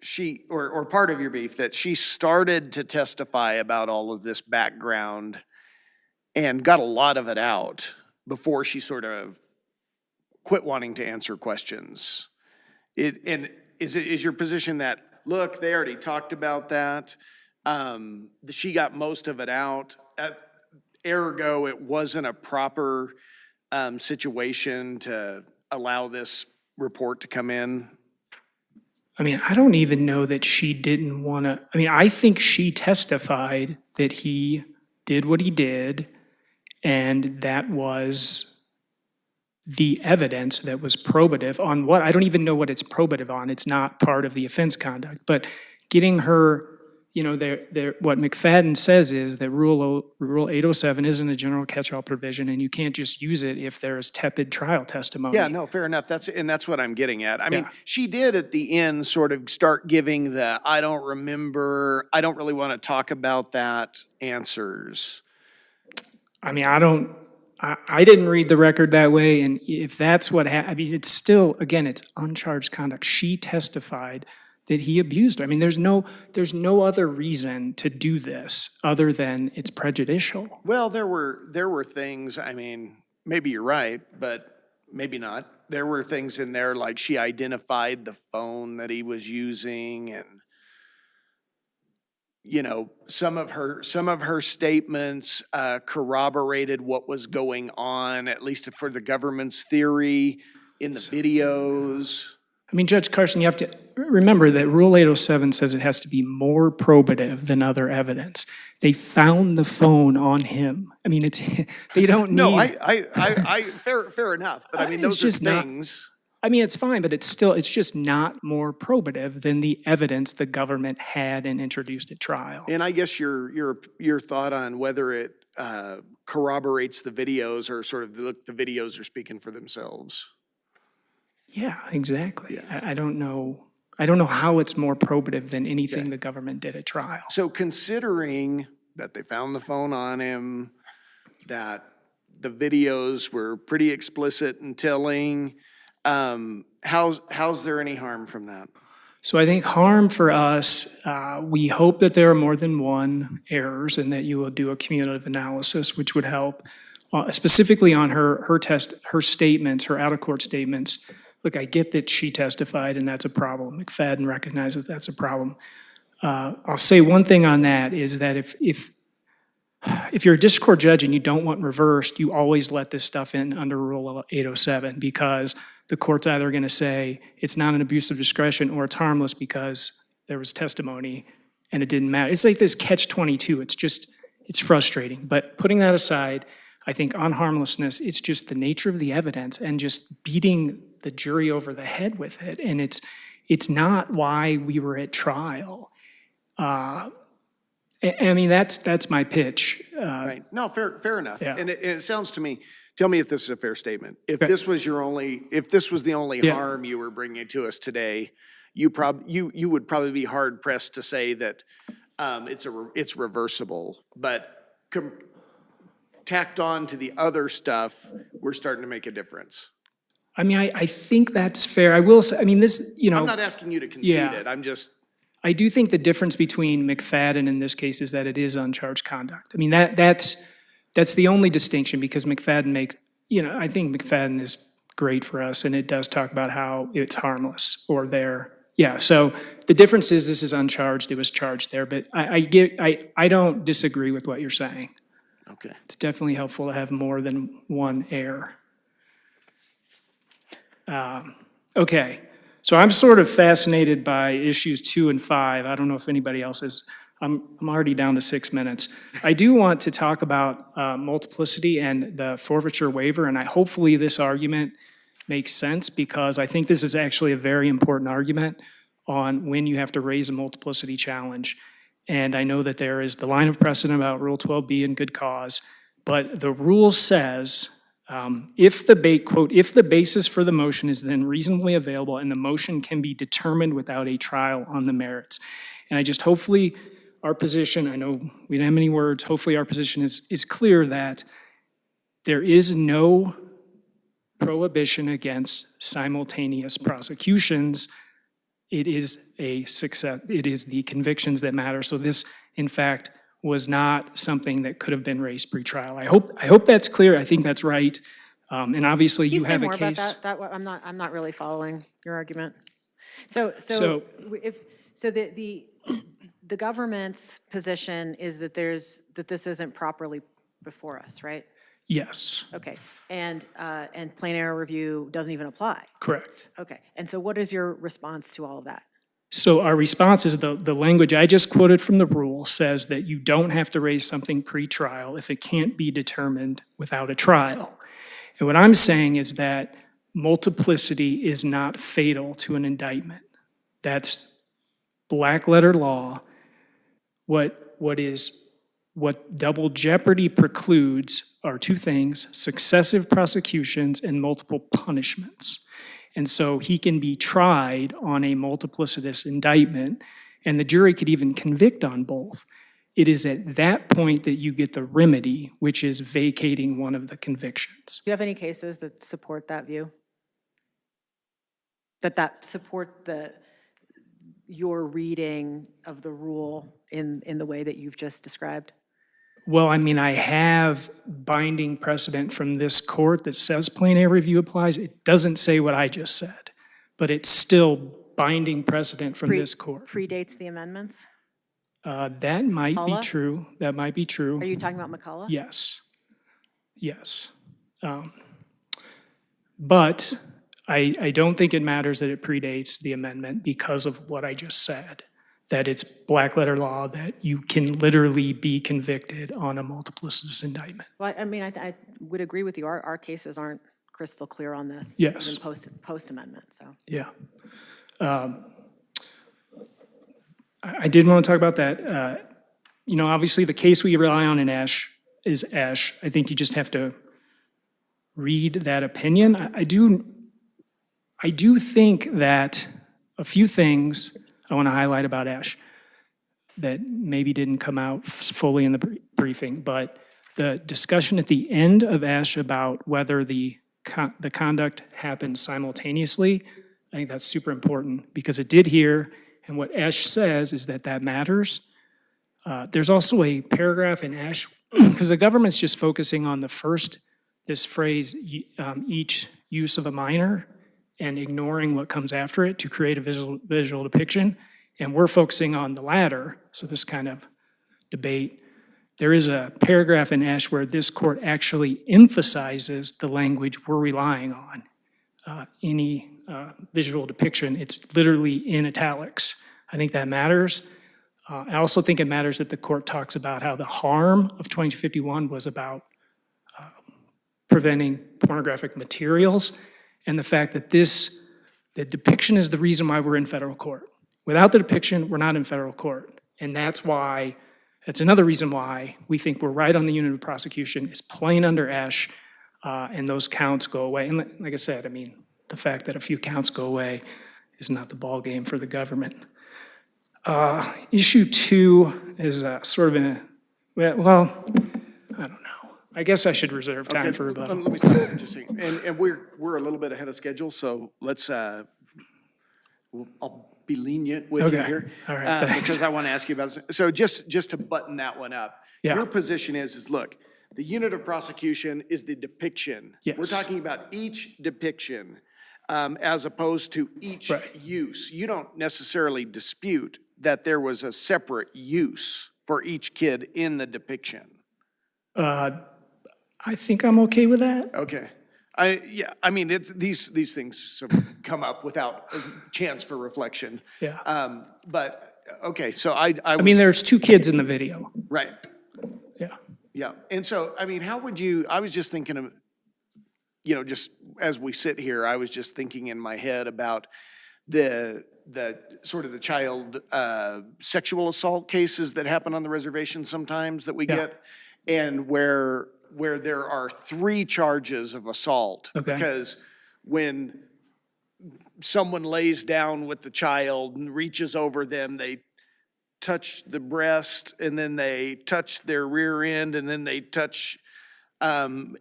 she, or part of your beef, that she started to testify about all of this background and got a lot of it out before she sort of quit wanting to answer questions? And is your position that, look, they already talked about that, she got most of it out, ergo it wasn't a proper situation to allow this report to come in? I mean, I don't even know that she didn't want to, I mean, I think she testified that he did what he did, and that was the evidence that was probative on what, I don't even know what it's probative on. It's not part of the offense conduct. But getting her, what McFadden says is that Rule 807 isn't a general catch-all provision, and you can't just use it if there is tepid trial testimony. Yeah, no, fair enough. That's what I'm getting at. I mean, Yeah. she did at the end sort of start giving the, I don't remember, I don't really want to talk about that answers. I mean, I didn't read the record that way, and if that's what I mean, it's still, again, it's uncharged conduct. She testified that he abused her. I mean, there's no other reason to do this other than it's prejudicial. Well, there were things, I mean, maybe you're right, but maybe not. There were things in there like she identified the phone that he was using, and some of her statements corroborated what was going on, at least for the government's theory in the videos. I mean, Judge Carson, you have to remember that Rule 807 says it has to be more probative than other evidence. They found the phone on him. I mean, they don't need. No, fair enough, but I mean, It's those are just not- things. I mean, it's fine, but it's just not more probative than the evidence the government had and introduced at trial. And I guess your thought on whether it corroborates the videos or sort of the videos are speaking for themselves. Yeah, exactly. I don't know how it's more probative than anything the government did at trial. So considering that they found the phone on him, that the videos were pretty explicit and telling, how's there any harm from that? So I think harm for us, we hope that there are more than one errors and that you will do a cumulative analysis, which would help, specifically on her statements, her out-of-court statements. Look, I get that she testified and that's a problem. McFadden recognizes that's a problem. I'll say one thing on that is that if you're a district court judge and you don't want reversed, you always let this stuff in under Rule 807 because the court's either going to say it's not an abuse of discretion or it's harmless because there was testimony and it didn't matter. It's like this catch-22. It's frustrating. But putting that aside, I think on harmlessness, it's just the nature of the evidence and just beating the jury over the head with it. And it's not why we were at trial. I mean, that's my pitch. Right. No, fair enough. Yeah. And it sounds to me, tell me if this is a fair statement. If Okay. this was the only Yeah. harm you were bringing to us today, you would probably be hard pressed to say that it's reversible. But tacked on to the other stuff, we're starting to make a difference. I mean, I think that's fair. I will say, I mean, this, I'm not asking you to concede Yeah. it. I'm just, I do think the difference between McFadden in this case is that it is uncharged conduct. I mean, that's the only distinction because McFadden makes, I think McFadden is great for us and it does talk about how it's harmless or there. Yeah, so the difference is this is uncharged, it was charged there, but I don't disagree with what you're saying. okay. It's definitely helpful to have more than one error. Okay, so I'm sort of fascinated by issues 2 and 5. I don't know if anybody else is. I'm already down to 6 minutes. I do want to talk about multiplicity and the forfeiture waiver, and hopefully this argument makes sense because I think this is actually a very important argument on when you have to raise a multiplicity challenge. And I know that there is the line of precedent about Rule 12B and good cause, but the rule says if the basis for the motion is then reasonably available and the motion can be determined without a trial on the merits. And I just hopefully our position, I know we don't have many words, hopefully our position is clear that there is no prohibition against simultaneous prosecutions. It is a success, it is the convictions that matter. So this, in fact, was not something that could have been raised pre-trial. I hope that's clear. I think that's right. And obviously you have a case. Can you say more about that? I'm not really following your argument. So the government's position is that this isn't properly before us, right? Yes, Okay, and plain error review doesn't even apply. correct. Okay, and so what is your response to all of that? So our response is the language I just quoted from the rule says that you don't have to raise something pre-trial if it can't be determined without a trial. And what I'm saying is that multiplicity is not fatal to an indictment. That's black letter law. What double jeopardy precludes are two things: successive prosecutions and multiple punishments. And so he can be tried on a multiplicitous indictment, and the jury could even convict on both. It is at that point that you get the remedy, which is vacating one of the convictions. Do you have any cases that support that view? That support your reading of the rule in the way that you've just described? Well, I mean, I have binding precedent from this court that says plain error review applies. It doesn't say what I just said, but it's still binding precedent from this court. Predates the amendments? That might be McCullough? true. That might be true. Are you talking about McCullough? Yes. Yes. But I don't think it matters that it predates the amendment because of what I just said, that it's black letter law, that you can literally be convicted on a multiplicitous indictment. Well, I mean, I would agree with you. Our cases aren't crystal clear on this. Yes. Even post-amendment, so. Yeah. I did want to talk about that. Obviously, the case we rely on in Ash is Ash. I think you just have to read that opinion. I do think that a few things I want to highlight about Ash that maybe didn't come out fully in the briefing, but the discussion at the end of Ash about whether the conduct happened simultaneously, I think that's super important because it did here, and what Ash says is that matters. There's also a paragraph in Ash, because the government's just focusing on this phrase, each use of a minor, and ignoring what comes after it to create a visual depiction. And we're focusing on the latter, so this kind of debate. There is a paragraph in Ash where this court actually emphasizes the language we're relying on. Any visual depiction, it's literally in italics. I think that matters. I also think it matters that the court talks about how the harm of 2251 was about preventing pornographic materials, and the fact that the depiction is the reason why we're in federal court. Without the depiction, we're not in federal court. And that's another reason why we think we're right on the unit of prosecution. It's plain under Ash, and those counts go away. And like I said, I mean, the fact that a few counts go away is not the ballgame for the government. Issue 2 is sort of I don't know. I guess I should reserve time Okay, for rebuttal. let me stop there just a second. And we're a little bit ahead of schedule, so let's, I'll be lenient with you Okay. here. All right, thanks. Because I want to ask you about this. So just to button that one up. Yeah. Your position is look, the unit of prosecution is the depiction. Yes. We're talking about each depiction as opposed to each Right. use. You don't necessarily dispute that there was a separate use for each kid in the depiction. I think I'm okay with that. Okay. I mean, these things sort of come up without a chance for reflection. Yeah. But, okay, so I I mean, was, there's 2 kids in the video. right, Yeah. yeah. And so, I mean, how would you, I was just thinking of, just as we sit here, I was just thinking in my head about the sort of the child sexual assault cases that happen on the reservation sometimes that we Yeah. get, and where there are 3 charges of assault. Okay. Because when someone lays down with the child and reaches over them, they touch the breast, and then they touch their rear end, and then they touch in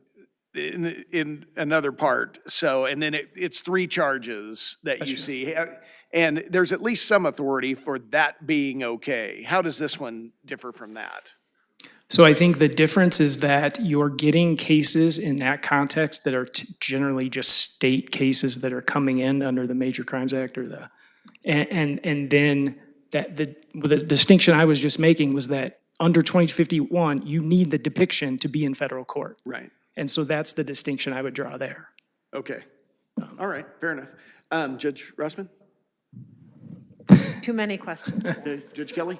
another part. So, and then it's 3 charges that you see. And there's at least some authority for that being okay. How does this one differ from that? So I think the difference is that you're getting cases in that context that are generally just state cases that are coming in under the Major Crimes Act or and then that the distinction I was just making was that under 2251, you need the depiction to be in federal court. Right. And so that's the distinction I would draw there. Okay. All right, fair enough. Judge Rossman? Too many questions. Okay, Judge Kelly?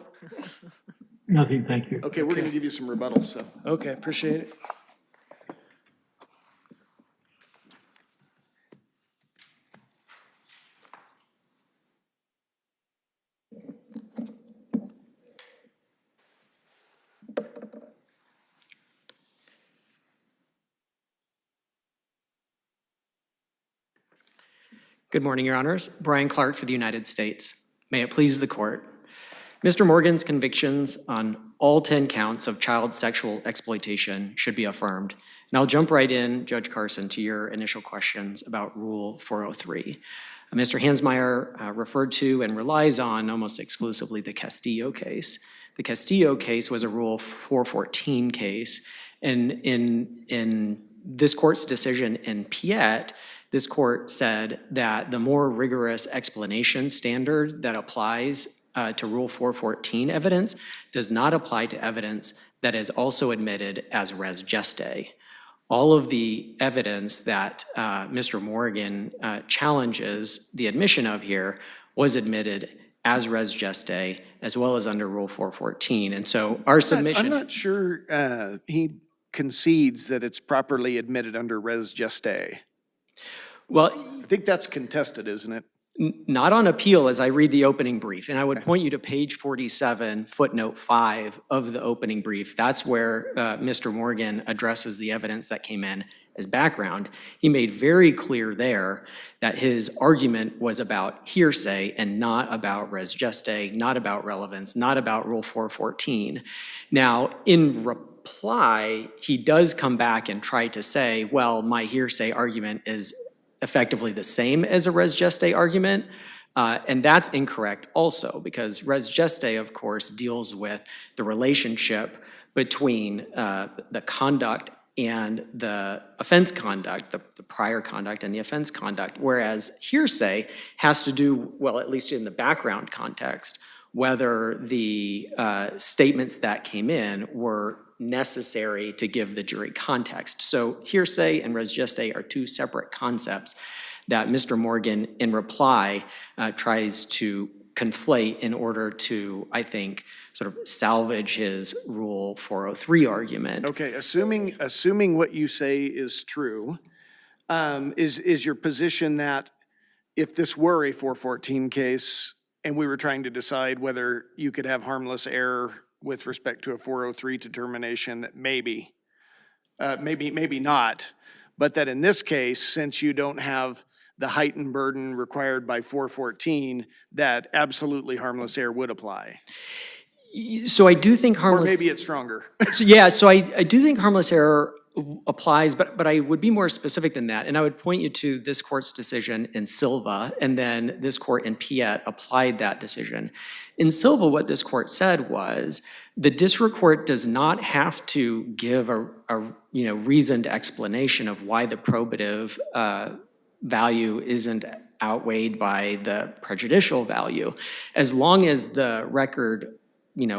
Nothing, thank you. Okay, we're going to give you some rebuttals, so. Okay, appreciate it. Good morning, Your Honors. Brian Clark for the United States. May it please the court. Mr. Morgan's convictions on all 10 counts of child sexual exploitation should be affirmed. And I'll jump right in, Judge Carson, to your initial questions about Rule 403. Mr. Hansmeier referred to and relies on almost exclusively the Castillo case. The Castillo case was a Rule 414 case, and in this court's decision in Threatt, this court said that the more rigorous explanation standard that applies to Rule 414 evidence does not apply to evidence that is also admitted as res geste. All of the evidence that Mr. Morgan challenges the admission of here was admitted as res geste, as well as under Rule 414. And so our submission— I'm not sure he concedes that it's properly admitted under res geste. Well, I think that's contested, isn't it? not on appeal as I read the opening brief, and I would point you to page 47, footnote 5 of the opening brief. That's where Mr. Morgan addresses the evidence that came in as background. He made very clear there that his argument was about hearsay and not about res geste, not about relevance, not about Rule 414. Now, in reply, he does come back and try to say, well, my hearsay argument is effectively the same as a res geste argument, and that's incorrect also, because res geste, of course, deals with the relationship between the conduct and the offense conduct, the prior conduct and the offense conduct, whereas hearsay has to do, well, at least in the background context, whether the statements that came in were necessary to give the jury context. So hearsay and res geste are two separate concepts that Mr. Morgan, in reply, tries to conflate in order to, I think, sort of salvage his Rule 403 argument. Okay, assuming what you say is true, is your position that if this were a 414 case and we were trying to decide whether you could have harmless error with respect to a 403 determination, that maybe not, but that in this case, since you don't have the heightened burden required by 414, that absolutely harmless error would apply? So I do think harmless— Or maybe it's stronger. So I do think harmless error applies, but I would be more specific than that. And I would point you to this court's decision in Silva, and then this court in Threatt applied that decision. In Silva, what this court said was the district court does not have to give a reasoned explanation of why the probative value isn't outweighed by the prejudicial value, as long as the record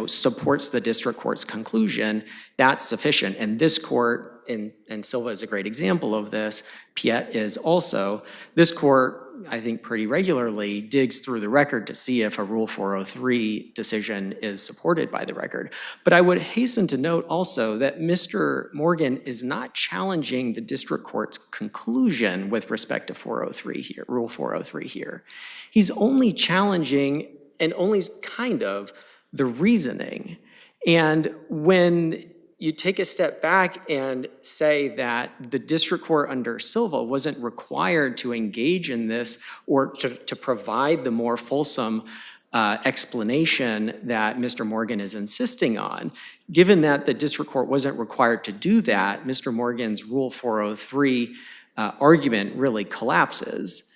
supports the district court's conclusion. That's sufficient. And this court, and Silva is a great example of this, Threatt is also, this court, I think, pretty regularly digs through the record to see if a Rule 403 decision is supported by the record. But I would hasten to note also that Mr. Morgan is not challenging the district court's conclusion with respect to 403 here, Rule 403 here. He's only challenging, and only kind of, the reasoning. And when you take a step back and say that the district court under Silva wasn't required to engage in this or to provide the more fulsome explanation that Mr. Morgan is insisting on, given that the district court wasn't required to do that, Mr. Morgan's Rule 403 argument really collapses.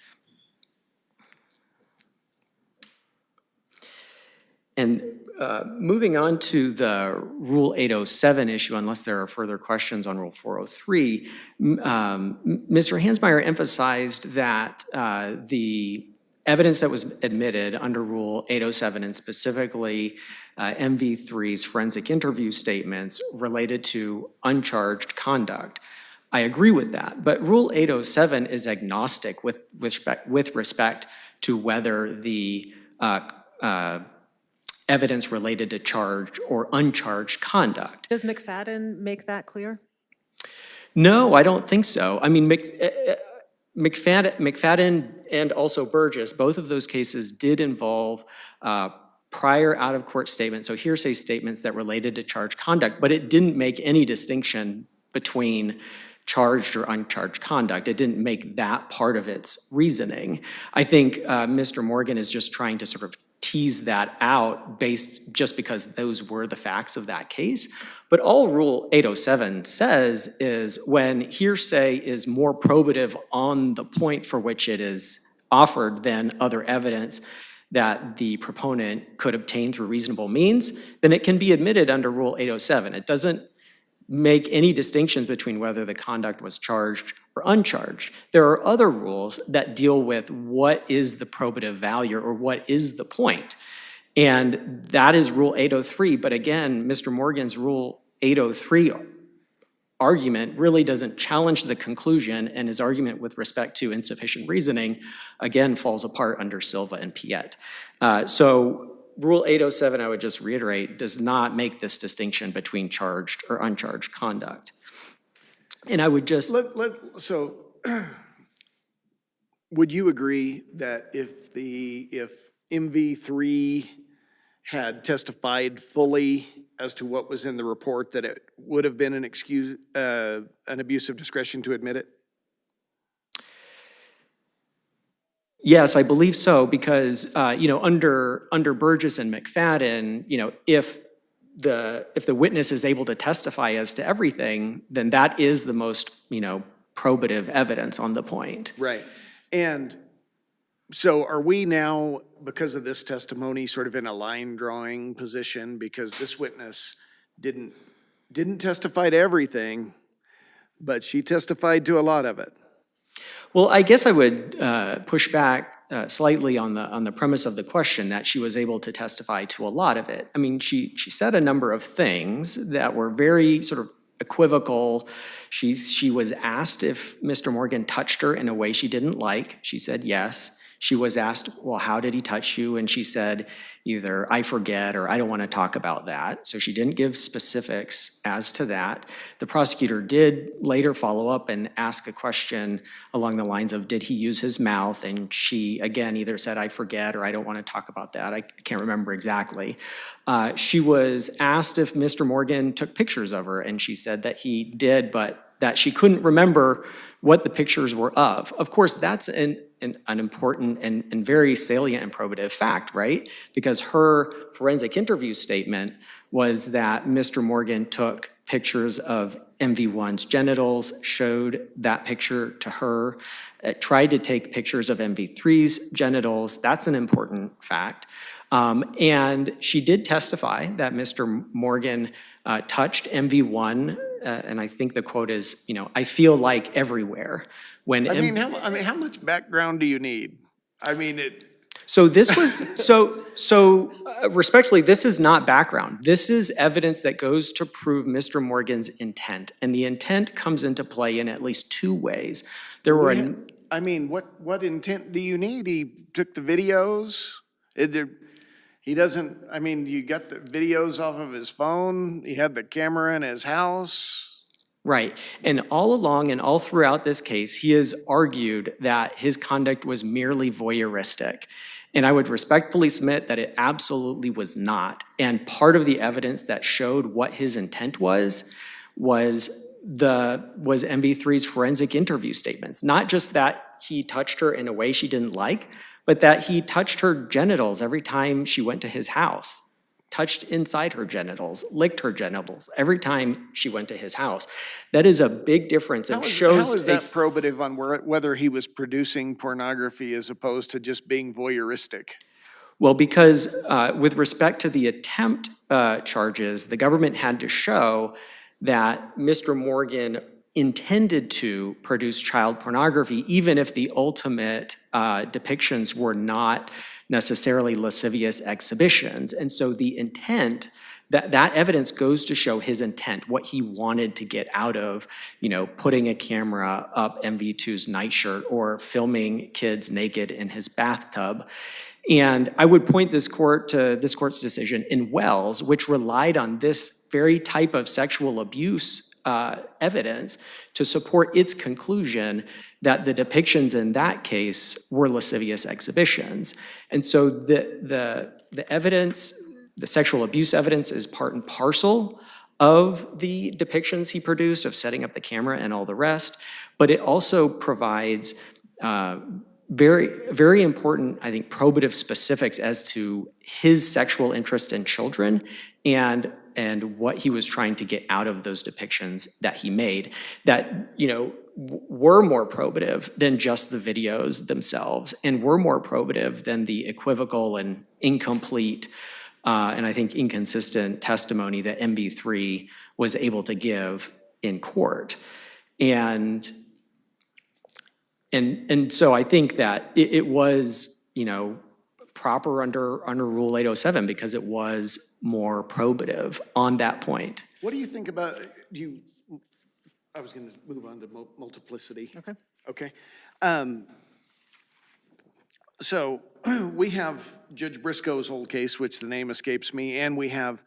And moving on to the Rule 807 issue, unless there are further questions on Rule 403, Mr. Hansmeier emphasized that the evidence that was admitted under Rule 807, and specifically MV3's forensic interview statements, related to uncharged conduct. I agree with that, but Rule 807 is agnostic with respect to whether the evidence related to charged or uncharged conduct. Does McFadden make that clear? No, I don't think so. I mean, McFadden and also Burgess, both of those cases did involve prior out-of-court statements, so hearsay statements that related to charged conduct, but it didn't make any distinction between charged or uncharged conduct. It didn't make that part of its reasoning. I think Mr. Morgan is just trying to sort of tease that out based just because those were the facts of that case. But all Rule 807 says is when hearsay is more probative on the point for which it is offered than other evidence that the proponent could obtain through reasonable means, then it can be admitted under Rule 807. It doesn't make any distinctions between whether the conduct was charged or uncharged. There are other rules that deal with what is the probative value or what is the point. And that is Rule 803. But again, Mr. Morgan's Rule 803 argument really doesn't challenge the conclusion, and his argument with respect to insufficient reasoning, again, falls apart under Silva and Piet. So Rule 807, I would just reiterate, does not make this distinction between charged or uncharged conduct. And I would just... So, would you agree that if MV3 had testified fully as to what was in the report, that it would have been an abuse of discretion to admit it? Yes, I believe so, because under Burgess and McFadden, if the witness is able to testify as to everything, then that is the most probative evidence on the point. Right. And so are we now, because of this testimony, sort of in a line drawing position because this witness didn't testify to everything, but she testified to a lot of it? Well, I guess I would push back slightly on the premise of the question that she was able to testify to a lot of it. I mean, she said a number of things that were very sort of equivocal. She was asked if Mr. Morgan touched her in a way she didn't like. She said yes. She was asked, well, how did he touch you? And she said either I forget or I don't want to talk about that. So she didn't give specifics as to that. The prosecutor did later follow up and ask a question along the lines of, did he use his mouth? And she, again, either said I forget or I don't want to talk about that. I can't remember exactly. She was asked if Mr. Morgan took pictures of her, and she said that he did, but that she couldn't remember what the pictures were of. Of course, that's an important and very salient and probative fact, right? Because her forensic interview statement was that Mr. Morgan took pictures of MV1's genitals, showed that picture to her, tried to take pictures of MV3's genitals. That's an important fact. And she did testify that Mr. Morgan touched MV1, and I think the quote is, I feel like everywhere. How much background do you need? So this was, respectfully, this is not background. This is evidence that goes to prove Mr. Morgan's intent. And the intent comes into play in at least two ways. What intent do you need? He took the videos. He doesn't, you got the videos off of his phone. He had the camera in his house. Right. And all along and all throughout this case, he has argued that his conduct was merely voyeuristic. And I would respectfully submit that it absolutely was not. And part of the evidence that showed what his intent was MV3's forensic interview statements. Not just that he touched her in a way she didn't like, but that he touched her genitals every time she went to his house. Touched inside her genitals, licked her genitals every time she went to his house. That is a big difference and shows... How is that probative on whether he was producing pornography as opposed to just being voyeuristic? Well, because with respect to the attempt charges, the government had to show that Mr. Morgan intended to produce child pornography, even if the ultimate depictions were not necessarily lascivious exhibitions. And so the intent, that evidence goes to show his intent, what he wanted to get out of, putting a camera up MV2's nightshirt or filming kids naked in his bathtub. And I would point this court to this court's decision in Wells, which relied on this very type of sexual abuse evidence to support its conclusion that the depictions in that case were lascivious exhibitions. And so the evidence, the sexual abuse evidence, is part and parcel of the depictions he produced of setting up the camera and all the rest, but it also provides very, very important, I think, probative specifics as to his sexual interest in children and what he was trying to get out of those depictions that he made that, you know, were more probative than just the videos themselves and were more probative than the equivocal and incomplete and I think inconsistent testimony that MB3 was able to give in court. And so I think that it was, you know, proper under Rule 807 because it was more probative on that point. What do you think about, I was going to move on to multiplicity. Okay. Okay. So we have Judge Briscoe's old case, which the name escapes me, and we have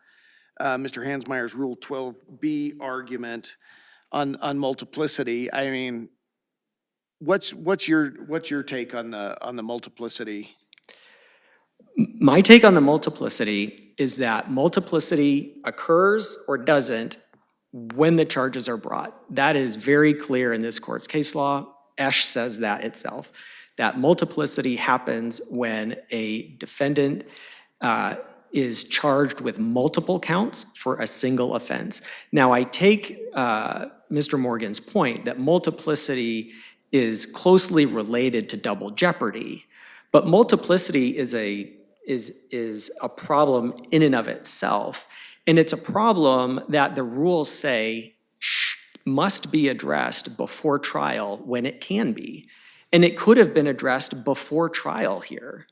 Mr. Hansmeier's Rule 12B argument on multiplicity. I mean, what's your take on the multiplicity? My take on the multiplicity is that multiplicity occurs or doesn't when the charges are brought. That is very clear in this court's case law. Esch says that itself, that multiplicity happens when a defendant is charged with multiple counts for a single offense. Now, I take Mr. Morgan's point that multiplicity is closely related to double jeopardy, but multiplicity is a problem in and of itself, and it's a problem that the rules say must be addressed before trial when it can be, and it could have been addressed before trial here.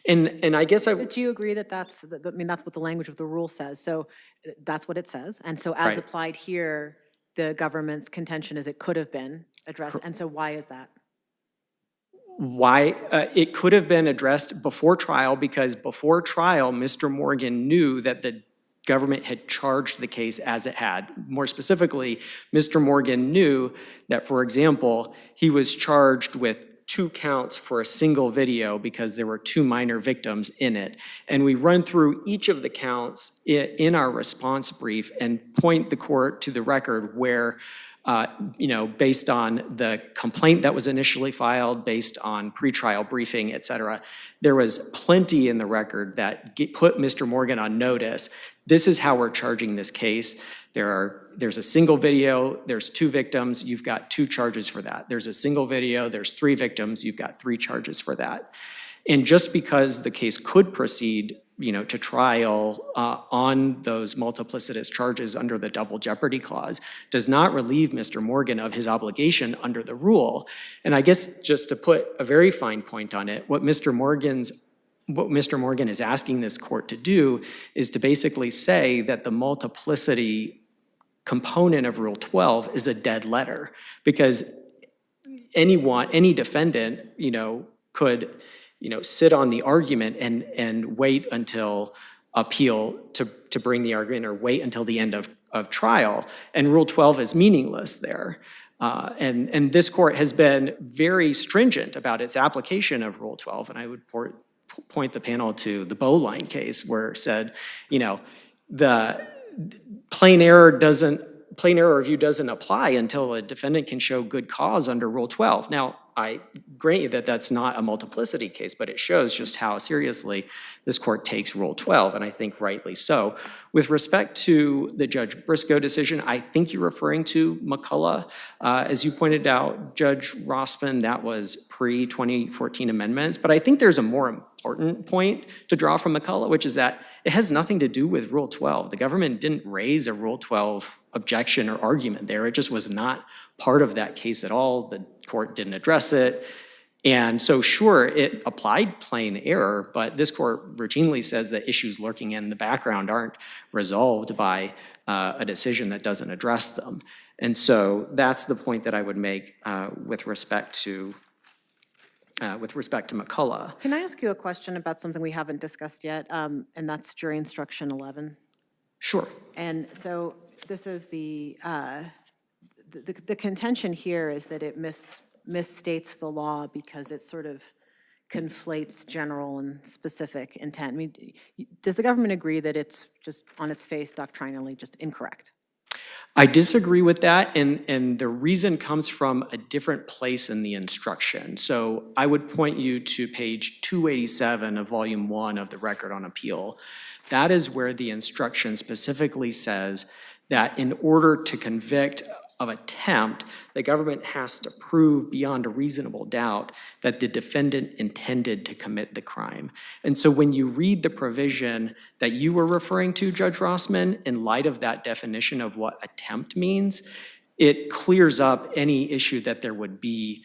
And I guess But do you agree that that's what the language of the rule says? So that's what it says, and so as Right. applied here, the government's contention is it could have been addressed, and so why is that? Why it could have been addressed before trial, because before trial, Mr. Morgan knew that the government had charged the case as it had. More specifically, Mr. Morgan knew that, for example, he was charged with 2 counts for a single video because there were 2 minor victims in it. And we run through each of the counts in our response brief and point the court to the record where based on the complaint that was initially filed, based on pretrial briefing, et cetera, there was plenty in the record that put Mr. Morgan on notice. This is how we're charging this case. There's a single video, there's 2 victims, you've got 2 charges for that. There's a single video, there's 3 victims, you've got 3 charges for that. And just because the case could proceed to trial on those multiplicitous charges under the double jeopardy clause does not relieve Mr. Morgan of his obligation under the rule. And I guess just to put a very fine point on it, what Mr. Morgan is asking this court to do is to basically say that the multiplicity component of Rule 12 is a dead letter, because any defendant, could sit on the argument and wait until appeal to bring the argument, or wait until the end of trial. And Rule 12 is meaningless there. And this court has been very stringent about its application of Rule 12. And I would point the panel to the Bowline case where it said, the plain error review doesn't apply until a defendant can show good cause under Rule 12. Now, I grant you that that's not a multiplicity case, but it shows just how seriously this court takes Rule 12, and I think rightly so. With respect to the Judge Briscoe decision, I think you're referring to McCullough. As you pointed out, Judge Rossman, that was pre-2014 amendments, but I think there's a more important point to draw from McCullough, which is that it has nothing to do with Rule 12. The government didn't raise a Rule 12 objection or argument there. It just was not part of that case at all. The court didn't address it. And so sure, it applied plain error, but this court routinely says that issues lurking in the background aren't resolved by a decision that doesn't address them. And so that's the point that I would make with respect to with respect to McCullough. Can I ask you a question about something we haven't discussed yet? And that's jury instruction 11. Sure. And so this is the contention here is that it misstates the law because it sort of conflates general and specific intent. I mean, does the government agree that it's just on its face doctrinally just incorrect? I disagree with that, and the reason comes from a different place in the instruction. So I would point you to page 287 of Volume 1 of the Record on Appeal. That is where the instruction specifically says that in order to convict of attempt, the government has to prove beyond a reasonable doubt that the defendant intended to commit the crime. And so when you read the provision that you were referring to, Judge Rossman, in light of that definition of what attempt means, it clears up any issue that there would be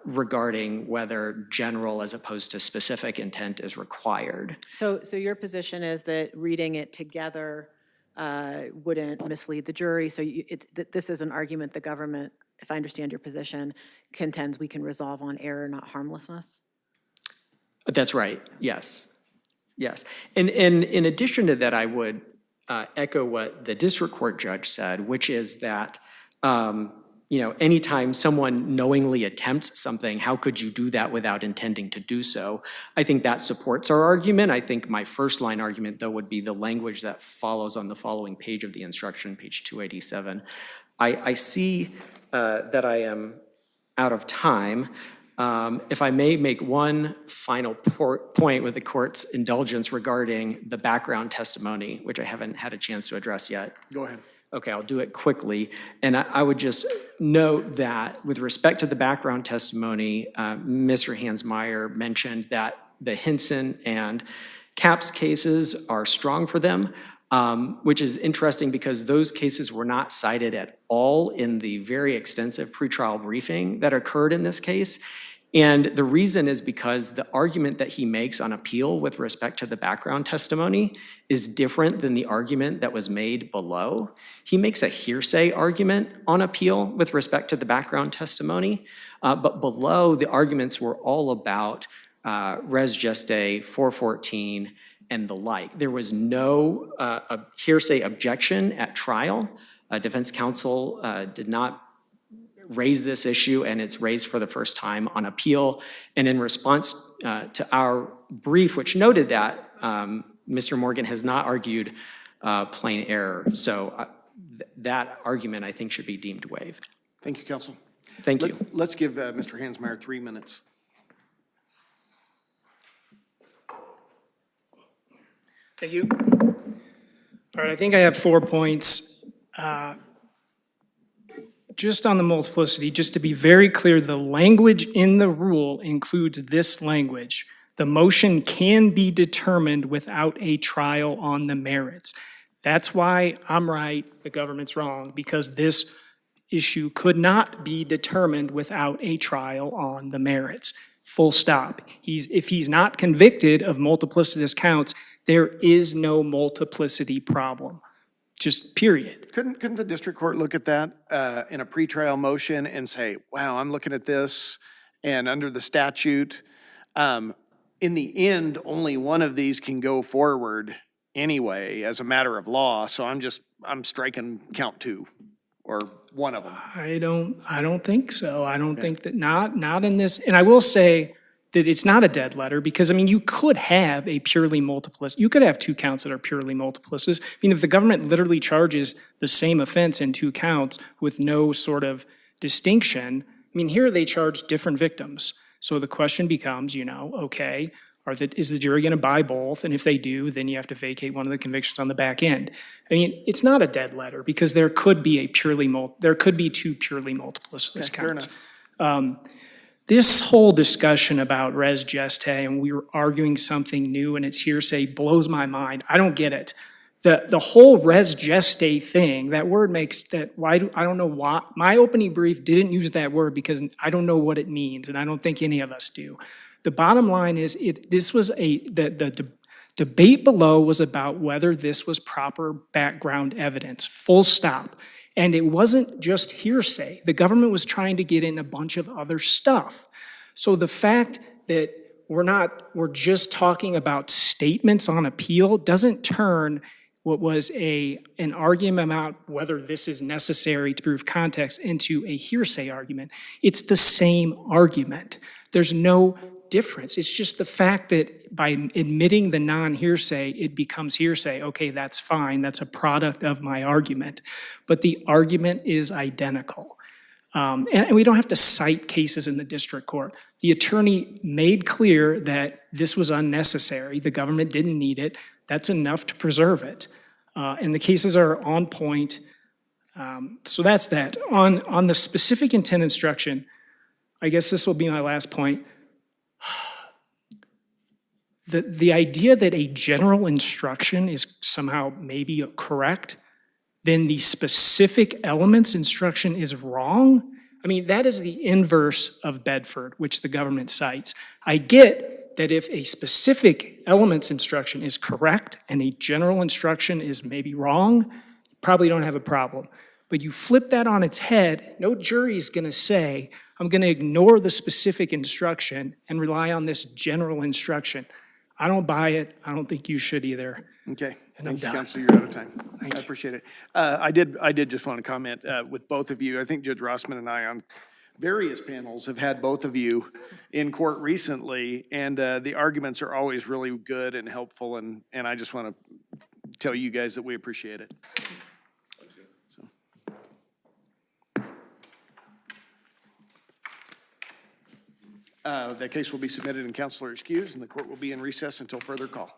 regarding whether general as opposed to specific intent is required. So your position is that reading it together wouldn't mislead the jury. So this is an argument the government, if I understand your position, contends we can resolve on error, not harmlessness? That's right, yes. Yes. And in addition to that, I would echo what the district court judge said, which is that anytime someone knowingly attempts something, how could you do that without intending to do so? I think that supports our argument. I think my first line argument, though, would be the language that follows on the following page of the instruction, page 287. I see that I am out of time. If I may make one final point with the court's indulgence regarding the background testimony, which I haven't had a chance to address yet. Go ahead. Okay, I'll do it quickly. And I would just note that with respect to the background testimony, Mr. Hansmeier mentioned that the Hinson and Capps cases are strong for them, which is interesting because those cases were not cited at all in the very extensive pretrial briefing that occurred in this case. And the reason is because the argument that he makes on appeal with respect to the background testimony is different than the argument that was made below. He makes a hearsay argument on appeal with respect to the background testimony, but below the arguments were all about res gestae 414 and the like. There was no hearsay objection at trial. Defense counsel did not raise this issue, and it's raised for the first time on appeal. And in response to our brief, which noted that, Mr. Morgan has not argued plain error. So that argument, I think, should be deemed waived. Thank you, counsel. Thank you. Let's give Mr. Hansmeier 3 minutes. Thank you. All right, I think I have 4 points. Just on the multiplicity, just to be very clear, the language in the rule includes this language. The motion can be determined without a trial on the merits. That's why I'm right, the government's wrong, because this issue could not be determined without a trial on the merits. Full stop. If he's not convicted of multiplicitous counts, there is no multiplicity problem. Just period. Couldn't the district court look at that in a pretrial motion and say, wow, I'm looking at this, and under the statute, in the end, only one of these can go forward anyway as a matter of law, so I'm striking count 2 or one of them. I don't think so. I don't think that, not in this, and I will say that it's not a dead letter because, I mean, you could have a purely multiplicity. You could have 2 counts that are purely multiplicities. I mean, if the government literally charges the same offense in 2 counts with no sort of distinction, I mean, here they charge different victims. So the question becomes, okay, is the jury going to buy both? And if they do, then you have to vacate one of the convictions on the back end. I mean, it's not a dead letter because there could be 2 purely multiplicitous Fair counts. enough. This whole discussion about res gestae and we were arguing something new and it's hearsay blows my mind. I don't get it. The whole res gestae thing, that word makes that, I don't know why. My opening brief didn't use that word because I don't know what it means and I don't think any of us do. The bottom line is the debate below was about whether this was proper background evidence, full stop. And it wasn't just hearsay. The government was trying to get in a bunch of other stuff. So the fact that we're just talking about statements on appeal doesn't turn what was an argument about whether this is necessary to prove context into a hearsay argument. It's the same argument. There's no difference. It's just the fact that by admitting the non-hearsay, it becomes hearsay. Okay, that's fine. That's a product of my argument. But the argument is identical. And we don't have to cite cases in the district court. The attorney made clear that this was unnecessary. The government didn't need it. That's enough to preserve it. And the cases are on point. So that's that. On the specific intent instruction, I guess this will be my last point. The idea that a general instruction is somehow maybe correct, then the specific elements instruction is wrong. I mean, that is the inverse of Bedford, which the government cites. I get that if a specific elements instruction is correct and a general instruction is maybe wrong, you probably don't have a problem. But you flip that on its head, no jury is going to say, I'm going to ignore the specific instruction and rely on this general instruction. I don't buy it. I don't think you should either. Okay, And I'm thank you, done. Counselor, you're out of time. Thank I you. appreciate it. I did just want to comment with both of you. I think Judge Rossman and I on various panels have had both of you in court recently, and the arguments are always really good and helpful, and I just want to tell you guys that we appreciate it. That case will be submitted and counselor excused, and the court will be in recess until further call.